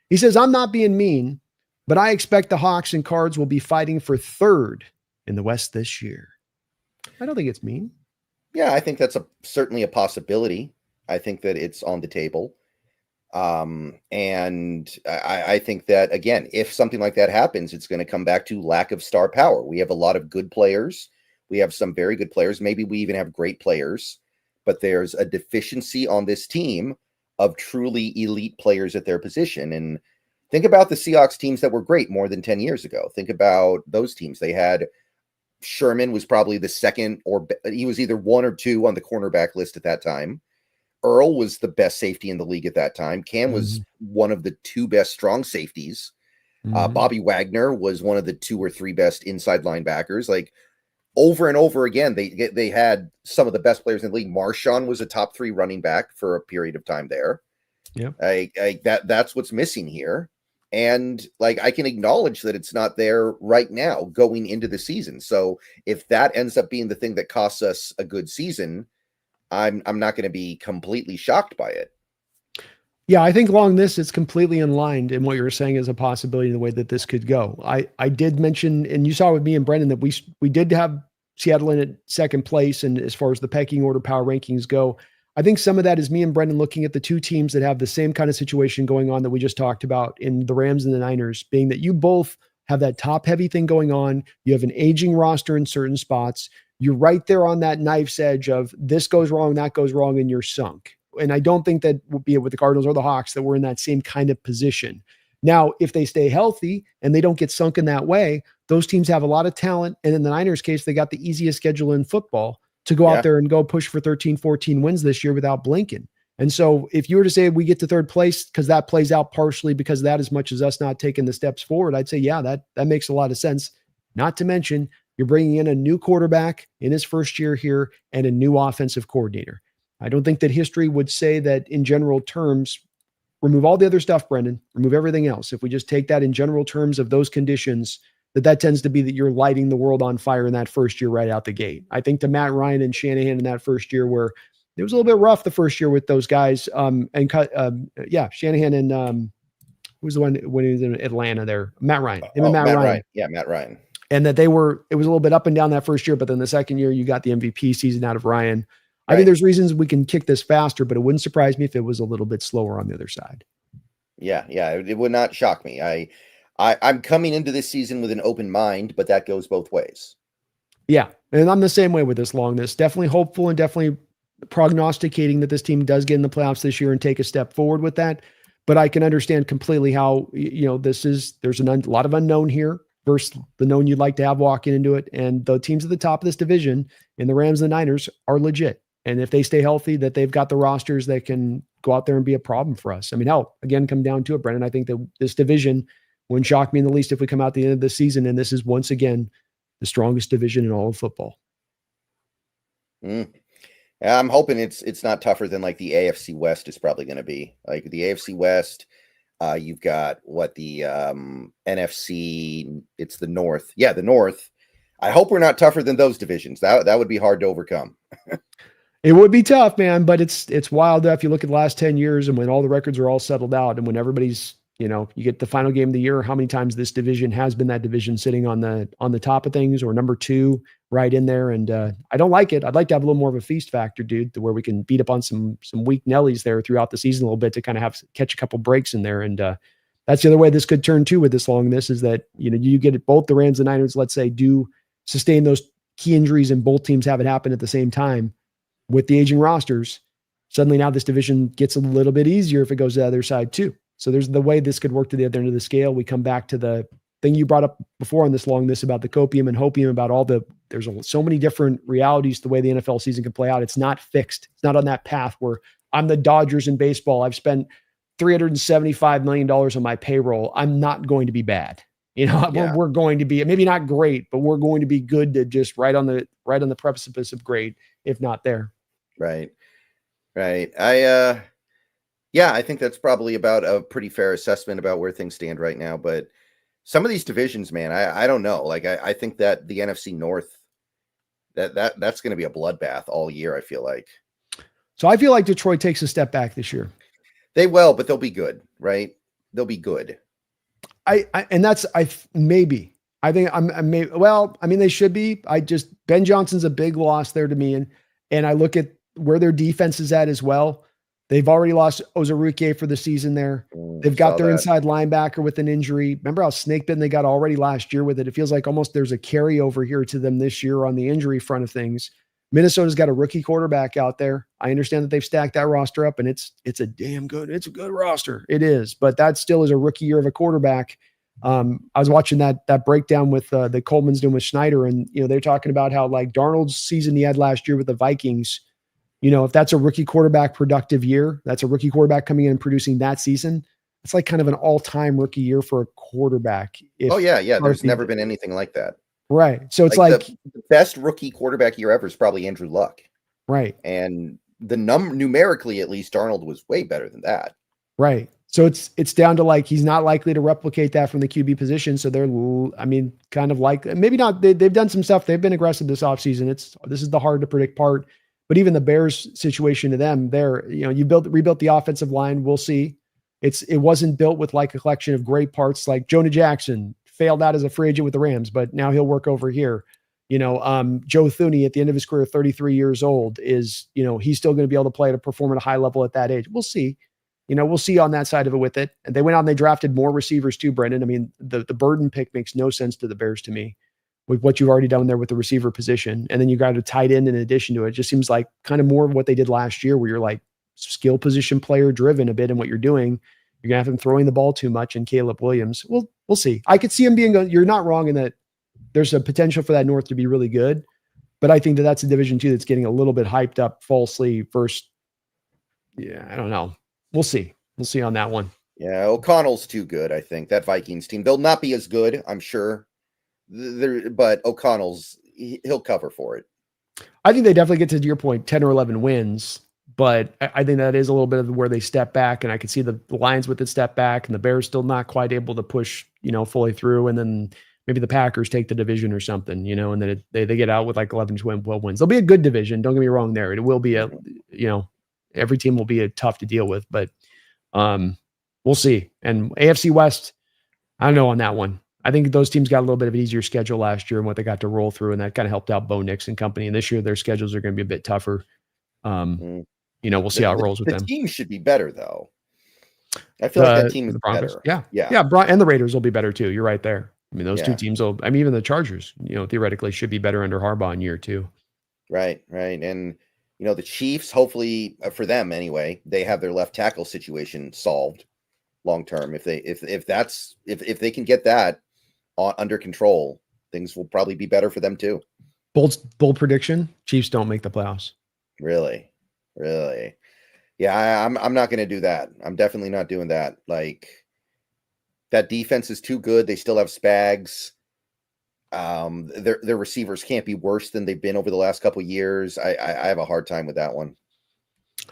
He says, I'm not being mean, but I expect the Hawks and Cards will be fighting for third in the West this year. I don't think it's mean. Yeah, I think that's certainly a possibility. I think that it's on the table. And I think that, again, if something like that happens, it's going to come back to lack of star power. We have a lot of good players. We have some very good players. Maybe we even have great players, but there's a deficiency on this team of truly elite players at their position. And think about the Seahawks teams that were great more than 10 years ago. Think about those teams. They had Sherman was probably the second, or he was either one or two on the cornerback list at that time. Earl was the best safety in the league at that time. Cam was one of the two best strong safeties. Bobby Wagner was one of the 2 or 3 best inside linebackers. Like over and over again, they had some of the best players in the league. Marshawn was a top 3 running back for a period of time there. Yeah, that's what's missing here. And I can acknowledge that it's not there right now going into the season. So if that ends up being the thing that costs us a good season, I'm not going to be completely shocked by it. Yeah, I think along this, it's completely in line in what you're saying is a possibility in the way that this could go. I did mention, and you saw with me and Brendan, that we did have Seattle in at second place. And as far as the pecking order power rankings go, I think some of that is me and Brendan looking at the two teams that have the same kind of situation going on that we just talked about in the Rams and the Niners, being that you both have that top heavy thing going on. You have an aging roster in certain spots. You're right there on that knife's edge of this goes wrong, that goes wrong, and you're sunk. And I don't think that will be it with the Cardinals or the Hawks that we're in that same kind of position. Now, if they stay healthy and they don't get sunk in that way, those teams have a lot of talent. And in the Niners case, they got the easiest schedule in football to go out there and go push for 13, 14 wins this year without blinking. And so if you were to say we get to third place because that plays out partially because of that as much as us not taking the steps forward, I'd say, yeah, that makes a lot of sense. Not to mention you're bringing in a new quarterback in his first year here and a new offensive coordinator. I don't think that history would say that in general terms, remove all the other stuff, Brendan, remove everything else. If we just take that in general terms of those conditions, that tends to be that you're lighting the world on fire in that first year right out the gate. I think to Matt Ryan and Shanahan in that first year where it was a little bit rough the first year with those guys. Shanahan and who was the one when he was in Atlanta there? Matt Ryan. Matt Ryan. Yeah, Matt Ryan. And that it was a little bit up and down that first year, but then the second year you got the MVP season out of Ryan. Right. I think there's reasons we can kick this faster, but it wouldn't surprise me if it was a little bit slower on the other side. Yeah. It would not shock me. I'm coming into this season with an open mind, but that goes both ways. Yeah. And I'm the same way with this Longness. Definitely hopeful and definitely prognosticating that this team does get in the playoffs this year and take a step forward with that. But I can understand completely how, there's a lot of unknown here versus the known you'd like to have walking into it. And the teams at the top of this division in the Rams and the Niners are legit. And if they stay healthy, that they've got the rosters that can go out there and be a problem for us. I mean, hell, again, come down to it, Brendan. I think that this division wouldn't shock me in the least if we come out at the end of the season and this is once again the strongest division in all of football. I'm hoping it's not tougher than like the AFC West is probably going to be. Like the AFC West, you've got the NFC, it's the North. Yeah, the North. I hope we're not tougher than those divisions. That would be hard to overcome. It would be tough, man, but it's wild if you look at the last 10 years and when all the records are all settled out and when everybody's, you get the final game of the year, how many times this division has been that division sitting on the top of things or number 2 right in there. And I don't like it. I'd like to have a little more of a feast factor, dude, to where we can beat up on some weak Nellies there throughout the season a little bit to kind of catch a couple breaks in there. And that's the other way this could turn too with this Longness is that, you get both the Rams and Niners, let's say, do sustain those key injuries and both teams have it happen at the same time with the aging rosters, suddenly now this division gets a little bit easier if it goes to the other side too. So there's the way this could work to the other end of the scale. We come back to the thing you brought up before on this long list about the copium and hopium, about there's so many different realities to the way the NFL season can play out. It's not fixed. It's not on that path where I'm the Dodgers in baseball. I've spent $375 million on my payroll. I'm not going to be bad. We're going to be maybe not great, but we're going to be good to just right on the precipice of great, if not there. Right. I think that's probably about a pretty fair assessment about where things stand right now. But some of these divisions, man, I don't know. Like I think that the NFC North, that's going to be a bloodbath all year, I feel like. So I feel like Detroit takes a step back this year. They will, but they'll be good, right? They'll be good. They should be. Ben Johnson's a big loss there to me. And I look at where their defense is at as well. They've already lost Ozaruke for the season there. They've got their inside linebacker with an injury. Remember how snake-bitten they got already last year with it? It feels like almost there's a carryover here to them this year on the injury front of things. Minnesota's got a rookie quarterback out there. I understand that they've stacked that roster up, and it's a good roster. It is, but that still is a rookie year of a quarterback. I was watching that breakdown with the Coleman's doing with Schneider, and they're talking about how like Darnold's season he had last year with the Vikings. If that's a rookie quarterback productive year, that's a rookie quarterback coming in and producing that season. It's like kind of an all-time rookie year for a quarterback. There's never been anything like that. Right. So it's like the best rookie quarterback year ever is probably Andrew Luck. Right. And the numerically, at least Darnold was way better than that. Right. So it's down to like, he's not likely to replicate that from the QB position. So they're, kind of like, maybe not, they've done some stuff. They've been aggressive this offseason. This is the hard to predict part, but even the Bears situation to them there, you rebuilt the offensive line. We'll see. It wasn't built with like a collection of great parts. Like Jonah Jackson failed out as a free agent with the Rams, but now he'll work over here. Joe Thuney at the end of his career, 33 years old, is, he's still going to be able to play to perform at a high level at that age. We'll see. We'll see on that side of it with it. And they went out and they drafted more receivers too, Brendan. I mean, the Burden pick makes no sense to the Bears to me with what you've already done there with the receiver position. And then you got a tight end in addition to it. It just seems like kind of more of what they did last year, where you're like skill position player driven a bit in what you're doing. You're going to have him throwing the ball too much and Caleb Williams. We'll see. I could see him being, you're not wrong in that there's a potential for that North to be really good, but I think that's a division too that's getting a little bit hyped up falsely versus, I don't know. We'll see. We'll see on that one. Yeah, O'Connell's too good, I think. That Vikings team, they'll not be as good, I'm sure. But he'll cover for it. I think they definitely get to your point, 10 or 11 wins. But I think that is a little bit of where they step back, and I could see the Lions with the step back, and the Bears still not quite able to push, fully through, and then maybe the Packers take the division or something, and then they get out with like 11 to 12 wins. They'll be a good division. Don't get me wrong there. It will be every team will be tough to deal with, but we'll see. And AFC West, I don't know on that one. I think those teams got a little bit of an easier schedule last year and what they got to roll through, and that kind of helped out Bo Nix and company. And this year their schedules are going to be a bit tougher. We'll see how it rolls with them. The team should be better, though. I feel like that team is better. Yeah. And the Raiders will be better, too. You're right there. I mean, those two teams even the Chargers, theoretically should be better under Harbaugh in year two. Right. And, the Chiefs, hopefully, for them anyway, they have their left tackle situation solved long term. If they can get that under control, things will probably be better for them, too. Bold prediction, Chiefs don't make the playoffs. Really? Yeah, I'm not going to do that. I'm definitely not doing that. Like, that defense is too good. They still have Spags. Their receivers can't be worse than they've been over the last couple of years. I have a hard time with that one.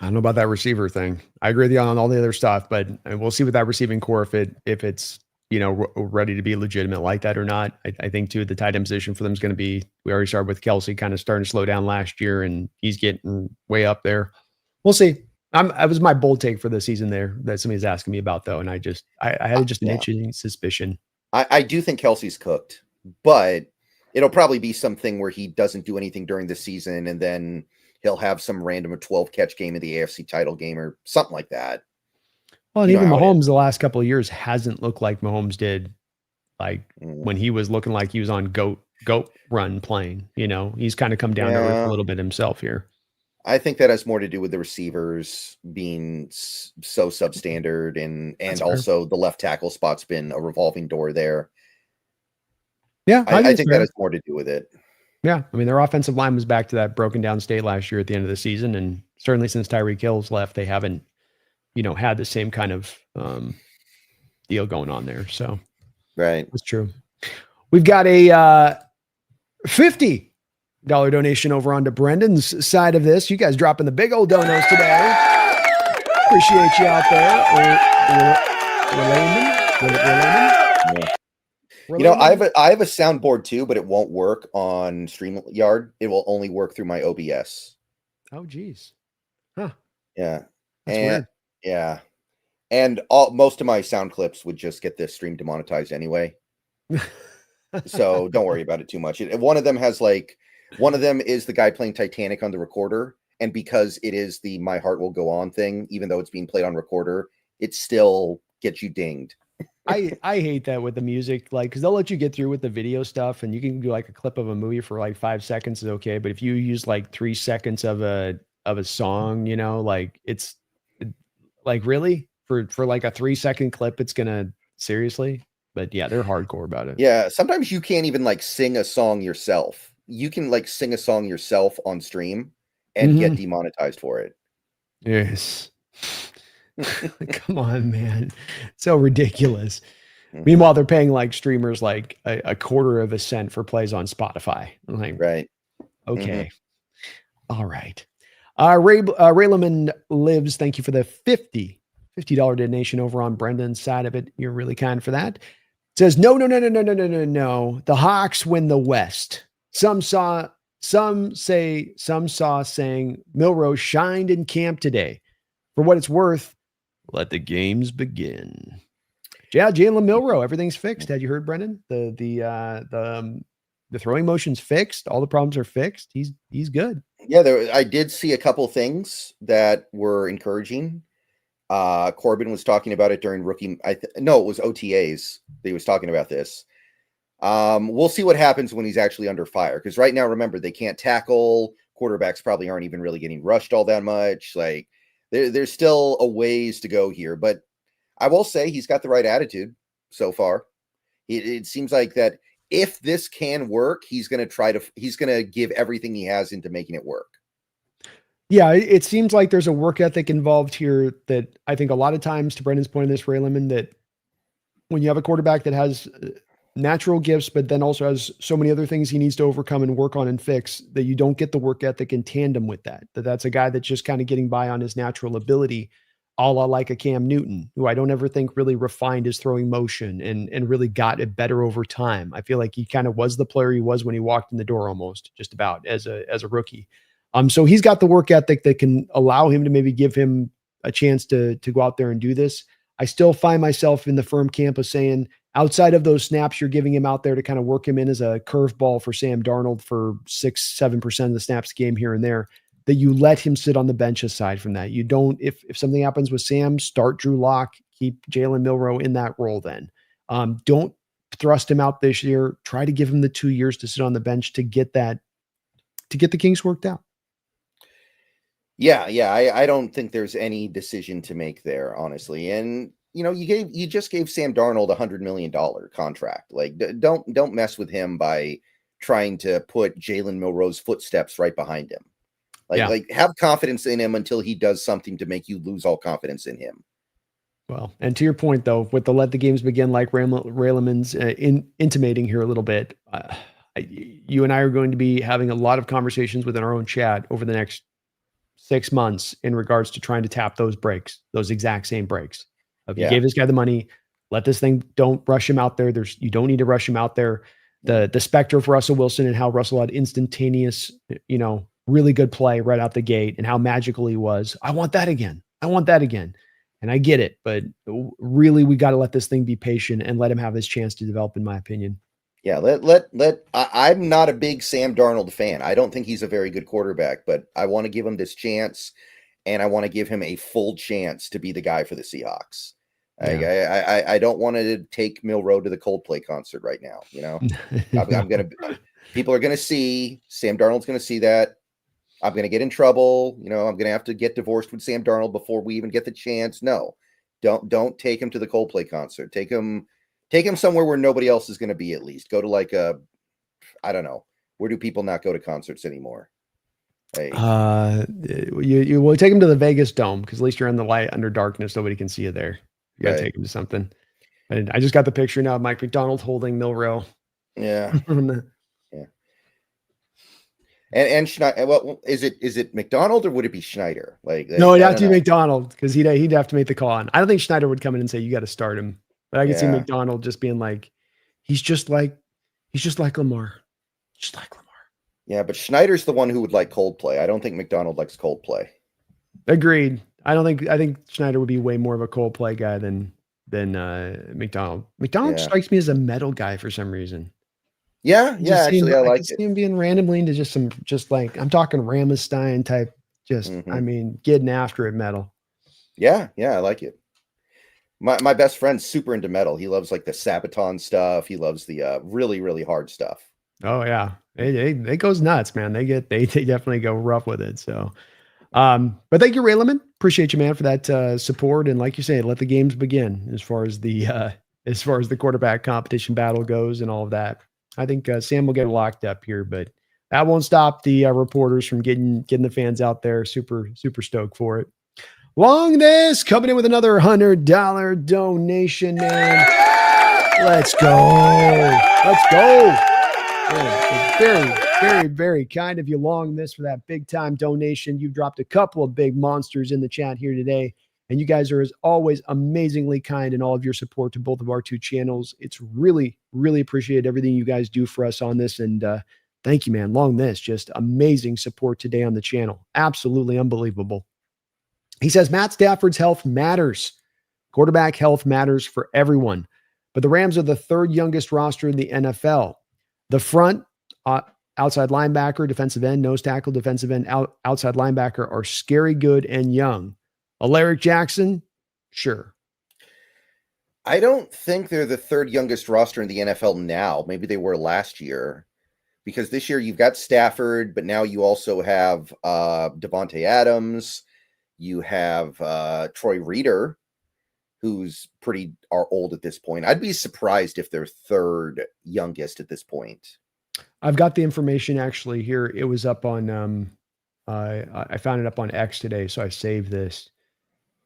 I don't know about that receiver thing. I agree with you on all the other stuff, but we'll see with that receiving core if it's ready to be legitimate like that or not. I think too the tight end position for them is going to be. We already started with Kelsey kind of starting to slow down last year, and he's getting way up there. We'll see. That was my bold take for the season there that somebody's asking me about though, and I had just an itching suspicion. I do think Kelsey's cooked, but it'll probably be something where he doesn't do anything during the season, and then he'll have some random 12 catch game in the AFC title game or something like that. Well, and even Mahomes the last couple of years hasn't looked like Mahomes did, like when he was looking like he was on GOAT goat run playing. He's kind of come down to earth a little bit himself here. I think that has more to do with the receivers being so substandard, and also the left tackle spot's been a revolving door there. Yeah, I think that has more to do with it. Yeah, I mean, their offensive line was back to that broken down state last year at the end of the season, and certainly since Tyreek Hill's left, they haven't, had the same kind of deal going on there. So, right, that's true. We've got a $50 donation over onto Brendon's side of this. You guys dropping the big old donos today. Appreciate you out there. I have a soundboard too, but it won't work on StreamYard. It will only work through my OBS. Oh, geez. Huh. Yeah. That's weird. Yeah. And most of my sound clips would just get this stream demonetized anyway. So don't worry about it too much. One of them is the guy playing Titanic on the recorder. And because it is the My Heart Will Go On thing, even though it's being played on recorder, it still gets you dinged. I hate that with the music, because they'll let you get through with the video stuff, and you can do a clip of a movie for 5 seconds is okay. But if you use 3 seconds of a song, it's really for a 3-second clip, it's gonna seriously. But yeah, they're hardcore about it. Yeah, sometimes you can't even sing a song yourself. You can sing a song yourself on stream and get demonetized for it. Yes. Come on, man. So ridiculous. Meanwhile, they're paying streamers a quarter of a cent for plays on Spotify. I'm right. Okay. All right. Rayleman Lives, thank you for the $50 donation over on Brendon's side of it. You're really kind for that. It says, no. The Hawks win the West. Some saw saying Milroe shined in camp today. For what it's worth, let the games begin. Yeah, Jaylen Milroe, everything's fixed. Had you heard, Brendon? The throwing motion's fixed. All the problems are fixed. He's good. Yeah, I did see a couple things that were encouraging. Corbin was talking about it during rookie. It was OTAs. He was talking about this. We'll see what happens when he's actually under fire. Because right now, remember, they can't tackle. Quarterbacks probably aren't even really getting rushed all that much. There's still a ways to go here. But I will say he's got the right attitude so far. It seems like that if this can work, he's going to give everything he has into making it work. Yeah, it seems like there's a work ethic involved here that I think a lot of times, to Brendon's point in this, Ray Lemon, that when you have a quarterback that has natural gifts, but then also has so many other things he needs to overcome and work on and fix, that you don't get the work ethic in tandem with that. That's a guy that's just kind of getting by on his natural ability, a la like a Cam Newton, who I don't ever think really refined his throwing motion and really got it better over time. I feel like he kind of was the player he was when he walked in the door, almost just about as a rookie. So he's got the work ethic that can allow him to maybe give him a chance to go out there and do this. I still find myself in the firm camp of saying, outside of those snaps you're giving him out there to kind of work him in as a curveball for Sam Darnold for 6-7% of the snaps game here and there, that you let him sit on the bench aside from that. You don't, if something happens with Sam, start Drew Lock, keep Jaylen Milroe in that role then. Don't thrust him out this year. Try to give him the 2 years to sit on the bench to get the kinks worked out. Yeah. I don't think there's any decision to make there, honestly. And you just gave Sam Darnold $100 million contract. Don't mess with him by trying to put Jaylen Milroe's footsteps right behind him. Have confidence in him until he does something to make you lose all confidence in him. Well, and to your point though, with the let the games begin, like Rayleman's intimating here a little bit, you and I are going to be having a lot of conversations within our own chat over the next 6 months in regards to trying to tap those breaks, those exact same breaks. If you gave this guy the money, let this thing, don't rush him out there. You don't need to rush him out there. The specter of Russell Wilson and how Russell had instantaneous, really good play right out the gate and how magical he was. I want that again. And I get it, but really we got to let this thing be patient and let him have his chance to develop, in my opinion. Yeah, I'm not a big Sam Darnold fan. I don't think he's a very good quarterback, but I want to give him this chance, and I want to give him a full chance to be the guy for the Seahawks. Yeah. I don't want to take Milroe to the Coldplay concert right now. I'm People are going to see, Sam Darnold's going to see that. I'm going to get in trouble. I'm going to have to get divorced with Sam Darnold before we even get the chance. No, don't take him to the Coldplay concert. Take him somewhere where nobody else is going to be. At least go to I don't know. Where do people not go to concerts anymore? Hey. You will take him to the Vegas Dome because at least you're in the light under darkness. Nobody can see you there. You got to take him to something. And I just got the picture now of Mike McDonald holding Milroe. Yeah. Yeah. And Schneider, well, is it McDonald or would it be Schneider? No, it'd have to be McDonald because he'd have to make the call on. I don't think Schneider would come in and say you got to start him, but I could see McDonald just being like, he's just like Lamar, just like Lamar. Yeah, but Schneider's the one who would like Coldplay. I don't think McDonald likes Coldplay. Agreed. I think Schneider would be way more of a Coldplay guy than McDonald. McDonald strikes me as a metal guy for some reason. Yeah, actually, I like it. See him being randomly into just like I'm talking Rammstein type, I mean, getting after it metal. Yeah, I like it. My best friend's super into metal. He loves like the Sabaton stuff. He loves the really, really hard stuff. Oh yeah, it goes nuts, man. They definitely go rough with it. So, but thank you, Ray Lemon. Appreciate you, man, for that support. And like you say, let the games begin as far as the quarterback competition battle goes and all of that. I think Sam will get locked up here, but that won't stop the reporters from getting the fans out there super, super stoked for it. Long this coming in with another $100 donation, man. Let's go. Man, very, very, very kind of you, Long this, for that big time donation. You've dropped a couple of big monsters in the chat here today. And you guys are, as always, amazingly kind in all of your support to both of our two channels. It's really, really appreciate everything you guys do for us on this. And thank you, man. Long this, just amazing support today on the channel. Absolutely unbelievable. He says, Matt Stafford's health matters. Quarterback health matters for everyone. But the Rams are the third youngest roster in the NFL. The front, outside linebacker, defensive end, nose tackle, defensive end, outside linebacker are scary good and young. Alaric Jackson, sure. I don't think they're the third youngest roster in the NFL now. Maybe they were last year, because this year you've got Stafford, but now you also have Devontae Adams. You have Troy Reader, who's pretty old at this point. I'd be surprised if they're third youngest at this point. I've got the information actually here. It was up on, I found it up on X today, so I saved this.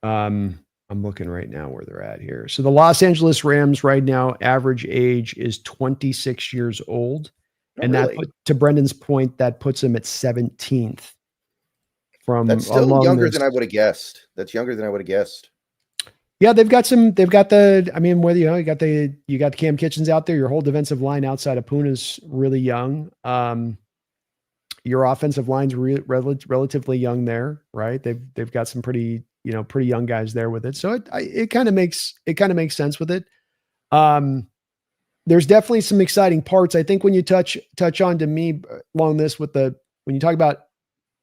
I'm looking right now where they're at here. So the Los Angeles Rams right now, average age is 26 years old. And really? That, to Brendan's point, that puts him at 17th. That's still younger than I would have guessed. That's younger than I would have guessed. Yeah, you got the Cam Kitchens out there. Your whole defensive line outside of Puna's really young. Your offensive line's relatively young there, right? They've got some pretty young guys there with it. So it kind of makes sense with it. There's definitely some exciting parts. I think when you touch on to me along this when you talk about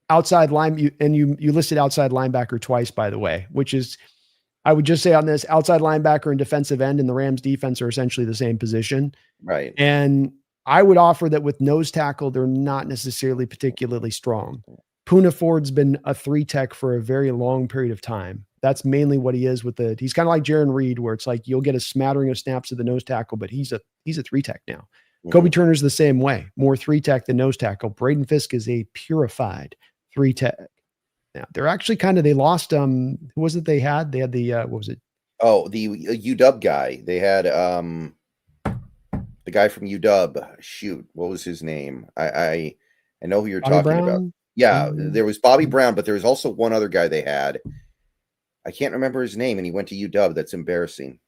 outside line, and you listed outside linebacker twice, by the way, which is, I would just say on this, outside linebacker and defensive end in the Rams defense are essentially the same position. Right. And I would offer that with nose tackle, they're not necessarily particularly strong. Puna Ford's been a 3-tech for a very long period of time. That's mainly what he is he's kind of like Jaron Reed, where it's like you'll get a smattering of snaps at the nose tackle, but he's a 3-tech now. Mm-hmm. Kobe Turner's the same way, more 3-tech than nose tackle. Braden Fisk is a purified 3-tech. Now they're actually they lost, who was it they had? They had the, what was it? Oh, the UW guy. They had, the guy from UW. Shoot, what was his name? I know who you're talking about. Yeah, there was Bobby Brown, but there was also one other guy they had. I can't remember his name, and he went to UW. That's embarrassing.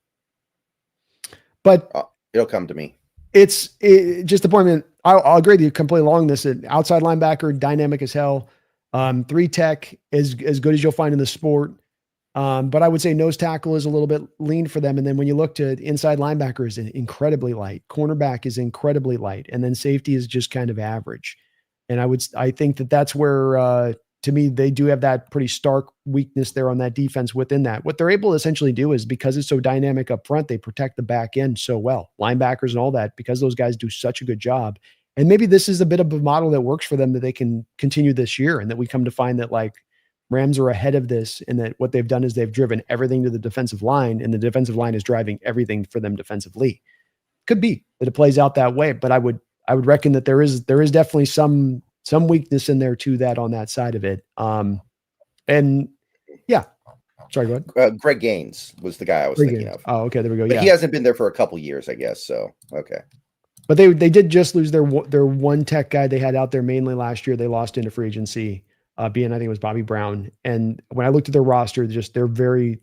But it'll come to me. It's just the point. I'll agree with you completely along this. Outside linebacker, dynamic as hell. 3-tech is as good as you'll find in the sport. But I would say nose tackle is a little bit lean for them. And then when you look to inside linebacker is incredibly light. Cornerback is incredibly light. And then safety is just kind of average. And I think that's where, to me, they do have that pretty stark weakness there on that defense within that. What they're able to essentially do is, because it's so dynamic up front, they protect the back end so well. Linebackers and all that, because those guys do such a good job. And maybe this is a bit of a model that works for them that they can continue this year, and that we come to find that like Rams are ahead of this, and that what they've done is they've driven everything to the defensive line, and the defensive line is driving everything for them defensively. Could be that it plays out that way, but I would reckon that there is definitely some weakness in there to that on that side of it. And yeah, sorry, go ahead. Greg Gaines was the guy I was thinking of. Oh, okay, there we go. But he hasn't been there for a couple years, I guess. So okay. But they did just lose their one tech guy they had out there mainly last year. They lost into free agency, being I think it was Bobby Brown. And when I looked at their roster, they're very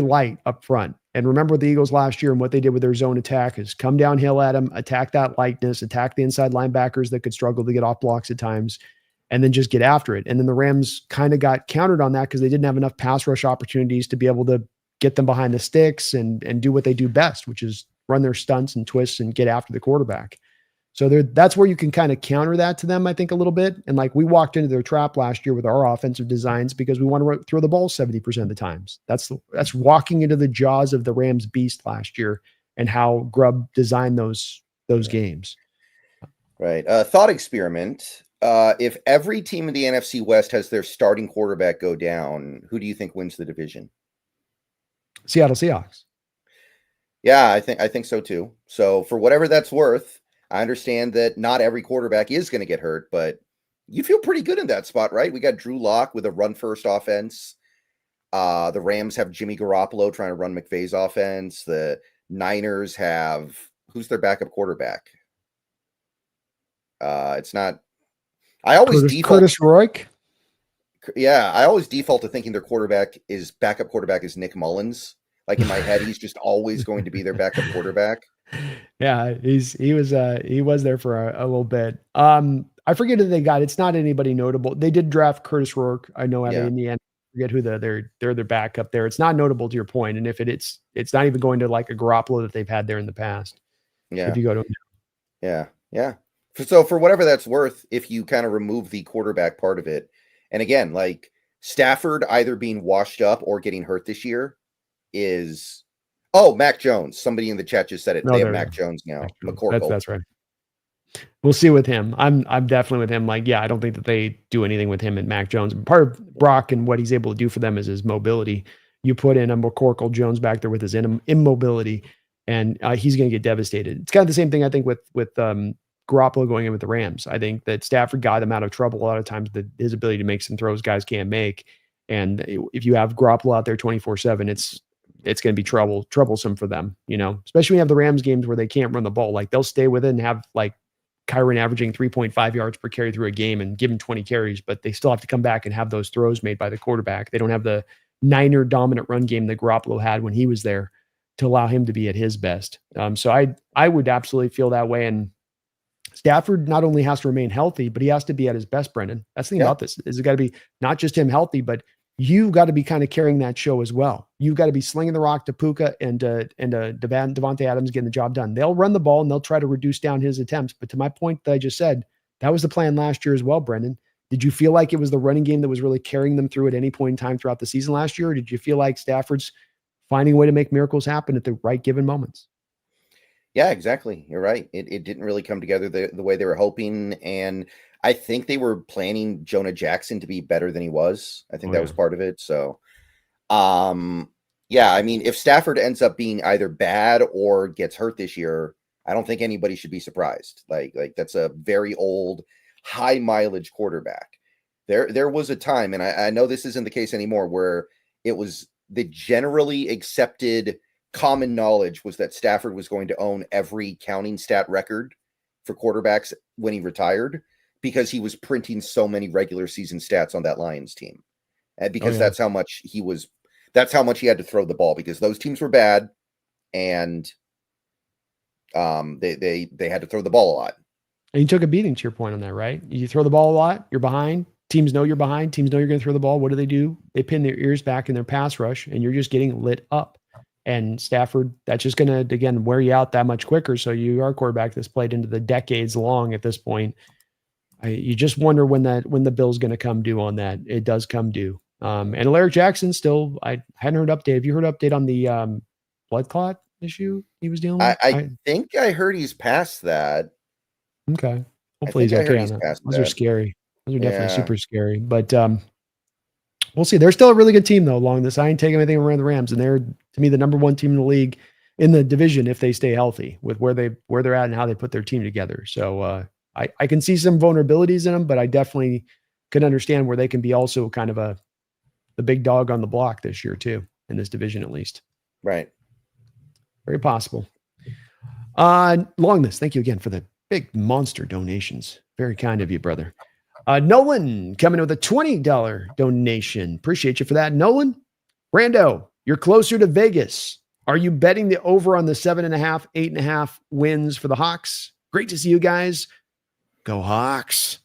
light up front. And remember the Eagles last year and what they did with their zone attack is come downhill at them, attack that lightness, attack the inside linebackers that could struggle to get off blocks at times, and then just get after it. And then the Rams kind of got countered on that because they didn't have enough pass rush opportunities to be able to get them behind the sticks and do what they do best, which is run their stunts and twists and get after the quarterback. So that's where you can kind of counter that to them, I think, a little bit. And like we walked into their trap last year with our offensive designs because we want to throw the ball 70% of the times. That's walking into the jaws of the Rams beast last year and how Grubb designed those games. Right. Thought experiment. If every team in the NFC West has their starting quarterback go down, who do you think wins the division? Seattle Seahawks. Yeah, I think so too. So for whatever that's worth, I understand that not every quarterback is going to get hurt, but you feel pretty good in that spot, right? We got Drew Lock with a run-first offense. The Rams have Jimmy Garoppolo trying to run McVay's offense. The Niners have who's their backup quarterback? It's not. I always default Curtis Rourke. Yeah, I always default to thinking their backup quarterback is Nick Mullins. Like in my head, he's just always going to be their backup quarterback. Yeah, he was there for a little bit. I forget who they got. It's not anybody notable. They did draft Curtis Rourke. I know in the end. I forget who they're their backup there. It's not notable to your point. And if it's not even going to like a Garoppolo that they've had there in the past. Yeah. If you go to Yeah. So for whatever that's worth, if you kind of remove the quarterback part of it, and again, like Stafford either being washed up or getting hurt this year is Mac Jones. Somebody in the chat just said it. They have Mac Jones now. McCorkle. That's right. We'll see with him. I'm definitely with him. Like, yeah, I don't think that they do anything with him and Mac Jones. Part of Brock and what he's able to do for them is his mobility. You put in a McCorkle Jones back there with his immobility, and he's going to get devastated. It's kind of the same thing I think with Garoppolo going in with the Rams. I think that Stafford got him out of trouble a lot of times. His ability to make some throws guys can't make, and if you have Garoppolo out there 24/7, it's going to be troublesome for them, especially when you have the Rams games where they can't run the ball. Like they'll stay with it and have like Kyron averaging 3.5 yards per carry through a game and give him 20 carries, but they still have to come back and have those throws made by the quarterback. They don't have the Niner dominant run game that Garoppolo had when he was there to allow him to be at his best. So I would absolutely feel that way. And Stafford not only has to remain healthy, but he has to be at his best, Brendon. That's the thing about this is it got to be not just him healthy, but you've got to be kind of carrying that show as well. You've got to be slinging the rock to Puka and Devontae Adams getting the job done. They'll run the ball and they'll try to reduce down his attempts. But to my point that I just said, that was the plan last year as well, Brendon. Did you feel like it was the running game that was really carrying them through at any point in time throughout the season last year? Or did you feel like Stafford's finding a way to make miracles happen at the right given moments? Yeah, exactly. You're right. It didn't really come together the way they were hoping. And I think they were planning Jonah Jackson to be better than he was. I think that was part of it. So, yeah, I mean, if Stafford ends up being either bad or gets hurt this year, I don't think anybody should be surprised. Like that's a very old, high mileage quarterback. There was a time, and I know this isn't the case anymore, where it was the generally accepted common knowledge was that Stafford was going to own every counting stat record for quarterbacks when he retired, because he was printing so many regular season stats on that Lions team. And because that's how much he had to throw the ball, because those teams were bad and they had to throw the ball a lot. And you took a beating to your point on that, right? You throw the ball a lot, you're behind. Teams know you're behind. Teams know you're going to throw the ball. What do? They pin their ears back in their pass rush, and you're just getting lit up. And Stafford, that's just going to, again, wear you out that much quicker. So you are a quarterback that's played into the decades long at this point. You just wonder when the bill's going to come due on that. It does come due. And Alaric Jackson still, I hadn't heard update. Have you heard update on the blood clot issue he was dealing with? I think I heard he's past that. Okay. Hopefully he's I heard okay on he's that. past Those are that. scary. Those are definitely Yeah. super scary. But we'll see. They're still a really good team though. Along this, I ain't taking anything around the Rams, and they're to me the number one team in the league in the division if they stay healthy with where they're at and how they put their team together. So I can see some vulnerabilities in them, but I definitely can understand where they can be also kind of the big dog on the block this year too, in this division at least. Right. Very possible. Longness, thank you again for the big monster donations. Very kind of you, brother. Nolan coming in with a $20 donation. Appreciate you for that, Nolan. Brando, you're closer to Vegas. Are you betting the over on the 7.5, 8.5 wins for the Hawks? Great to see you guys. Go Hawks.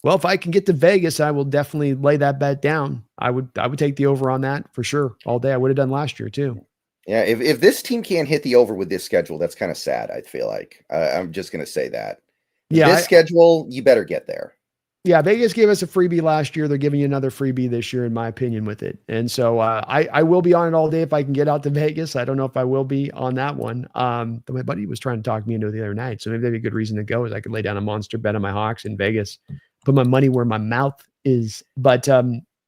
Well, if I can get to Vegas, I will definitely lay that bet down. I would take the over on that for sure all day. I would have done last year too. Yeah, if this team can't hit the over with this schedule, that's kind of sad, I feel like. I'm just going to say that. Yeah, this schedule, you better get there. Yeah, Vegas gave us a freebie last year. They're giving you another freebie this year, in my opinion, with it. And so I will be on it all day if I can get out to Vegas. I don't know if I will be on that one. My buddy was trying to talk me into it the other night, so maybe that'd be a good reason to go. Is I could lay down a monster bet on my Hawks in Vegas, put my money where my mouth is. But they're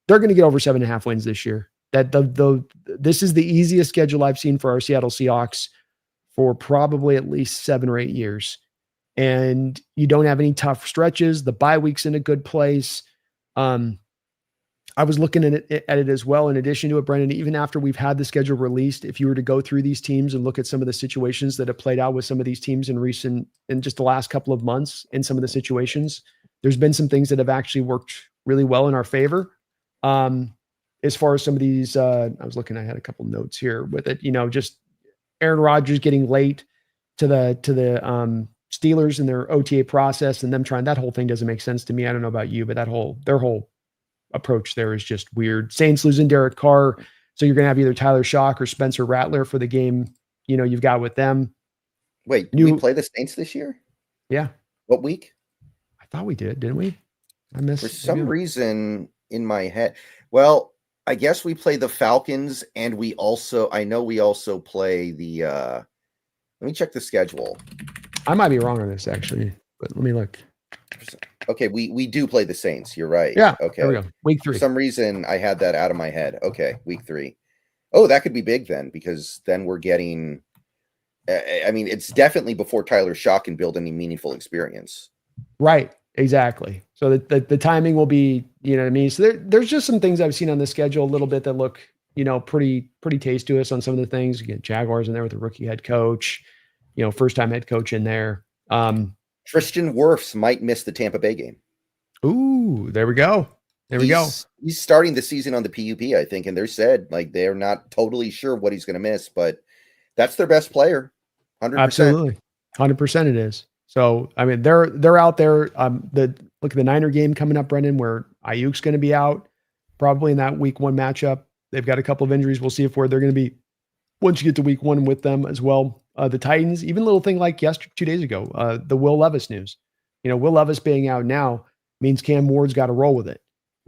going to get over 7.5 wins this year. This is the easiest schedule I've seen for our Seattle Seahawks for probably at least 7 or 8 years. And you don't have any tough stretches. The bye week's in a good place. I was looking at it as well. In addition to it, Brendon, even after we've had the schedule released, if you were to go through these teams and look at some of the situations that have played out with some of these teams in just the last couple of months, in some of the situations, there's been some things that have actually worked really well in our favor. As far as some of these, I was looking, I had a couple notes here with it, just Aaron Rodgers getting late to the Steelers in their OTA process and them trying, that whole thing doesn't make sense to me. I don't know about you, but their whole approach there is just weird. Saints losing Derek Carr. So you're going to have either Tyler Shock or Spencer Rattler for the game, you've got with them. Wait, we play the Saints this year? Yeah. What week? I thought we did, didn't we? I missed. For some reason in my head. Well, I guess we play the Falcons, and I know we also play the, let me check the schedule. I might be wrong on this actually, but let me look. Okay, we do play the Saints. You're right. Yeah. Okay. There we go. Week 3. For some reason, I had that out of my head. Okay, week 3. Oh, that could be big then, because then we're getting. I mean, it's definitely before Tyler Shock can build any meaningful experience. Right. Exactly. So the timing will be, you know what I mean? So there's just some things I've seen on the schedule a little bit that look, pretty taste to us on some of the things. You get Jaguars in there with a rookie head coach, first time head coach in there. Tristan Wirfs might miss the Tampa Bay game. Ooh, there we go. He's starting the season on the PUP, I think. And they're said like, they're not totally sure what he's going to miss, but that's their best player. 100%. Absolutely. 100% it is. So, I mean, they're out there. Look at the Niner game coming up, Brendon, where Ayuk's going to be out probably in that week 1 matchup. They've got a couple of injuries. We'll see where they're going to be once you get to week 1 with them as well. The Titans, even a little thing like 2 days ago, the Will Levis news. Will Levis being out now means Cam Ward's got to roll with it.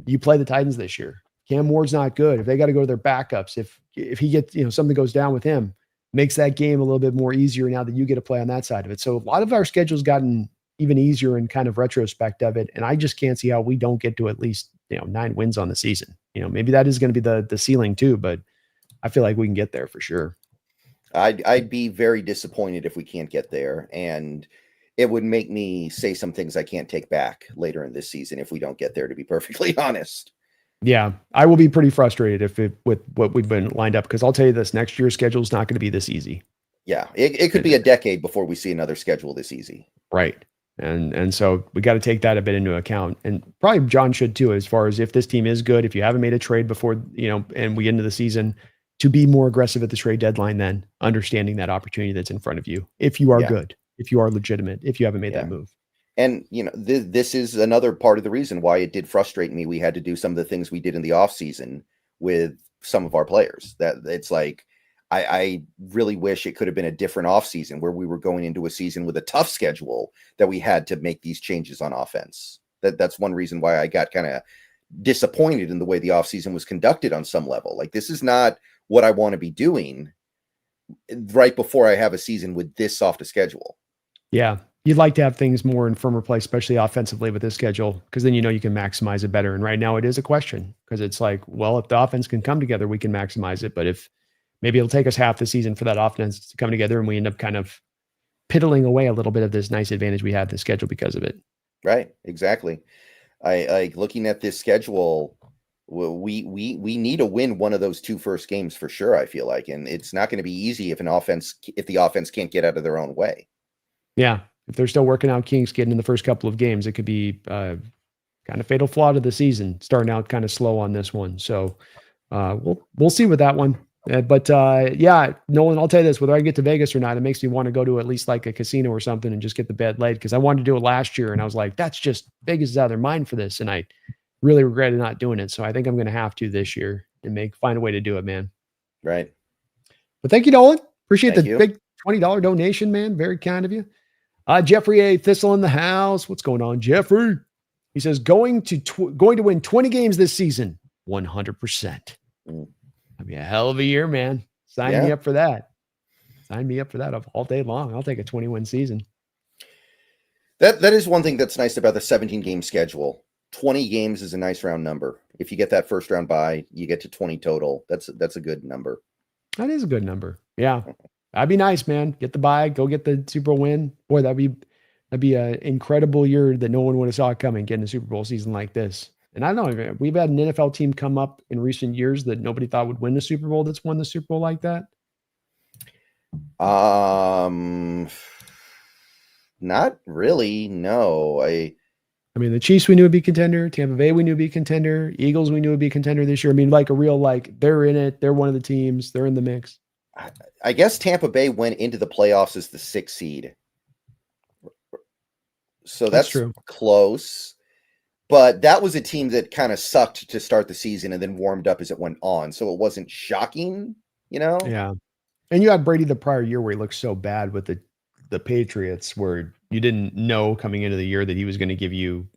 You play the Titans this year. Cam Ward's not good. If they got to go to their backups, if he gets, something goes down with him, makes that game a little bit more easier now that you get to play on that side of it. So a lot of our schedule's gotten even easier in kind of retrospect of it. And I just can't see how we don't get to at least, 9 wins on the season. Maybe that is going to be the ceiling too, but I feel like we can get there for sure. I'd be very disappointed if we can't get there. And it would make me say some things I can't take back later in this season if we don't get there, to be perfectly honest. Yeah, I will be pretty frustrated with what we've been lined up, because I'll tell you this, next year's schedule is not going to be this easy. Yeah, it could be a decade before we see another schedule this easy. Right. And so we got to take that a bit into account. And probably John should too, as far as if this team is good, if you haven't made a trade before, and we get into the season, to be more aggressive at the trade deadline, then understanding that opportunity that's in front of you. If you are good, if you are legitimate, if you haven't made that move. And, this is another part of the reason why it did frustrate me. We had to do some of the things we did in the off season with some of our players. That it's like, I really wish it could have been a different off season where we were going into a season with a tough schedule that we had to make these changes on offense. That's one reason why I got kind of disappointed in the way the off season was conducted on some level. Like, this is not what I want to be doing right before I have a season with this soft a schedule. Yeah. You'd like to have things more in firmer place, especially offensively with this schedule, because then you can maximize it better. And right now it is a question because it's like, well, if the offense can come together, we can maximize it. But if maybe it'll take us half the season for that offense to come together and we end up kind of piddling away a little bit of this nice advantage we have in the schedule because of it. Right. Exactly. I like looking at this schedule. We need to win one of those 2 first games for sure. I feel like, and it's not going to be easy if the offense can't get out of their own way. Yeah. If they're still working out kinks getting in the first couple of games, it could be kind of fatal flaw to the season, starting out kind of slow on this one. So we'll see with that one. But Nolan, I'll tell you this, whether I get to Vegas or not, it makes me want to go to at least like a casino or something and just get the bet laid, because I wanted to do it last year and I was like, that's just Vegas is out of their mind for this. And I really regretted not doing it. So I think I'm going to have to this year and find a way to do it, man. Right. But thank you, Nolan. Appreciate the big $20 donation, man. Very kind of you. Jeffrey A. Thistle in the house. What's going on, Jeffrey? He says, going to win 20 games this season, 100%. That'd be a hell of a year, man. Sign me up for that. Sign me up for that all day long. I'll take a 20-win season. That is one thing that's nice about the 17-game schedule. 20 games is a nice round number. If you get that first round bye, you get to 20 total. That's a good number. That is a good number. Yeah. That'd be nice, man. Get the bye, go get the Super Bowl win. Boy, that'd be an incredible year that no one would have saw coming, getting a Super Bowl season like this. And I don't know, we've had an NFL team come up in recent years that nobody thought would win the Super Bowl that's won the Super Bowl like that. Not really. No. I mean, the Chiefs we knew would be contender. Tampa Bay we knew would be contender. Eagles we knew would be contender this year. I mean, like a real, they're in it. They're one of the teams. They're in the mix. I guess Tampa Bay went into the playoffs as the 6th seed. So that's true. Close. But that was a team that kind of sucked to start the season and then warmed up as it went on. So it wasn't shocking, Yeah. And you had Brady the prior year where he looked so bad with the Patriots, where you didn't know coming into the year that he was going to give you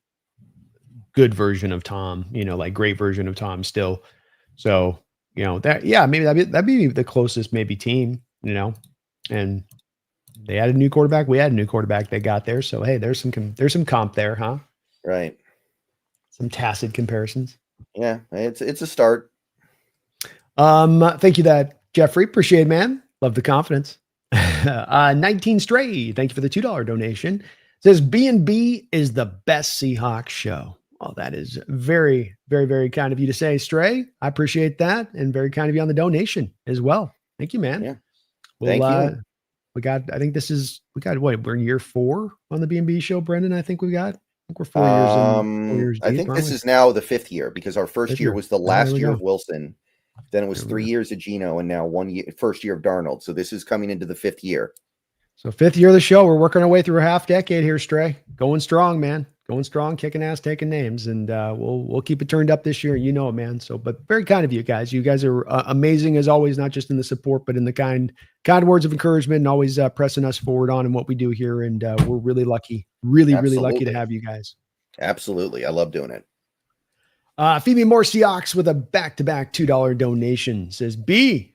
good version of Tom, like great version of Tom still. So, maybe that'd be the closest maybe team, and they had a new quarterback. We had a new quarterback they got there. So, hey, there's some comp there, huh? Right. Some tacit comparisons. Yeah, it's a start. Thank you, Jeffrey. Appreciate it, man. Love the confidence. 19 Stray. Thank you for the $2 donation. Says BNB is the best Seahawks show. Oh, that is very, very, very kind of you to say, Stray. I appreciate that, and very kind of you on the donation as well. Thank you, man. Yeah. Thank you. We're in year 4 on the BNB show, Brendon. I think we're 4 years. I think this is now the 5th year, because our first year was the last year of Wilson. Then it was 3 years of Gino, and now first year of Darnold. So this is coming into the 5th year. So 5th year of the show. We're working our way through a half decade here, Stray. Going strong, man. Going strong, kicking ass, taking names, and we'll keep it turned up this year. You know it, man. So, but very kind of you guys. You guys are amazing as always, not just in the support, but in the kind words of encouragement, and always pressing us forward on what we do here. And we're really lucky, really lucky to have you guys. Absolutely, I love doing it. Phoebe Moore Seahawks with a back-to-back $2 donation says, B,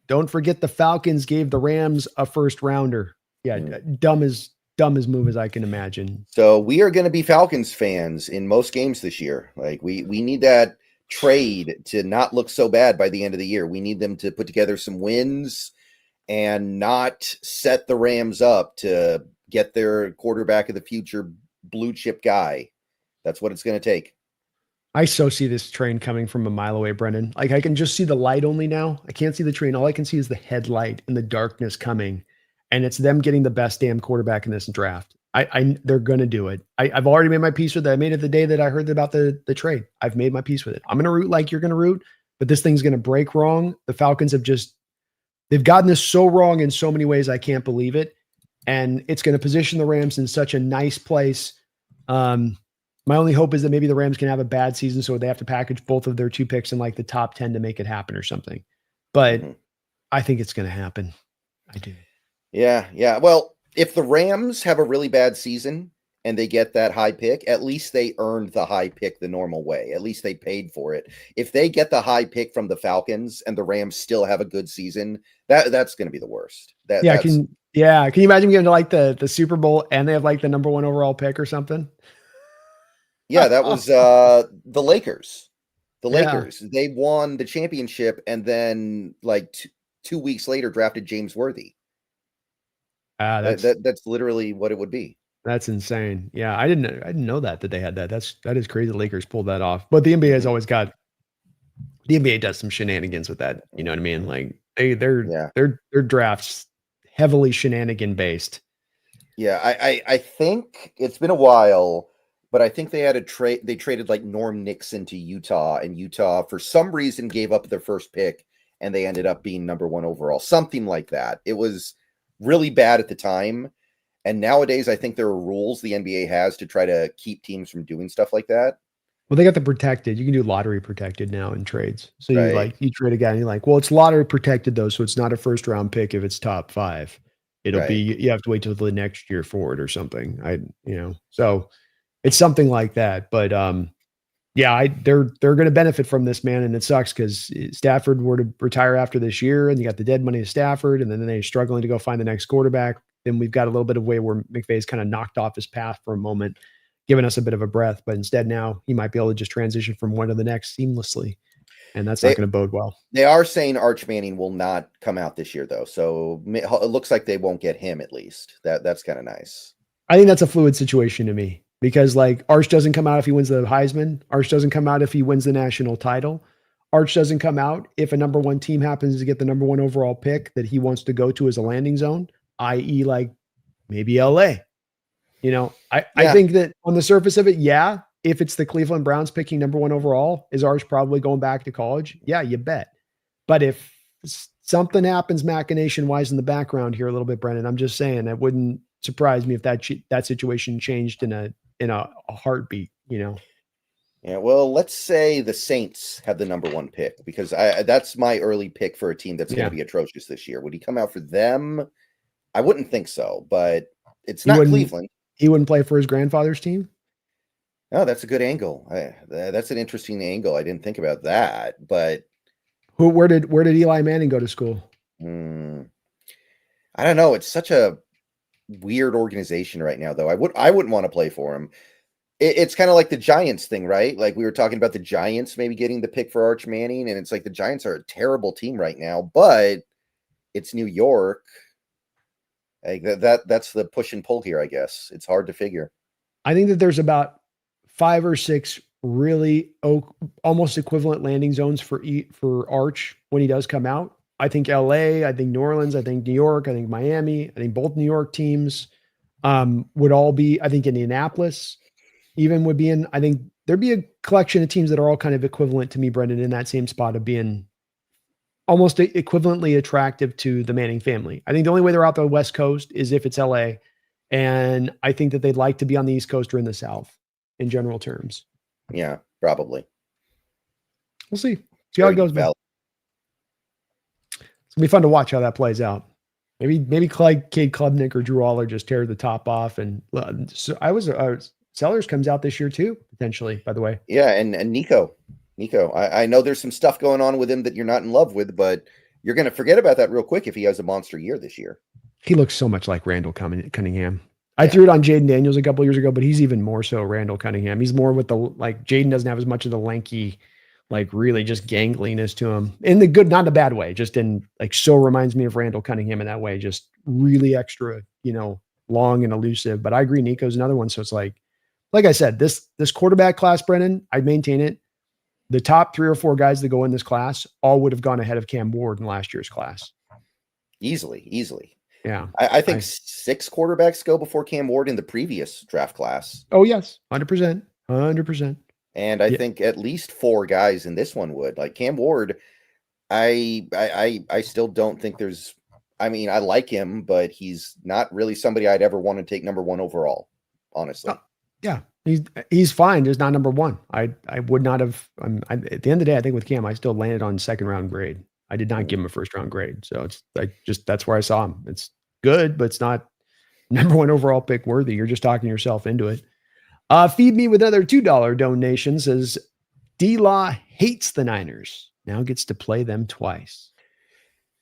don't forget the Falcons gave the Rams a first rounder. Yeah, dumb as move as I can imagine. So we are going to be Falcons fans in most games this year. Like we need that trade to not look so bad by the end of the year. We need them to put together some wins and not set the Rams up to get their quarterback of the future blue chip guy. That's what it's going to take. I so see this train coming from a mile away, Brendan. Like I can just see the light only now. I can't see the train. All I can see is the headlight and the darkness coming. And it's them getting the best damn quarterback in this draft. They're going to do it. I've already made my peace with it. I made it the day that I heard about the trade. I've made my peace with it. I'm going to root like you're going to root, but this thing's going to break wrong. The Falcons they've gotten this so wrong in so many ways. I can't believe it. And it's going to position the Rams in such a nice place. My only hope is that maybe the Rams can have a bad season, so they have to package both of their 2 picks in like the top 10 to make it happen or something. But I think it's going to happen. I do. Yeah. Well, if the Rams have a really bad season and they get that high pick, at least they earned the high pick the normal way. At least they paid for it. If they get the high pick from the Falcons and the Rams still have a good season, that's going to be the worst. Yeah, can you imagine getting to like the Super Bowl and they have like the number 1 overall pick or something? Yeah, that was the Lakers. The Yeah. Lakers. They won the championship and then like 2 weeks later drafted James Worthy. That's That's literally what it would be. that's insane. Yeah, I didn't know that they had that. That is crazy. The Lakers pulled that off. But the NBA has always got the NBA does some shenanigans with that. You know what I mean? Like Yeah. their drafts heavily shenanigan based. Yeah, I think it's been a while, but I think they had a trade. They traded like Norm Nixon to Utah, and Utah for some reason gave up their first pick, and they ended up being number 1 overall, something like that. It was really bad at the time, and nowadays I think there are rules the NBA has to try to keep teams from doing stuff like that. Well, they got the protected. You can do lottery protected now in trades. So Right. you trade a guy and you're like, well, it's lottery protected though, so it's not a first round pick if it's top 5. It'll be Right. you have to wait till the next year for it or something. So it's something like that. But yeah, they're going to benefit from this, man, and it sucks because Stafford were to retire after this year, and you got the dead money to Stafford, and then they're struggling to go find the next quarterback. Then we've got a little bit of way where McVay's kind of knocked off his path for a moment, giving us a bit of a breath. But instead, now he might be able to just transition from one to the next seamlessly, and that's not going to bode well. They are saying Arch Manning will not come out this year, though, so it looks like they won't get him at least. That's kind of nice. I think that's a fluid situation to me because like Arch doesn't come out if he wins the Heisman. Arch doesn't come out if he wins the national title. Arch doesn't come out if a number 1 team happens to get the number 1 overall pick that he wants to go to as a landing zone, i.e. like maybe LA. I think that on the surface of it, yeah, if it's the Cleveland Browns picking number 1 overall, is Arch probably going back to college? Yeah, you bet. But if something happens machination-wise in the background here a little bit, Brendan, I'm just saying it wouldn't surprise me if that situation changed in a heartbeat. Yeah, well, let's say the Saints have the number 1 pick because that's my early pick for a team that's going to be atrocious this year. Would he come out for them? I wouldn't think so, but it's not Cleveland. He wouldn't play for his grandfather's team? Oh, that's a good angle. That's an interesting angle. I didn't think about that, but where did Eli Manning go to school? I don't know. It's such a weird organization right now, though. I wouldn't want to play for him. It's kind of like the Giants thing, right? Like we were talking about the Giants maybe getting the pick for Arch Manning, and it's like the Giants are a terrible team right now, but it's New York. Like that's the push and pull here, I guess. It's hard to figure. I think that there's about 5 or 6 really almost equivalent landing zones for Arch when he does come out. I think LA, I think New Orleans, I think New York, I think Miami, I think both New York teams would all be, I think Indianapolis even would be in, I think there'd be a collection of teams that are all kind of equivalent to me, Brendan, in that same spot of being almost equivalently attractive to the Manning family. I think the only way they're out the West Coast is if it's LA. And I think that they'd like to be on the East Coast or in the South in general terms. Yeah, probably. We'll see. See how it goes, man. It's gonna be fun to watch how that plays out. Maybe Cade Klubnik or Drew Aller just tear the top off. And so Sellers comes out this year too, potentially, by the way. Yeah, and Nico. I know there's some stuff going on with him that you're not in love with, but you're going to forget about that real quick if he has a monster year this year. He looks so much like Randall Cunningham. I threw it on Jaden Daniels a couple years ago, but he's even more so Randall Cunningham. He's more with Jaden doesn't have as much of the lanky, really just gangliness to him in the good, not in a bad way, just in so reminds me of Randall Cunningham in that way, just really extra, long and elusive. But I agree. Nico's another one. So it's like I said, this quarterback class, Brennan, I maintain it. The top 3 or 4 guys that go in this class all would have gone ahead of Cam Ward in last year's class. Easily. Yeah. I think 6 quarterbacks go before Cam Ward in the previous draft class. Oh, yes. 100%. And I think at least 4 guys in this one would. Like Cam Ward, I still don't think there's – I like him, but he's not really somebody I'd ever want to take number 1 overall, honestly. Yeah. He's fine. Just not number 1. I would not have. At the end of the day, I think with Cam, I still landed on 2nd round grade. I did not give him a 1st round grade. So it's that's where I saw him. It's good, but it's not number 1 overall pick worthy. You're just talking yourself into it. Feed me with another $2 donation. Says D-Law hates the Niners. Now gets to play them twice.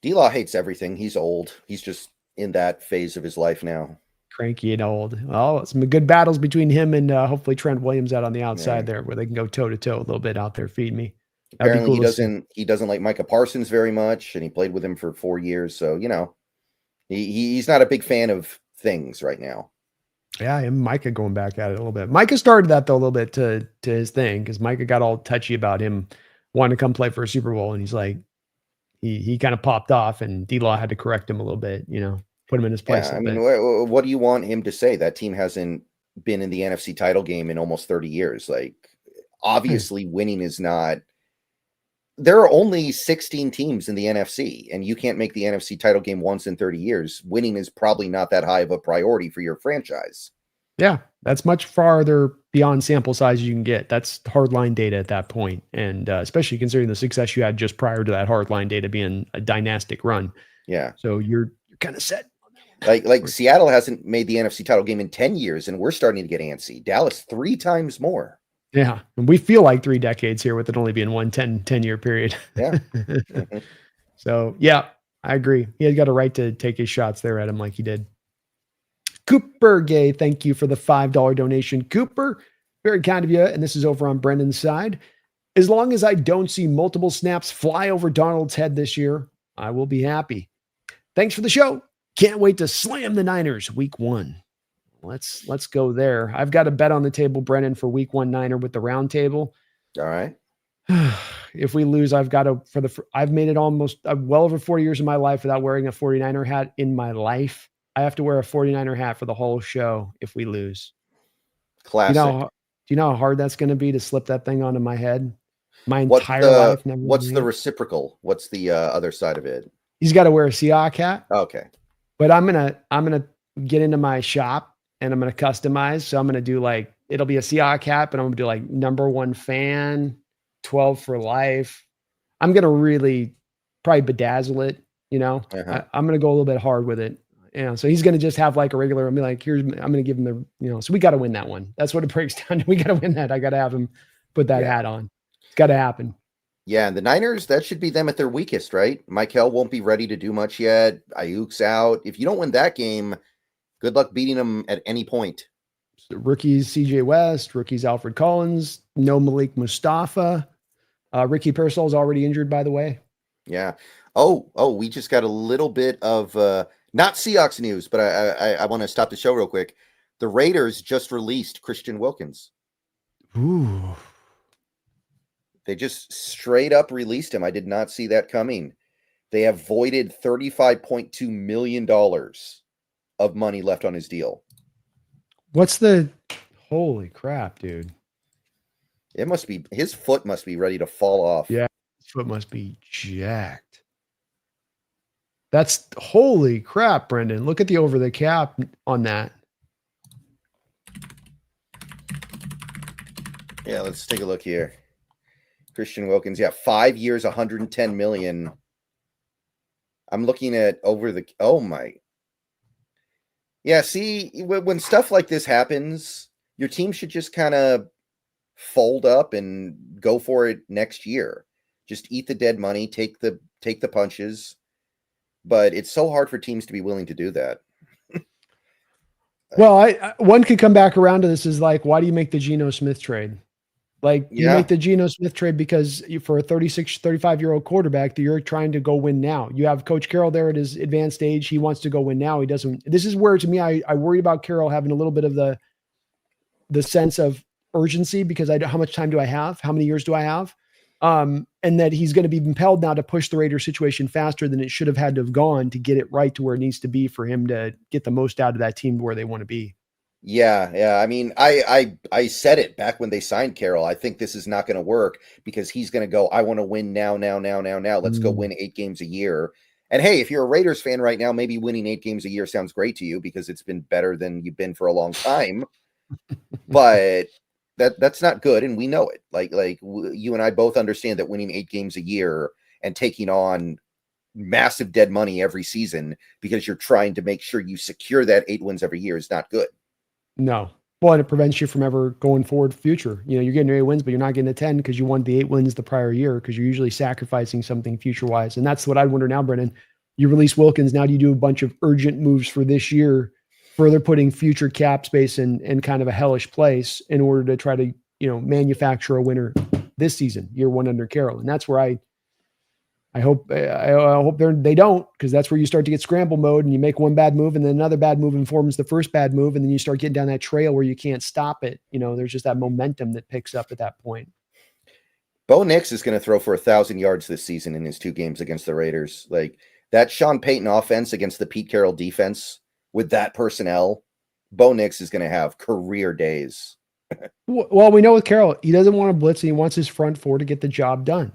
D-Law hates everything. He's old. He's just in that phase of his life now. Cranky and old. Well, some good battles between him and hopefully Trent Williams out on the outside there, where they can go toe to toe a little bit out there. Feed me. That'd Apparently, be cool he doesn't like Micah Parsons very much, and he played with him for 4 years. So he's not a big fan of things right now. Yeah, and Micah going back at it a little bit. Micah started that though a little bit to his thing, because Micah got all touchy about him wanting to come play for a Super Bowl, and he's like, he kind of popped off, and D-Law had to correct him a little bit, put him in his place. Yeah, I mean, what do you want him to say? That team hasn't been in the NFC title game in almost 30 years. Like, obviously, winning is not. There are only 16 teams in the NFC, and you can't make the NFC title game once in 30 years. Winning is probably not that high of a priority for your franchise. Yeah, that's much farther beyond sample size you can get. That's hardline data at that point. And especially considering the success you had just prior to that hardline data being a dynastic run. Yeah. So you're kind of set. Like Seattle hasn't made the NFC title game in 10 years, and we're starting to get antsy. Dallas 3 times more. Yeah. And we feel like 3 decades here with it only being 10-year period. Yeah. Mm-hmm. So, yeah, I agree. He had got a right to take his shots there at him like he did. Cooper Gay, thank you for the $5 donation. Cooper, very kind of you. And this is over on Brendan's side. As long as I don't see multiple snaps fly over Donald's head this year, I will be happy. Thanks for the show. Can't wait to slam the Niners week 1. Let's go there. I've got a bet on the table, Brennan, for week 1 Niner with the round table. All right. If we lose, I've made it almost well over 40 years of my life without wearing a 49er hat in my life. I have to wear a 49er hat for the whole show if we lose. Classic. Do you know how hard that's going to be to slip that thing onto my head? My entire life. What's the reciprocal? What's the other side of it? He's got to wear a Seahawks hat. Okay. But I'm gonna get into my shop and I'm gonna customize. So I'm gonna do it'll be a Seahawks hat, but I'm gonna do number 1 fan, 12 for life. I'm gonna really probably bedazzle it. I'm gonna go a little bit hard with it. So he's gonna just have a regular. I'm gonna give him the. So we got to win that one. That's what it breaks down to. We got to win that. I got to have him put that hat on. It's got to happen. Yeah, and the Niners, that should be them at their weakest, right? Michael won't be ready to do much yet. Ayuk's out. If you don't win that game, good luck beating them at any point. So rookies CJ West, rookies Alfred Collins, no Malik Mustafa. Ricky Pearsall's already injured, by the way. Yeah. Oh, we just got a little bit of not Seahawks news, but I want to stop the show real quick. The Raiders just released Christian Wilkins. Ooh. They just straight up released him. I did not see that coming. They have voided $35.2 million of money left on his deal. Holy crap, dude. His foot must be ready to fall off. Yeah, his foot must be jacked. That's holy crap, Brendan. Look at the over the cap on that. Yeah, let's take a look here. Christian Wilkins, 5 years, $110 million. I'm looking at oh my. Yeah, see, when stuff like this happens, your team should just kind of fold up and go for it next year. Just eat the dead money, take the punches. But it's so hard for teams to be willing to do that. Well, one could come back around to this is why do you make the Gino Smith trade? You make the Gino Smith trade because for a 36, 35-year-old quarterback that you're trying to go win now. You have Coach Carroll there at his advanced age. He wants to go win now. He doesn't. This is where, to me, I worry about Carroll having a little bit of the sense of urgency because how much time do I have? How many years do I have? And that he's going to be impelled now to push the Raiders situation faster than it should have had to have gone to get it right to where it needs to be for him to get the most out of that team to where they want to be. Yeah. I mean, I said it back when they signed Carroll. I think this is not going to work because he's going to go, I want to win now. Let's go win 8 games a year. And hey, if you're a Raiders fan right now, maybe winning 8 games a year sounds great to you because it's been better than you've been for a long time. But that's not good, and we know it. You and I both understand that winning 8 games a year and taking on massive dead money every season because you're trying to make sure you secure that 8 wins every year is not good. No. Well, and it prevents you from ever going forward future. You're getting your 8 wins, but you're not getting a 10 because you won the 8 wins the prior year because you're usually sacrificing something future-wise. And that's what I wonder now, Brennan. You release Wilkins. Now do you do a bunch of urgent moves for this year, further putting future cap space in kind of a hellish place in order to try to, manufacture a winner this season, year one under Carroll. And that's where I hope they don't, because that's where you start to get scramble mode and you make one bad move and then another bad move informs the first bad move. And then you start getting down that trail where you can't stop it. There's just that momentum that picks up at that point. Bo Nix is going to throw for 1,000 yards this season in his 2 games against the Raiders. Like that Sean Payton offense against the Pete Carroll defense with that personnel, Bo Nix is going to have career days. Well, we know with Carroll, he doesn't want to blitz and he wants his front four to get the job done.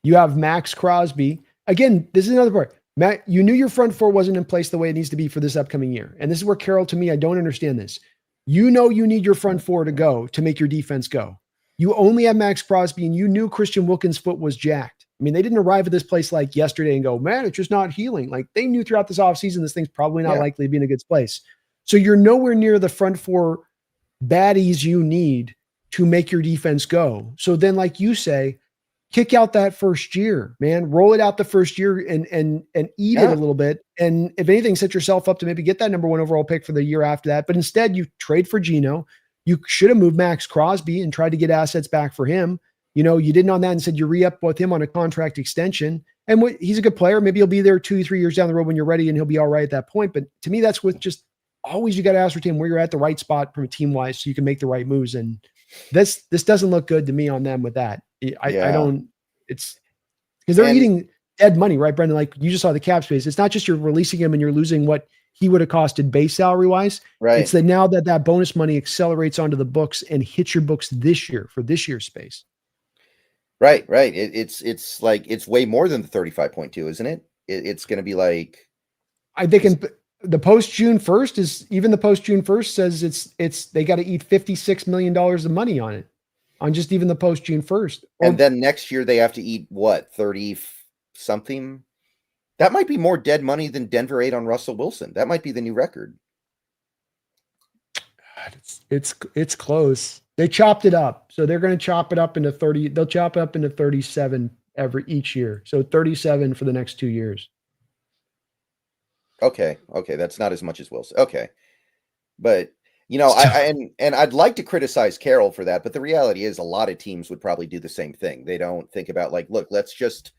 You have Max Crosby. Again, this is another part. Matt, you knew your front four wasn't in place the way it needs to be for this upcoming year. And this is where Carroll, to me, I don't understand this. You know you need your front four to go to make your defense go. You only have Max Crosby, and you knew Christian Wilkins' foot was jacked. I mean, they didn't arrive at this place like yesterday and go, man, it's just not healing. Like they knew throughout this offseason, this thing's probably not likely to be in a good place. So you're nowhere near the front four baddies you need to make your defense go. So then, like you say, kick out that first year, man. Roll it out the first year and eat it a little bit. And if anything, set yourself up to maybe get that number 1 overall pick for the year after that. But instead, you trade for Gino. You should have moved Max Crosby and tried to get assets back for him. You didn't on that and said you re-up with him on a contract extension. And he's a good player. Maybe he'll be there 2-3 years down the road when you're ready and he'll be all right at that point. But to me, that's with just always you got to ascertain where you're at the right spot from a team-wise so you can make the right moves. And this doesn't look good to me on them with that. I don't, it's because they're eating dead money, right, Brendon? Like you just saw the cap space. It's not just you're releasing him and you're losing what he would have costed base salary wise. Right. It's that now that bonus money accelerates onto the books and hits your books this year for this year's space. Right. It's like, it's way more than the 35.2, isn't it? It's going to be like, I think the post June 1st is even the post June 1st says they got to eat $56 million of money on it. On just even the post June 1st. And then next year they have to eat what, 30 something? That might be more dead money than Denver ate on Russell Wilson. That might be the new record. It's close. They chopped it up. So they're going to chop it up into 30. They'll chop it up into 37 each year. So 37 for the next 2 years. Okay. That's not as much as Wilson. Okay. But I'd like to criticize Carroll for that, but the reality is a lot of teams would probably do the same thing. They don't think about like, look, let's just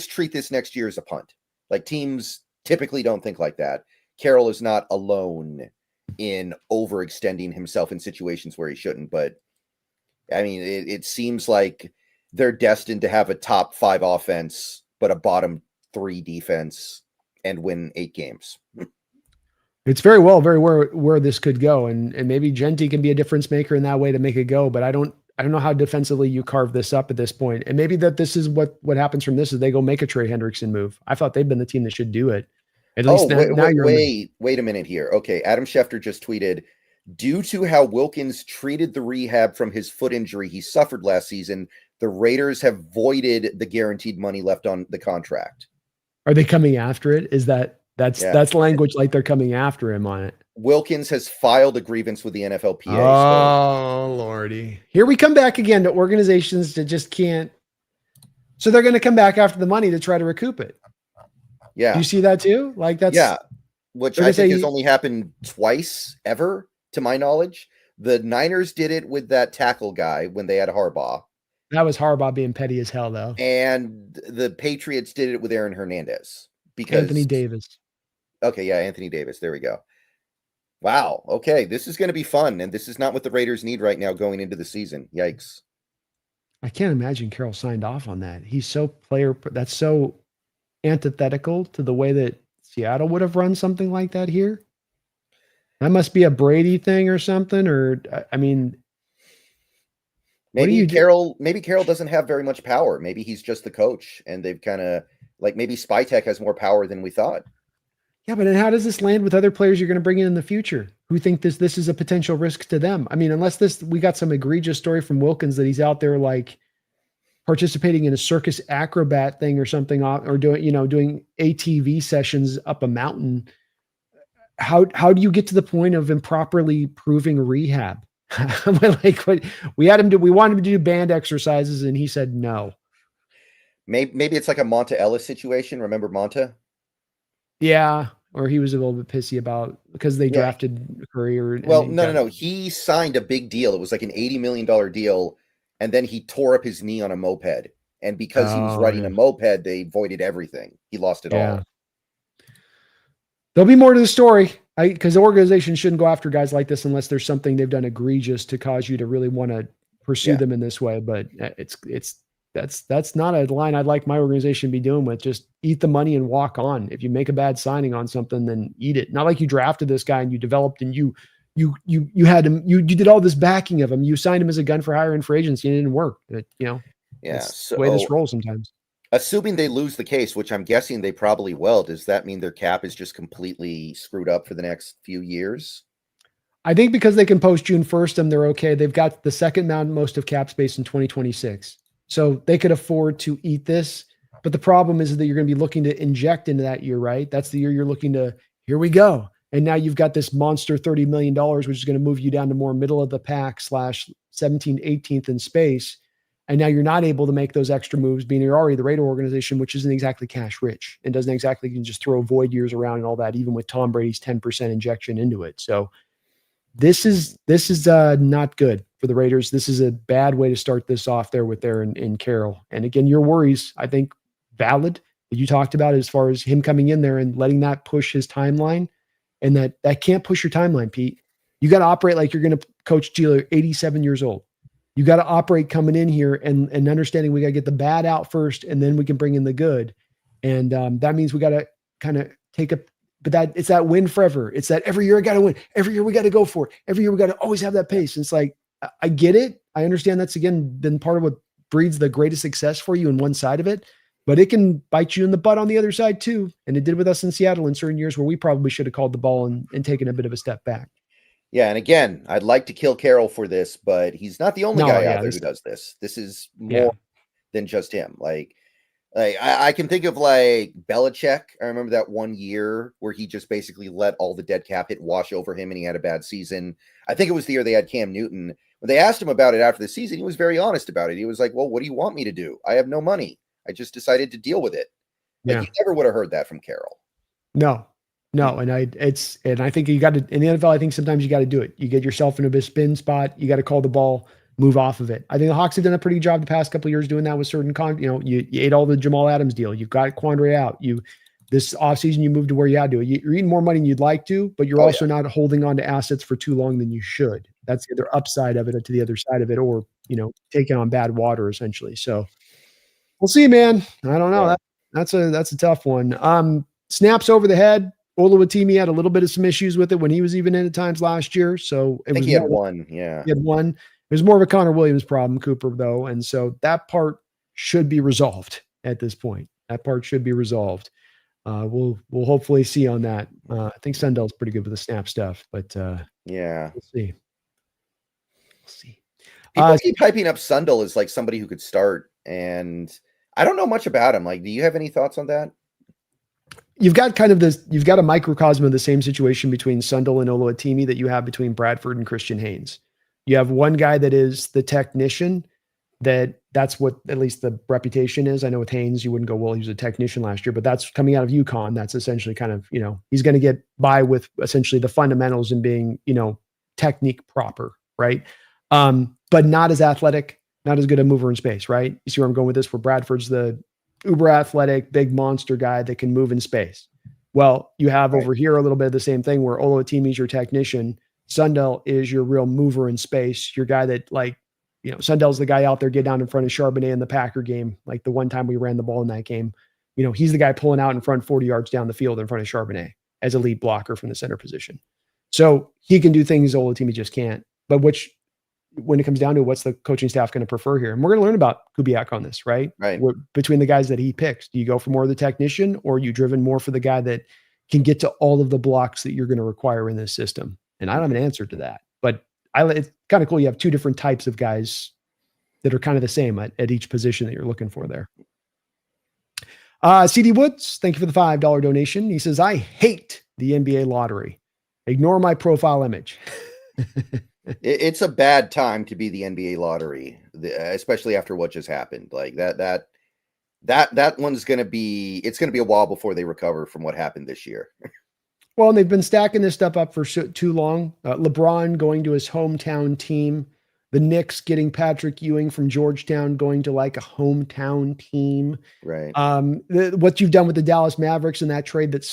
treat this next year as a punt. Like teams typically don't think like that. Carroll is not alone in overextending himself in situations where he shouldn't, but I mean, it seems like they're destined to have a top 5 offense, but a bottom 3 defense and win 8 games. It's very where this could go. And maybe Genti can be a difference maker in that way to make it go. But I don't know how defensively you carve this up at this point. And maybe that this is what happens from this is they go make a Trey Hendrickson move. I thought they've been the team that should do it. At least now you're wait a minute here. Okay. Adam Schefter just tweeted, due to how Wilkins treated the rehab from his foot injury he suffered last season, the Raiders have voided the guaranteed money left on the contract. Are they coming after it? Is that's language like they're coming after him on it. Wilkins has filed a grievance with the NFLPA. Oh, Lordy. Here we come back again to organizations that just can't. So they're going to come back after the money to try to recoup it. Yeah. Do you see that too? Like that's. Yeah. Which I think has only happened twice ever, to my knowledge. The Niners did it with that tackle guy when they had Harbaugh. That was Harbaugh being petty as hell, though. And the Patriots did it with Aaron Hernandez. Because Anthony Davis. Okay, yeah, Anthony Davis. There we go. Wow. Okay, this is going to be fun, and this is not what the Raiders need right now going into the season. Yikes. I can't imagine Carroll signed off on that. He's so that's so antithetical to the way that Seattle would have run something like that here. That must be a Brady thing or something, or I mean, maybe Carroll doesn't have very much power. Maybe he's just the coach, and they've kind of like maybe Spytek has more power than we thought. Yeah, but then how does this land with other players you're going to bring in the future who think this is a potential risk to them? I mean, unless we got some egregious story from Wilkins that he's out there like participating in a circus acrobat thing or something, or doing ATV sessions up a mountain. How do you get to the point of improperly proving rehab? We wanted him to do band exercises and he said no. Maybe it's like a Monta Ellis situation. Remember Monta? Yeah, or he was a little bit pissy about because they drafted Curry. Well, no. He signed a big deal. It was like an $80 million deal, and then he tore up his knee on a moped. And because he was riding a moped, they voided everything. He lost it all. There'll be more to the story, because the organization shouldn't go after guys like this unless there's something they've done egregious to cause you to really want to pursue them in this way. But that's not a line I'd like my organization to be doing with. Just eat the money and walk on. If you make a bad signing on something, then eat it. Not like you drafted this guy and you developed and you had him, you did all this backing of him. You signed him as a gun for hire and for agency, and it didn't work. So the way this rolls sometimes. Assuming they lose the case, which I'm guessing they probably will, does that mean their cap is just completely screwed up for the next few years? I think because they can post June 1st and they're okay. They've got the second most of cap space in 2026. So they could afford to eat this. But the problem is that you're going to be looking to inject into that year, right? That's the year you're looking to, here we go. And now you've got this monster $30 million, which is going to move you down to more middle of the pack / 17th, 18th in space. And now you're not able to make those extra moves, being you're already the Raider organization, which isn't exactly cash rich and doesn't exactly, you can just throw void years around and all that, even with Tom Brady's 10% injection into it. So this is not good for the Raiders. This is a bad way to start this off there with there in Carroll. And again, your worries, I think, valid that you talked about as far as him coming in there and letting that push his timeline, and that can't push your timeline, Pete. You got to operate like you're going to coach Gino, 87 years old. You got to operate coming in here and understanding we got to get the bad out first, and then we can bring in the good. And that means we got to kind of take but it's that win forever. It's that every year I got to win. Every year we got to go for it. Every year we got to always have that pace. And it's like, I get it. I understand that's, again, been part of what breeds the greatest success for you in one side of it, but it can bite you in the butt on the other side too. And it did with us in Seattle in certain years where we probably should have called the ball and taken a bit of a step back. Yeah, and again, I'd like to kill Carroll for this, but he's not the only guy out there who does this. This is more than just him. Like I can think of like Belichick. I remember that one year where he just basically let all the dead cap hit wash over him, and he had a bad season. I think it was the year they had Cam Newton. When they asked him about it after the season, he was very honest about it. He was like, "Well, what do you want me to do? I have no money. I just decided to deal with it." Like, you never would have heard that from Carroll. No. And I think you got to, in the NFL, I think sometimes you got to do it. You get yourself in a spin spot. You got to call the ball, move off of it. I think the Hawks have done a pretty good job the past couple of years doing that with certain, you ate all the Jamal Adams deal. You've got Quandre out. This offseason, you moved to where you had to. You're eating more money than you'd like to, but you're also not holding on to assets for too long than you should. That's the other upside of it, or to the other side of it, or, taking on bad water essentially. So we'll see, man. I don't know. That's a tough one. Snaps over the head. Oluwatimi had a little bit of some issues with it when he was even in at times last year. So I think he had one. Yeah. He had one. It was more of a Connor Williams problem, Cooper, though. And so that part should be resolved at this point. That part should be resolved. We'll hopefully see on that. I think Sundell's pretty good with the snap stuff, but we'll see. People keep hyping up Sundell as like somebody who could start, and I don't know much about him. Like, do you have any thoughts on that? You've got you've got a microcosm of the same situation between Sundell and Oluwatimi that you have between Bradford and Christian Haynes. You have one guy that is the technician, that's what at least the reputation is. I know with Haynes, you wouldn't go, well, he was a technician last year, but that's coming out of UConn. That's essentially kind of, he's going to get by with essentially the fundamentals and being, technique proper, right? But not as athletic, not as good a mover in space, right? You see where I'm going with this, where Bradford's the uber athletic, big monster guy that can move in space. Well, you have over here a little bit of the same thing where Oluwatimi is your technician. Sundell is your real mover in space. Your guy that Sundell's the guy out there, get down in front of Charbonnet in the Packer game. Like the one time we ran the ball in that game, he's the guy pulling out in front 40 yards down the field in front of Charbonnet as a lead blocker from the center position. So he can do things Oluwatimi just can't. But when it comes down to what's the coaching staff going to prefer here? And we're going to learn about Kubiak on this, right? Right. Between the guys that he picks, do you go for more of the technician, or are you driven more for the guy that can get to all of the blocks that you're going to require in this system? And I don't have an answer to that, but it's kind of cool. You have two different types of guys that are kind of the same at each position that you're looking for there. CD Woods, thank you for the $5 donation. He says, I hate the NBA lottery. Ignore my profile image. It's a bad time to be the NBA lottery, especially after what just happened. Like that That one's going to be a while before they recover from what happened this year. Well, and they've been stacking this stuff up for too long. LeBron going to his hometown team, the Knicks getting Patrick Ewing from Georgetown going to like a hometown team. Right. What you've done with the Dallas Mavericks in that trade that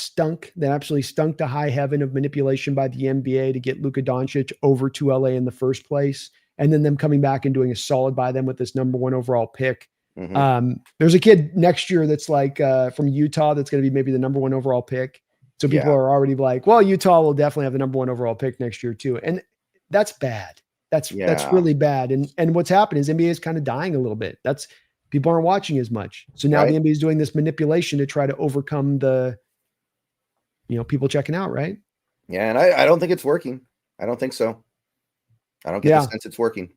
absolutely stunk to high heaven of manipulation by the NBA to get Luka Doncic over to LA in the first place, and then them coming back and doing a solid by them with this number 1 overall pick. Mm-hmm. There's a kid next year that's like from Utah that's going to be maybe the number 1 overall pick. So people are already like, well, Utah will definitely have the number 1 overall pick next year too. And that's bad. That's really bad. And what's happened is NBA is kind of dying a little bit. People aren't watching as much. So now the NBA is doing this manipulation to try to overcome the, people checking out, right? Yeah. And I don't think it's working. I don't think so. I don't get the sense it's working.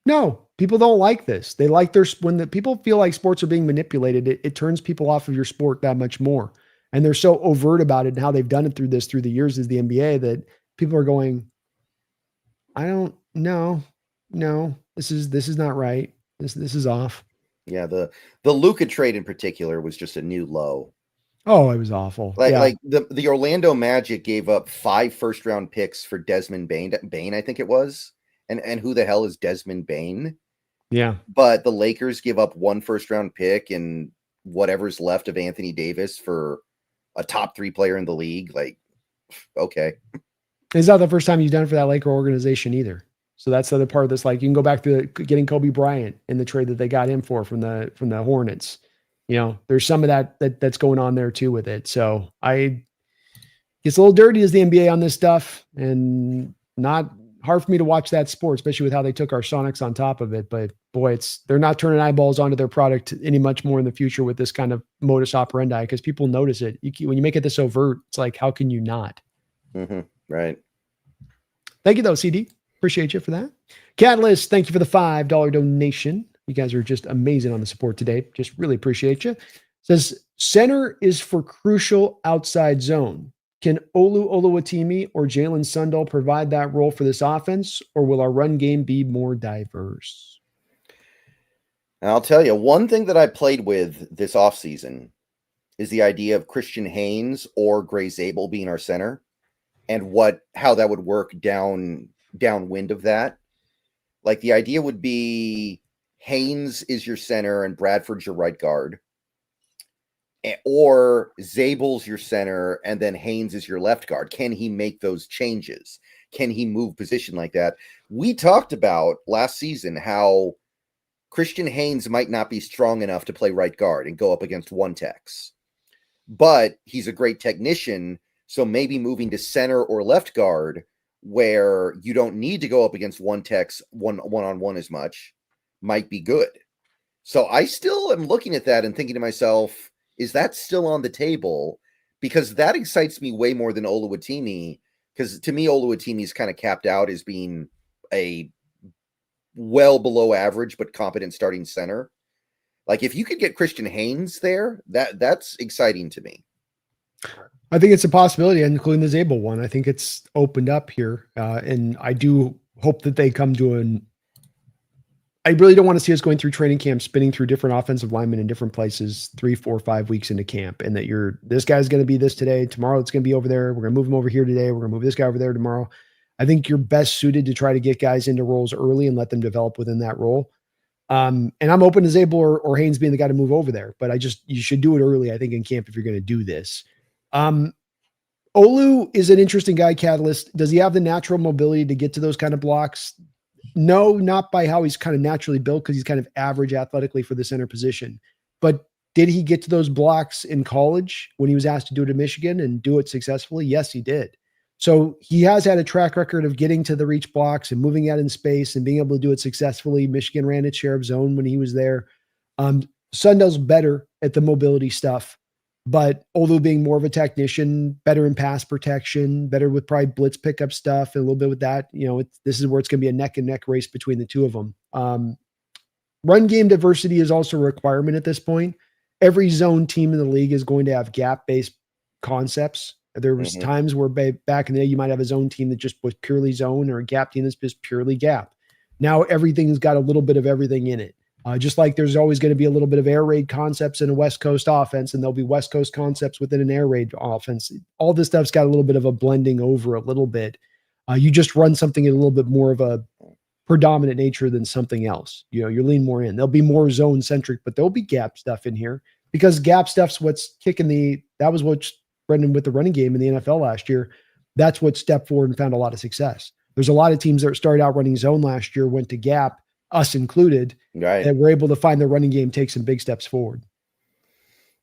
No, people don't like this. They like when the people feel like sports are being manipulated, it turns people off of your sport that much more. And they're so overt about it and how they've done it through the years as the NBA that people are going, I don't know. No, this is not right. This is off. Yeah. The Luka trade in particular was just a new low. Oh, it was awful. Like the Orlando Magic gave up 5 first-round picks for Desmond Bain, I think it was. And who the hell is Desmond Bain? Yeah. But the Lakers give up 1 first-round pick and whatever's left of Anthony Davis for a top 3 player in the league. Like, okay. It's not the first time you've done it for that Laker organization either. So that's the other part of this. Like, you can go back to getting Kobe Bryant in the trade that they got him from the Hornets. There's some of that's going on there too with it. So it's a little dirty as the NBA on this stuff, and not hard for me to watch that sport, especially with how they took our Sonics on top of it. But boy, they're not turning eyeballs onto their product any much more in the future with this kind of modus operandi, because people notice it. When you make it this overt, it's like, how can you not? Mm-hmm. Right. Thank you though, CD. Appreciate you for that. Catalyst, thank you for the $5 donation. You guys are just amazing on the support today. Just really appreciate you. Says, center is for crucial outside zone. Can Olu Oluwatimi or Jalen Sundell provide that role for this offense, or will our run game be more diverse? I'll tell you, one thing that I played with this offseason is the idea of Christian Haynes or Gray Zabel being our center, and how that would work downwind of that. Like, the idea would be Haynes is your center and Bradford's your right guard, or Zabel's your center and then Haynes is your left guard. Can he make those changes? Can he move position like that? We talked about last season how Christian Haynes might not be strong enough to play right guard and go up against one techs, but he's a great technician. So maybe moving to center or left guard, where you don't need to go up against one techs one-on-one as much, might be good. So I still am looking at that and thinking to myself, is that still on the table? Because that excites me way more than Oluwatimi, because to me, Oluwatimi is kind of capped out as being a well below average but competent starting center. Like, if you could get Christian Haynes there, that's exciting to me. I think it's a possibility, including the Zabel one. I think it's opened up here, and I do hope that they come to I really don't want to see us going through training camp, spinning through different offensive linemen in different places 3, 4, 5 weeks into camp, and that this guy's going to be this today. Tomorrow it's going to be over there. We're going to move him over here today. We're going to move this guy over there tomorrow. I think you're best suited to try to get guys into roles early and let them develop within that role. And I'm open to Zabel or Haynes being the guy to move over there, but you should do it early, I think, in camp if you're going to do this. Olu is an interesting guy, Catalyst. Does he have the natural mobility to get to those kind of blocks? No, not by how he's kind of naturally built, because he's kind of average athletically for the center position. But did he get to those blocks in college when he was asked to do it in Michigan and do it successfully? Yes, he did. So he has had a track record of getting to the reach blocks and moving out in space and being able to do it successfully. Michigan ran its share of zone when he was there. Sundell's better at the mobility stuff, but Olu being more of a technician, better in pass protection, better with probably blitz pickup stuff, and a little bit with that. This is where it's going to be a neck and neck race between the two of them. Run game diversity is also a requirement at this point. Every zone team in the league is going to have gap-based concepts. There was times where back in the day, you might have a zone team that just was purely zone, or a gap team that's just purely gap. Now everything's got a little bit of everything in it. Just like there's always going to be a little bit of air raid concepts in a West Coast offense, and there'll be West Coast concepts within an air raid offense. All this stuff's got a little bit of a blending over a little bit. You just run something in a little bit more of a predominant nature than something else. You lean more in. There'll be more zone centric, but there'll be gap stuff in here because gap stuff's what's kicking that was what's Brendon with the running game in the NFL last year. That's what stepped forward and found a lot of success. There's a lot of teams that started out running zone last year, went to gap, us included, right, that were able to find the running game, take some big steps forward.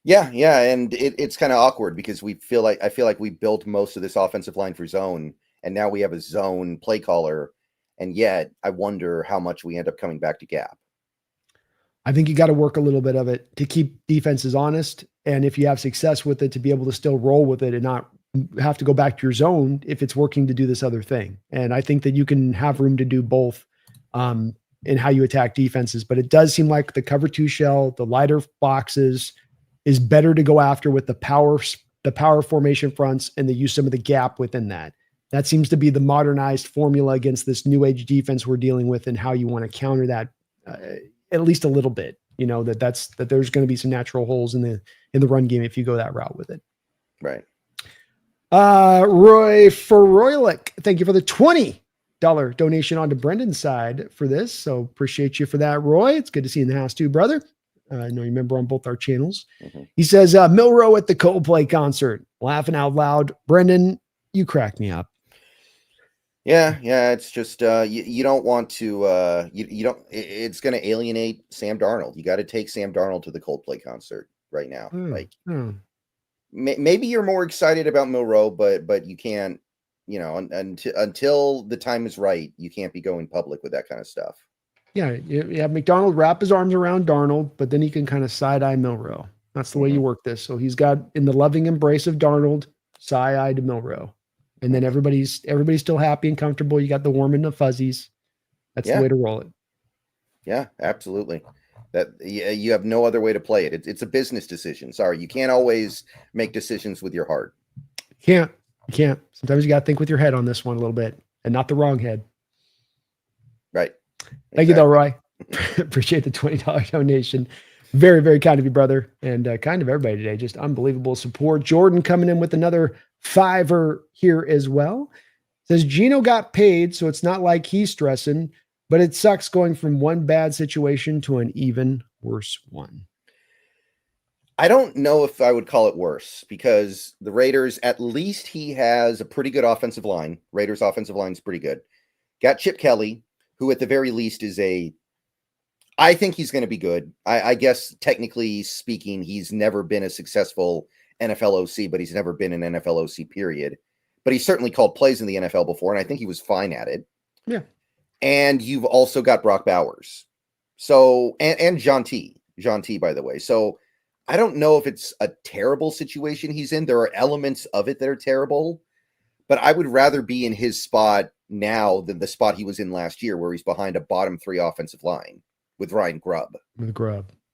Yeah. And it's kind of awkward because I feel like we built most of this offensive line for zone, and now we have a zone play caller. And yet I wonder how much we end up coming back to gap. I think you got to work a little bit of it to keep defenses honest. And if you have success with it, to be able to still roll with it and not have to go back to your zone if it's working to do this other thing. And I think that you can have room to do both in how you attack defenses. But it does seem like the cover 2 shell, the lighter boxes is better to go after with the power formation fronts and the use some of the gap within that. That seems to be the modernized formula against this new age defense we're dealing with, and how you want to counter that at least a little bit. That there's going to be some natural holes in the run game if you go that route with it. Right. Roy Feroilik, thank you for the $20 donation onto Brendon's side for this. So appreciate you for that, Roy. It's good to see you in the house too, brother. I know you remember on both our channels. Mm-hmm. He says, Milroe at the Coldplay concert, laughing out loud. Brendon, you crack me up. Yeah. It's just you don't want to. You don't. It's going to alienate Sam Darnold. You got to take Sam Darnold to the Coldplay concert right now. Maybe you're more excited about Milroe, but you can't. Until the time is right, you can't be going public with that kind of stuff. Yeah, you have McDonald wrap his arms around Darnold, but then he can kind of side-eye Milroe. That's the way you work this. So he's got in the loving embrace of Darnold, side-eye to Milroe. And then everybody's still happy and comfortable. You got the warm and the fuzzies. That's the way to roll it. Yeah, absolutely. That you have no other way to play it. It's a business decision. Sorry, you can't always make decisions with your heart. You can't. Sometimes you got to think with your head on this one a little bit, and not the wrong head. Right. Thank you, though, Roy. Appreciate the $20 donation. Very, very kind of you, brother, and kind of everybody today. Just unbelievable support. Jordan coming in with another $5 here as well. Says Gino got paid, so it's not like he's stressing, but it sucks going from one bad situation to an even worse one. I don't know if I would call it worse, because the Raiders, at least he has a pretty good offensive line. Raiders offensive line is pretty good. Got Chip Kelly, who at the very least is I think he's going to be good. I guess technically speaking, he's never been a successful NFL OC, but he's never been an NFL OC period. But he's certainly called plays in the NFL before, and I think he was fine at it. Yeah. And you've also got Brock Bowers. So, and John T, by the way. So I don't know if it's a terrible situation he's in. There are elements of it that are terrible, but I would rather be in his spot now than the spot he was in last year, where he's behind a bottom 3 offensive line with Ryan Grubb.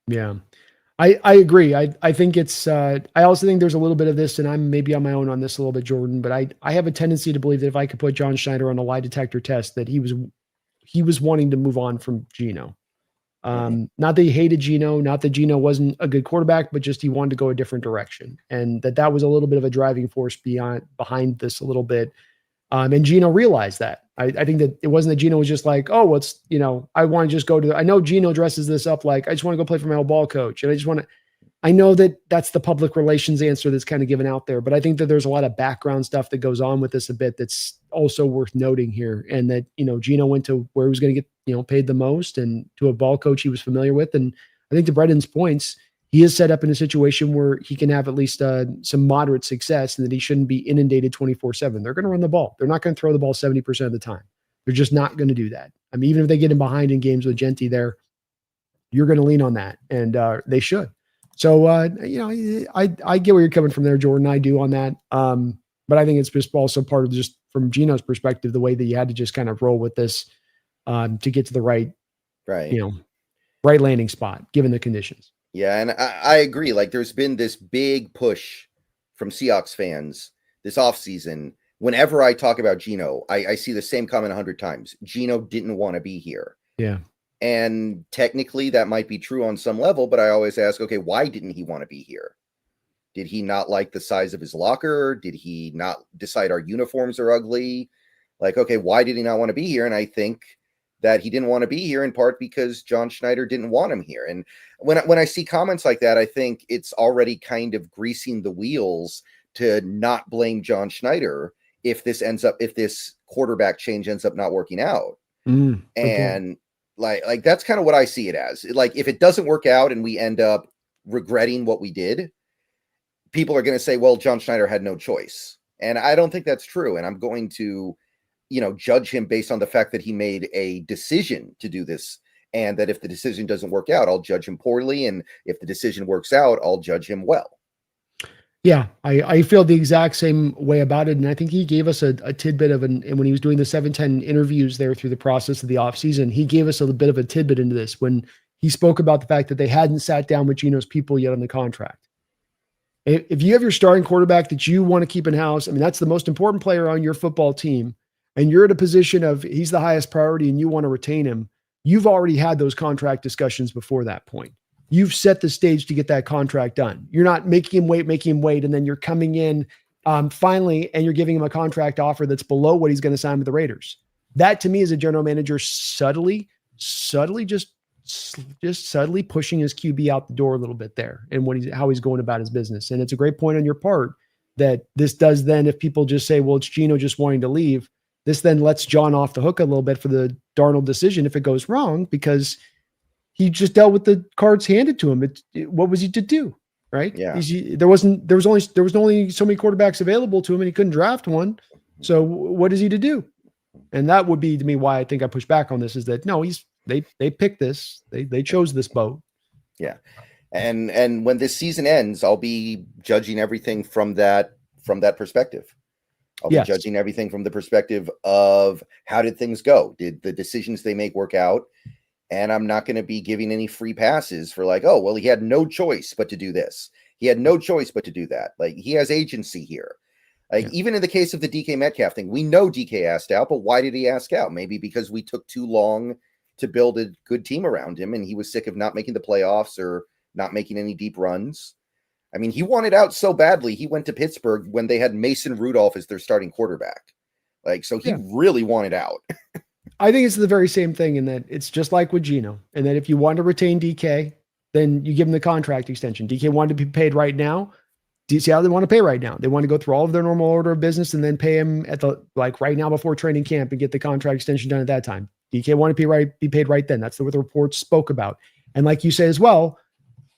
Yeah. I agree. I think it's, I also think there's a little bit of this, and I'm maybe on my own on this a little bit, Jordan, but I have a tendency to believe that if I could put John Schneider on a lie detector test, that he was wanting to move on from Gino. Not that he hated Gino, not that Gino wasn't a good quarterback, but just he wanted to go a different direction. And that was a little bit of a driving force behind this a little bit. And Gino realized that. I think that it wasn't that Gino was just like, oh, what's, I want to just go to, I know Gino dresses this up like, I just want to go play for my old ball coach. And I know that that's the public relations answer that's kind of given out there, but I think that there's a lot of background stuff that goes on with this a bit that's also worth noting here. And that, Gino went to where he was going to get, paid the most, and to a ball coach he was familiar with. And I think to Brendon's points, he is set up in a situation where he can have at least some moderate success, and that he shouldn't be inundated 24/7. They're going to run the ball. They're not going to throw the ball 70% of the time. They're just not going to do that. I mean, even if they get him behind in games with Genti there, you're going to lean on that, and they should. So, I get where you're coming from there, Jordan. I do on that. But I think it's just also part of just from Gino's perspective, the way that you had to just kind of roll with this to get to the right landing spot, given the conditions. Yeah, and I agree. Like, there's been this big push from Seahawks fans this offseason. Whenever I talk about Gino, I see the same comment 100 times. Gino didn't want to be here. Yeah. And technically that might be true on some level, but I always ask, okay, why didn't he want to be here? Did he not like the size of his locker? Did he not decide our uniforms are ugly? Like, okay, why did he not want to be here? And I think that he didn't want to be here in part because John Schneider didn't want him here. And when I see comments like that, I think it's already kind of greasing the wheels to not blame John Schneider if this quarterback change ends up not working out. And like that's kind of what I see it as. Like, if it doesn't work out and we end up regretting what we did, people are going to say, well, John Schneider had no choice. And I don't think that's true. And I'm going to, judge him based on the fact that he made a decision to do this. And that if the decision doesn't work out, I'll judge him poorly. And if the decision works out, I'll judge him well. Yeah, I feel the exact same way about it. And I think he gave us a tidbit of and when he was doing the 710 interviews there through the process of the offseason, he gave us a bit of a tidbit into this when he spoke about the fact that they hadn't sat down with Gino's people yet on the contract. If you have your starting quarterback that you want to keep in house, I mean, that's the most important player on your football team, and you're at a position of he's the highest priority and you want to retain him, you've already had those contract discussions before that point. You've set the stage to get that contract done. You're not making him wait, and then you're coming in finally and you're giving him a contract offer that's below what he's going to sign with the Raiders. That to me is a general manager subtly just subtly pushing his QB out the door a little bit there and how he's going about his business. And it's a great point on your part that this does then, if people just say, well, it's Gino just wanting to leave, this then lets John off the hook a little bit for the Darnold decision if it goes wrong, because he just dealt with the cards handed to him. What was he to do? Right. Yeah. There was only so many quarterbacks available to him and he couldn't draft one. So what is he to do? And that would be to me why I think I push back on this is that no, they picked this. They chose this boat. Yeah. And when this season ends, I'll be judging everything from that perspective. I'll be judging everything from the perspective of how did things go? Did the decisions they make work out? And I'm not going to be giving any free passes for like, oh, well, he had no choice but to do this. He had no choice but to do that. Like, he has agency here. Like, even in the case of the DK Metcalf thing, we know DK asked out, but why did he ask out? Maybe because we took too long to build a good team around him and he was sick of not making the playoffs or not making any deep runs. I mean, he wanted out so badly. He went to Pittsburgh when they had Mason Rudolph as their starting quarterback. Like, so he really wanted out. I think it's the very same thing in that it's just like with Gino, and that if you want to retain DK, then you give him the contract extension. DK wanted to be paid right now. Seattle didn't want to pay right now. They want to go through all of their normal order of business and then pay him at right now before training camp and get the contract extension done at that time. DK wanted to be paid right then. That's what the reports spoke about. And like you say as well,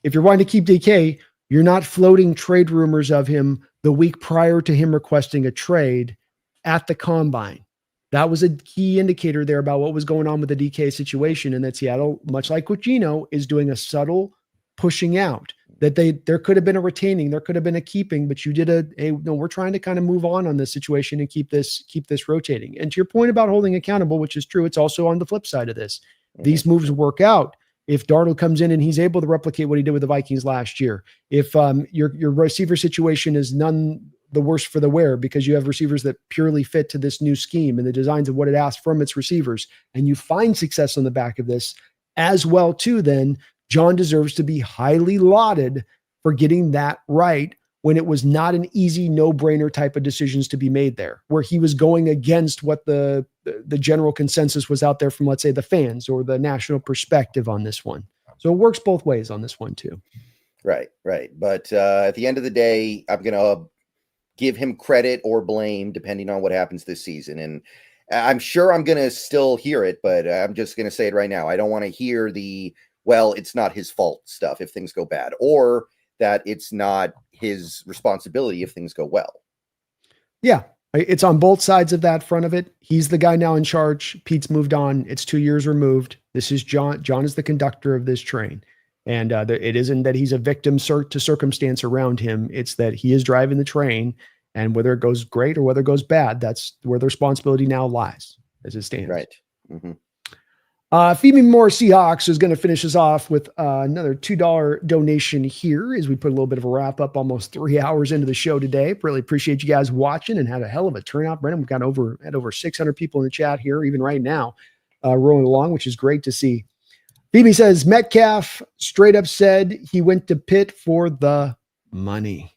if you're wanting to keep DK, you're not floating trade rumors of him the week prior to him requesting a trade at the combine. That was a key indicator there about what was going on with the DK situation, and that Seattle, much like with Gino, is doing a subtle pushing out. That there could have been a retaining, there could have been a keeping, but you did we're trying to kind of move on this situation and keep this rotating. And to your point about holding accountable, which is true, it's also on the flip side of this. These moves work out. If Darnold comes in and he's able to replicate what he did with the Vikings last year, if your receiver situation is none the worse for the wear because you have receivers that purely fit to this new scheme and the designs of what it asks from its receivers, and you find success on the back of this as well too, then John deserves to be highly lauded for getting that right when it was not an easy no-brainer type of decisions to be made there, where he was going against what the general consensus was out there from, let's say, the fans or the national perspective on this one. So it works both ways on this one too. Right. But at the end of the day, I'm going to give him credit or blame depending on what happens this season. And I'm sure I'm going to still hear it, but I'm just going to say it right now. I don't want to hear well, it's not his fault stuff if things go bad, or that it's not his responsibility if things go well. Yeah. It's on both sides of that front of it. He's the guy now in charge. Pete's moved on. It's 2 years removed. This is John. John is the conductor of this train. And it isn't that he's a victim to circumstance around him. It's that he is driving the train, and whether it goes great or whether it goes bad, that's where the responsibility now lies as it stands. Right. Mm-hmm. Feed Me More Seahawks is going to finish us off with another $2 donation here as we put a little bit of a wrap up almost 3 hours into the show today. Really appreciate you guys watching and had a hell of a turnout. Brendon, we've got over 600 people in the chat here, even right now, rolling along, which is great to see. Phoebe says Metcalf straight up said he went to Pitt for the money.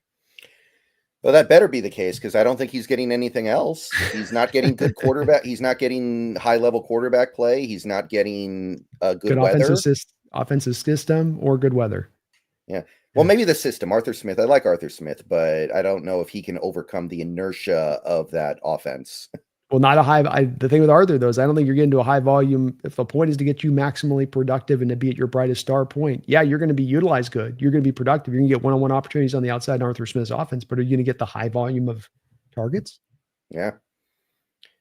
Well, that better be the case because I don't think he's getting anything else. He's not getting good quarterback. He's not getting high-level quarterback play. He's not getting good weather. Offensive system or good weather. Yeah. Well, maybe the system. Arthur Smith. I like Arthur Smith, but I don't know if he can overcome the inertia of that offense. Well, not a high. The thing with Arthur, though, is I don't think you're getting to a high volume. If the point is to get you maximally productive and to be at your brightest star point, yeah, you're going to be utilized good. You're going to be productive. You're going to get one-on-one opportunities on the outside in Arthur Smith's offense, but are you going to get the high volume of targets? Yeah.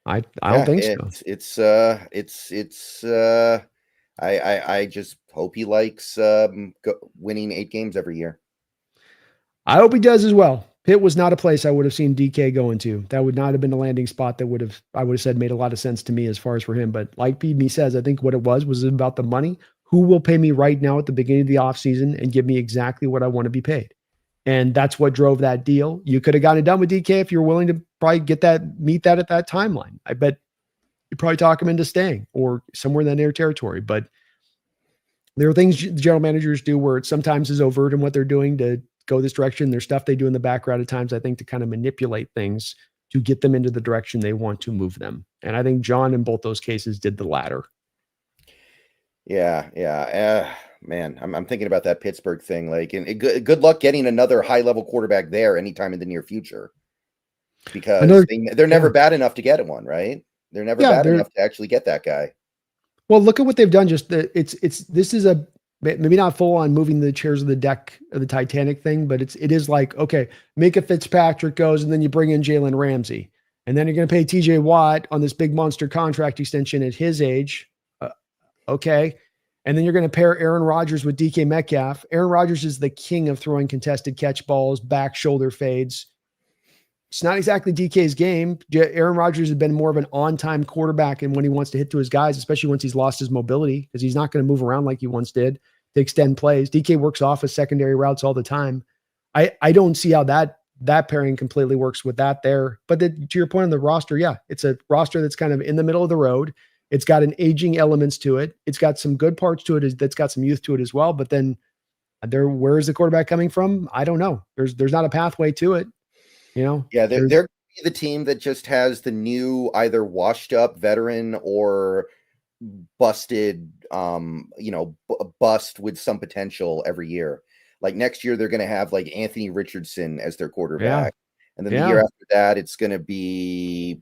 I don't think so. I just hope he likes winning 8 games every year. I hope he does as well. Pitt was not a place I would have seen DK going to. That would not have been a landing spot that I would have said made a lot of sense to me as far as for him. But like PB says, I think what it was about the money. Who will pay me right now at the beginning of the offseason and give me exactly what I want to be paid? And that's what drove that deal. You could have gotten it done with DK if you're willing to probably meet that at that timeline. I bet you probably talk him into staying or somewhere in that near territory. But there are things general managers do where it sometimes is overt in what they're doing to go this direction. There's stuff they do in the background at times, I think, to kind of manipulate things to get them into the direction they want to move them. And I think John in both those cases did the latter. Yeah. Man, I'm thinking about that Pittsburgh thing. Like, and good luck getting another high-level quarterback there anytime in the near future, because they're never bad enough to get one, right? They're never bad enough to actually get that guy. Well, look at what they've done. Just this is a maybe not full on moving the chairs of the deck of the Titanic thing, but it is like, okay, Micah Fitzpatrick goes, and then you bring in Jalen Ramsey, and then you're going to pay TJ Watt on this big monster contract extension at his age. Okay. And then you're going to pair Aaron Rodgers with DK Metcalf. Aaron Rodgers is the king of throwing contested catch balls, back shoulder fades. It's not exactly DK's game. Aaron Rodgers has been more of an on-time quarterback, and when he wants to hit to his guys, especially once he's lost his mobility, because he's not going to move around like he once did to extend plays. DK works off his secondary routes all the time. I don't see how that pairing completely works with that there. But to your point on the roster, yeah, it's a roster that's kind of in the middle of the road. It's got an aging elements to it. It's got some good parts to it. That's got some youth to it as well. But then where is the quarterback coming from? I don't know. There's not a pathway to it. Yeah, they're the team that just has the new either washed up veteran or busted, bust with some potential every year. Like next year, they're going to have like Anthony Richardson as their quarterback. Yeah. And then the year after that, it's going to be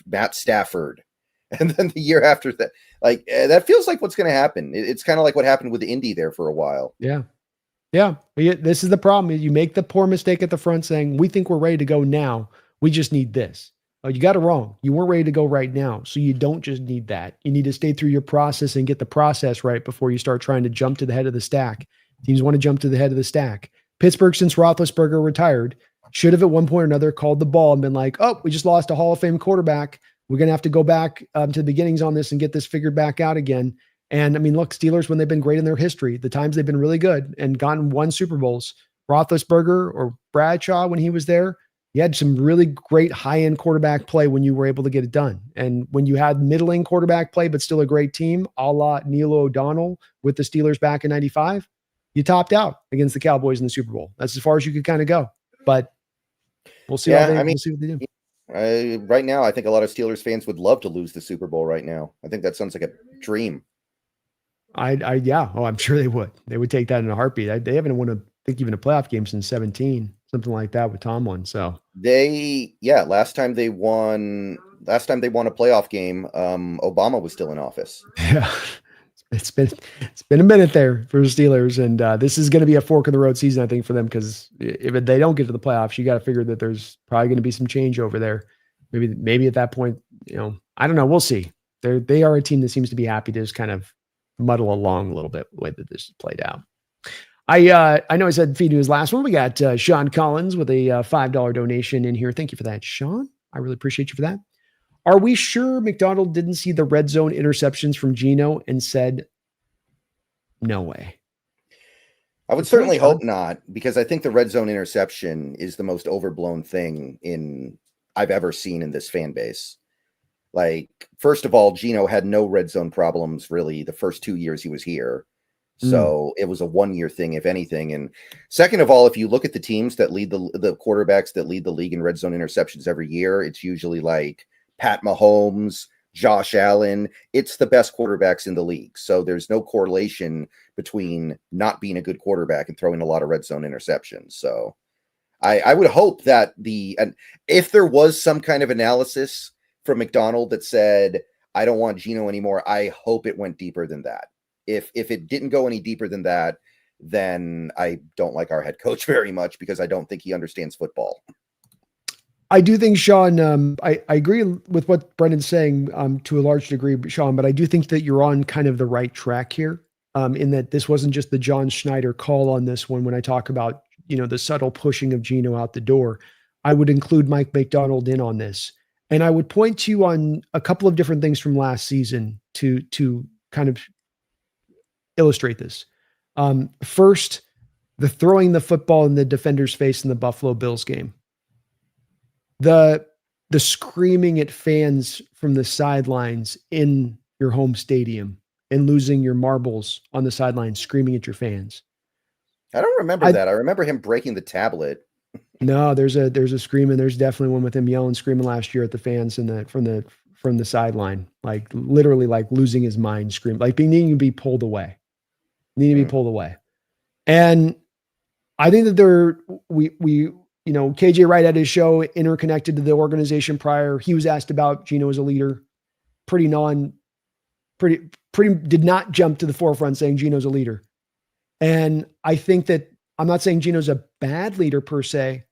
Matt Stafford. And then the year after that, that feels like what's going to happen. It's kind of like what happened with Indy there for a while. Yeah. Yeah. This is the problem. You make the poor mistake at the front saying, we think we're ready to go now. We just need this. Oh, you got it wrong. You weren't ready to go right now. So you don't just need that. You need to stay through your process and get the process right before you start trying to jump to the head of the stack. Teams want to jump to the head of the stack. Pittsburgh, since Roethlisberger retired, should have at one point or another called the ball and been like, oh, we just lost a Hall of Fame quarterback. We're going to have to go back to the beginnings on this and get this figured back out again. And I mean, look, Steelers, when they've been great in their history, the times they've been really good and gotten 1 Super Bowls, Roethlisberger or Bradshaw, when he was there, he had some really great high-end quarterback play when you were able to get it done. And when you had middling quarterback play, but still a great team, a la Neil O'Donnell with the Steelers back in 95, you topped out against the Cowboys in the Super Bowl. That's as far as you could kind of go. But we'll see. We'll see what they do. Right now, I think a lot of Steelers fans would love to lose the Super Bowl right now. I think that sounds like a dream. Yeah. Oh, I'm sure they would. They would take that in a heartbeat. They haven't won even a playoff game since 2017, something like that with Tomlin. So last time they won a playoff game, Obama was still in office. Yeah. It's been a minute there for the Steelers, and this is going to be a fork in the road season, I think, for them, because if they don't get to the playoffs, you got to figure that there's probably going to be some change over there. Maybe at that point, I don't know. We'll see. They are a team that seems to be happy to just kind of muddle along a little bit the way that this is played out. I know I said feed to his last one. We got Sean Collins with a $5 donation in here. Thank you for that, Sean. I really appreciate you for that. Are we sure McDonald didn't see the red zone interceptions from Gino and said, no way? I would certainly hope not, because I think the red zone interception is the most overblown thing I've ever seen in this fan base. Like, first of all, Gino had no red zone problems really the first 2 years he was here. So it was a 1 year thing, if anything. And second of all, if you look at the teams that lead the quarterbacks that lead the league in red zone interceptions every year, it's usually like Pat Mahomes, Josh Allen. It's the best quarterbacks in the league. So there's no correlation between not being a good quarterback and throwing a lot of red zone interceptions. So I would hope that and if there was some kind of analysis from McDonald that said, I don't want Gino anymore, I hope it went deeper than that. If it didn't go any deeper than that, then I don't like our head coach very much because I don't think he understands football. I do think, Sean, I agree with what Brendon's saying to a large degree, Sean, but I do think that you're on kind of the right track here in that this wasn't just the John Schneider call on this one. When I talk about, the subtle pushing of Gino out the door, I would include Mike McDonald in on this. And I would point to you on a couple of different things from last season to kind of illustrate this. First, the throwing the football in the defender's face in the Buffalo Bills game. The screaming at fans from the sidelines in your home stadium and losing your marbles on the sidelines, screaming at your fans. I don't remember that. I remember him breaking the tablet. No, there's a screaming. There's definitely one with him yelling, screaming last year at the fans from the sideline, like literally like losing his mind, screaming, like needing to be pulled away. And I think that KJ Wright had his show interconnected to the organization prior. He was asked about Gino as a leader, pretty did not jump to the forefront saying Gino's a leader. And I think that I'm not saying Gino's a bad leader per se,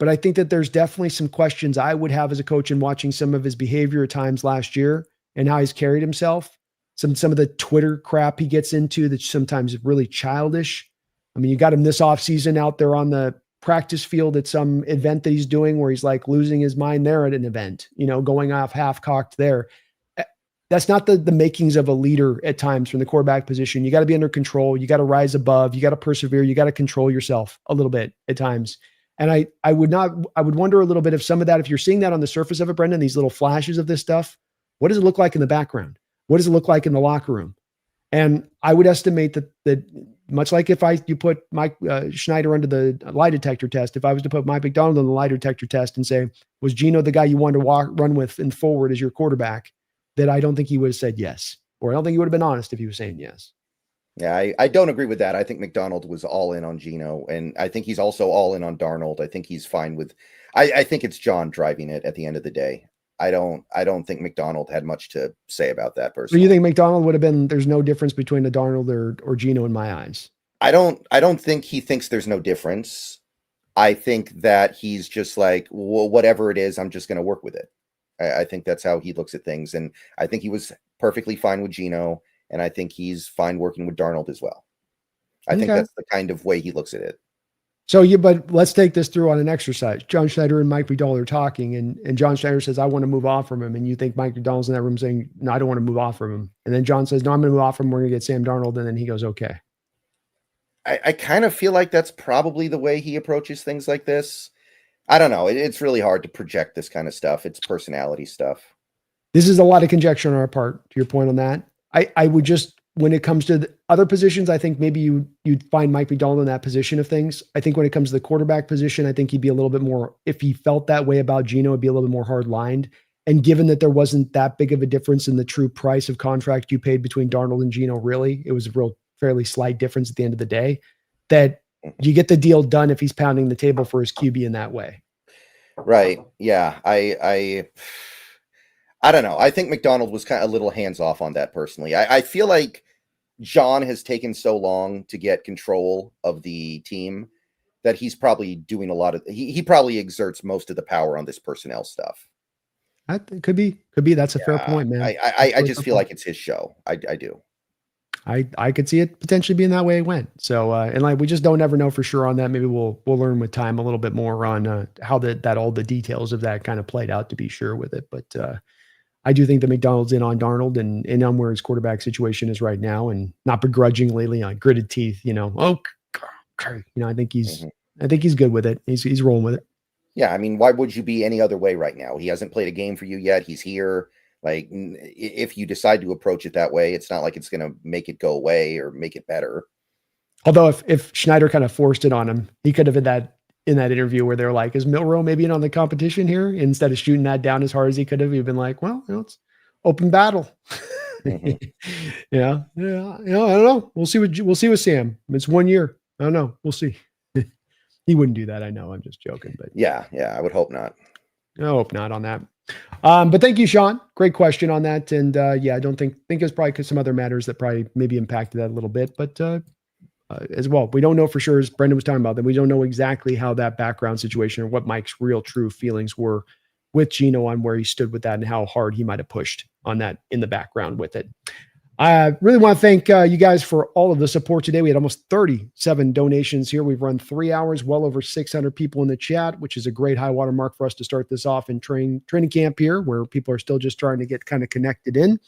but I think that there's definitely some questions I would have as a coach in watching some of his behavior at times last year and how he's carried himself. Some of the Twitter crap he gets into that's sometimes really childish. I mean, you got him this offseason out there on the practice field at some event that he's doing where he's like losing his mind there at an event, going off half-cocked there. That's not the makings of a leader at times from the quarterback position. You got to be under control. You got to rise above. You got to persevere. You got to control yourself a little bit at times. And I would wonder a little bit if some of that, if you're seeing that on the surface of it, Brendon, these little flashes of this stuff, what does it look like in the background? What does it look like in the locker room? And I would estimate that much like if you put Mike Schneider under the lie detector test, if I was to put Mike McDonald on the lie detector test and say, was Gino the guy you wanted to run with and forward as your quarterback, that I don't think he would have said yes. Or I don't think he would have been honest if he was saying yes. Yeah, I don't agree with that. I think McDonald was all in on Gino, and I think he's also all in on Darnold. I think he's fine with I think it's John driving it at the end of the day. I don't think McDonald had much to say about that person. So you think McDonald would have been, there's no difference between a Darnold or Gino in my eyes? I don't think he thinks there's no difference. I think that he's just like, well, whatever it is, I'm just going to work with it. I think that's how he looks at things. And I think he was perfectly fine with Gino. And I think he's fine working with Darnold as well. I think that's the kind of way he looks at it. So but let's take this through on an exercise. John Schneider and Mike McDonald are talking, and John Schneider says, I want to move off from him. And you think Mike McDonald's in that room saying, no, I don't want to move off from him. And then John says, no, I'm going to move off from him. We're going to get Sam Darnold. And then he goes, okay. I kind of feel like that's probably the way he approaches things like this. I don't know. It's really hard to project this kind of stuff. It's personality stuff. This is a lot of conjecture on our part, to your point on that. I would just, when it comes to the other positions, I think maybe you'd find Mike McDonald in that position of things. I think when it comes to the quarterback position, I think he'd be a little bit more, if he felt that way about Gino, it'd be a little bit more hard lined. And given that there wasn't that big of a difference in the true price of contract you paid between Darnold and Gino, really, it was a fairly slight difference at the end of the day, that you get the deal done if he's pounding the table for his QB in that way. Right. Yeah. I don't know. I think McDonald was kind of a little hands off on that personally. I feel like John has taken so long to get control of the team that he's probably doing a lot of, he probably exerts most of the power on this personnel stuff. Could be. That's a fair point, man. I just feel like it's his show. I do. I could see it potentially being that way it went. So, and like, we just don't ever know for sure on that. Maybe we'll learn with time a little bit more on how that all the details of that kind of played out to be sure with it. But I do think that McDonald's in on Darnold and on where his quarterback situation is right now, and not begrudgingly, like gritted teeth, okay. I think he's good with it. He's rolling with it. Yeah. I mean, why would you be any other way right now? He hasn't played a game for you yet. He's here. Like, if you decide to approach it that way, it's not like it's going to make it go away or make it better. Although if Schneider kind of forced it on him, he could have in that interview where they're like, is Milroe maybe in on the competition here? Instead of shooting that down as hard as he could have, he'd been like, well, it's open battle. Mhm. Yeah. I don't know. We'll see with Sam. It's 1 year. I don't know. We'll see. He wouldn't do that. I know. I'm just joking, but Yeah, I would hope not. I hope not on that. But thank you, Sean. Great question on that. And I don't think it's probably some other matters that probably maybe impacted that a little bit, but as well, we don't know for sure, as Brendon was talking about, that we don't know exactly how that background situation or what Mike's real true feelings were with Gino on where he stood with that and how hard he might have pushed on that in the background with it. I really want to thank you guys for all of the support today. We had almost 37 donations here. We've run 3 hours, well over 600 people in the chat, which is a great high water mark for us to start this off in training camp here, where people are still just trying to get kind of connected in.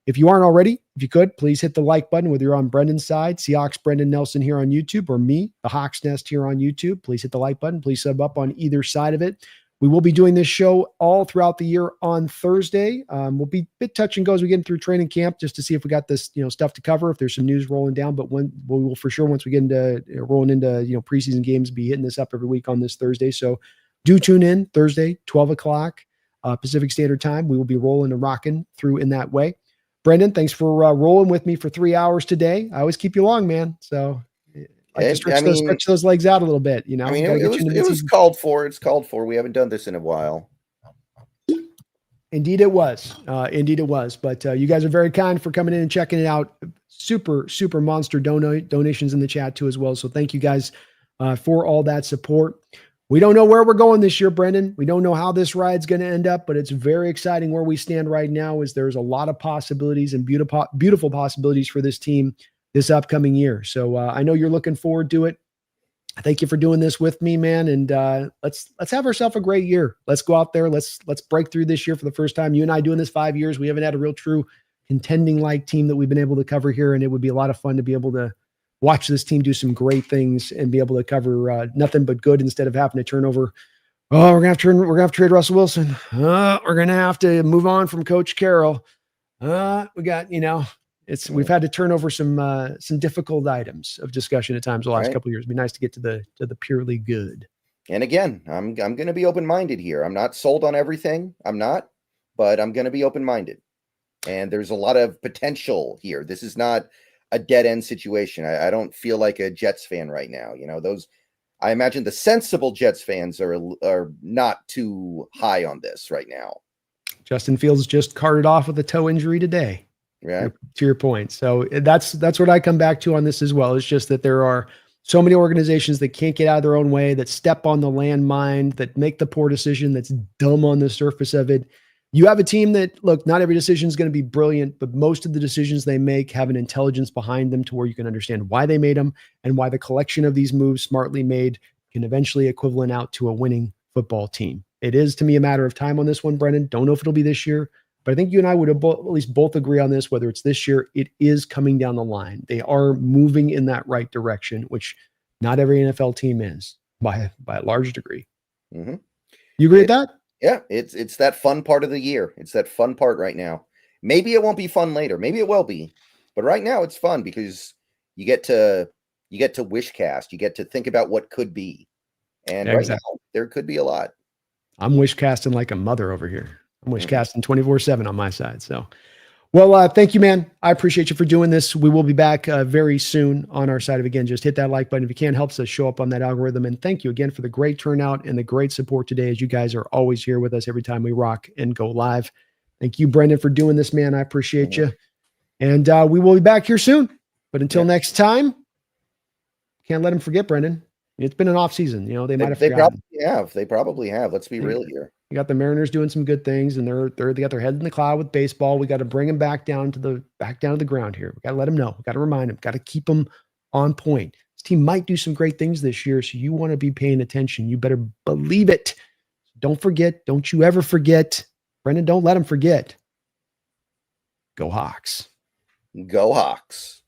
If you aren't already, if you could, please hit the like button, whether you're on Brendon's side, Seahawks Brendon Nelson here on YouTube, or me, the Hawks Nest here on YouTube. Please hit the like button. Please sub up on either side of it. We will be doing this show all throughout the year on Thursday. We'll be a bit touch and go as we get through training camp, just to see if we got this, stuff to cover, if there's some news rolling down. But we will for sure, once we get into rolling into, preseason games, be hitting this up every week on this Thursday. So do tune in Thursday, 12 o'clock Pacific Standard Time. We will be rolling and rocking through in that way. Brendon, thanks for rolling with me for 3 hours today. I always keep you long, man. So I stretch those legs out a little bit, it was called for. It's called for. We haven't done this in a while. Indeed it was. But you guys are very kind for coming in and checking it out. Super, super monster donations in the chat too as well. So thank you guys for all that support. We don't know where we're going this year, Brendon. We don't know how this ride's going to end up, but it's very exciting where we stand right now. Is there's a lot of possibilities and beautiful possibilities for this team this upcoming year. So I know you're looking forward to it. Thank you for doing this with me, man. And let's have ourselves a great year. Let's go out there. Let's break through this year for the first time. You and I doing this 5 years. We haven't had a real true contending like team that we've been able to cover here, and it would be a lot of fun to be able to watch this team do some great things and be able to cover nothing but good instead of having to turn over. Oh, we're gonna have to trade Russell Wilson. We're gonna have to move on from Coach Carroll. We got we've had to turn over some difficult items of discussion at times the last couple of years. It'd be nice to get to the purely good. And again, I'm going to be open-minded here. I'm not sold on everything. I'm not, but I'm going to be open-minded. And there's a lot of potential here. This is not a dead-end situation. I don't feel like a Jets fan right now. I imagine the sensible Jets fans are not too high on this right now. Justin Fields just carted off with a toe injury today. Yeah. To your point. So that's what I come back to on this as well. It's just that there are so many organizations that can't get out of their own way, that step on the landmine, that make the poor decision, that's dumb on the surface of it. You have a team that, look, not every decision is going to be brilliant, but most of the decisions they make have an intelligence behind them to where you can understand why they made them and why the collection of these moves smartly made can eventually equivalent out to a winning football team. It is, to me, a matter of time on this one, Brendon. Don't know if it'll be this year, but I think you and I would have at least both agree on this, whether it's this year, it is coming down the line. They are moving in that right direction, which not every NFL team is by a large degree. Mm-hmm. You agree with that? Yeah, it's that fun part of the year. It's that fun part right now. Maybe it won't be fun later. Maybe it will be. But right now it's fun because you get to wish cast. You get to think about what could be. And right now there could be a lot. I'm wish casting like a mother over here. I'm wish casting 24/7 on my side. So, well, thank you, man. I appreciate you for doing this. We will be back very soon on our side of, again, just hit that like button if you can, helps us show up on that algorithm. And thank you again for the great turnout and the great support today, as you guys are always here with us every time we rock and go live. Thank you, Brendon, for doing this, man. I appreciate you. And we will be back here soon. But until next time, can't let them forget, Brendon. It's been an off season. They might have forgotten. They probably have. Let's be real here. You got the Mariners doing some good things, and they got their head in the cloud with baseball. We got to bring them back down to the ground here. We got to let them know. We got to remind them. Got to keep them on point. This team might do some great things this year, so you want to be paying attention. You better believe it. Don't forget. Don't you ever forget. Brendon, don't let them forget. Go Hawks. Go Hawks.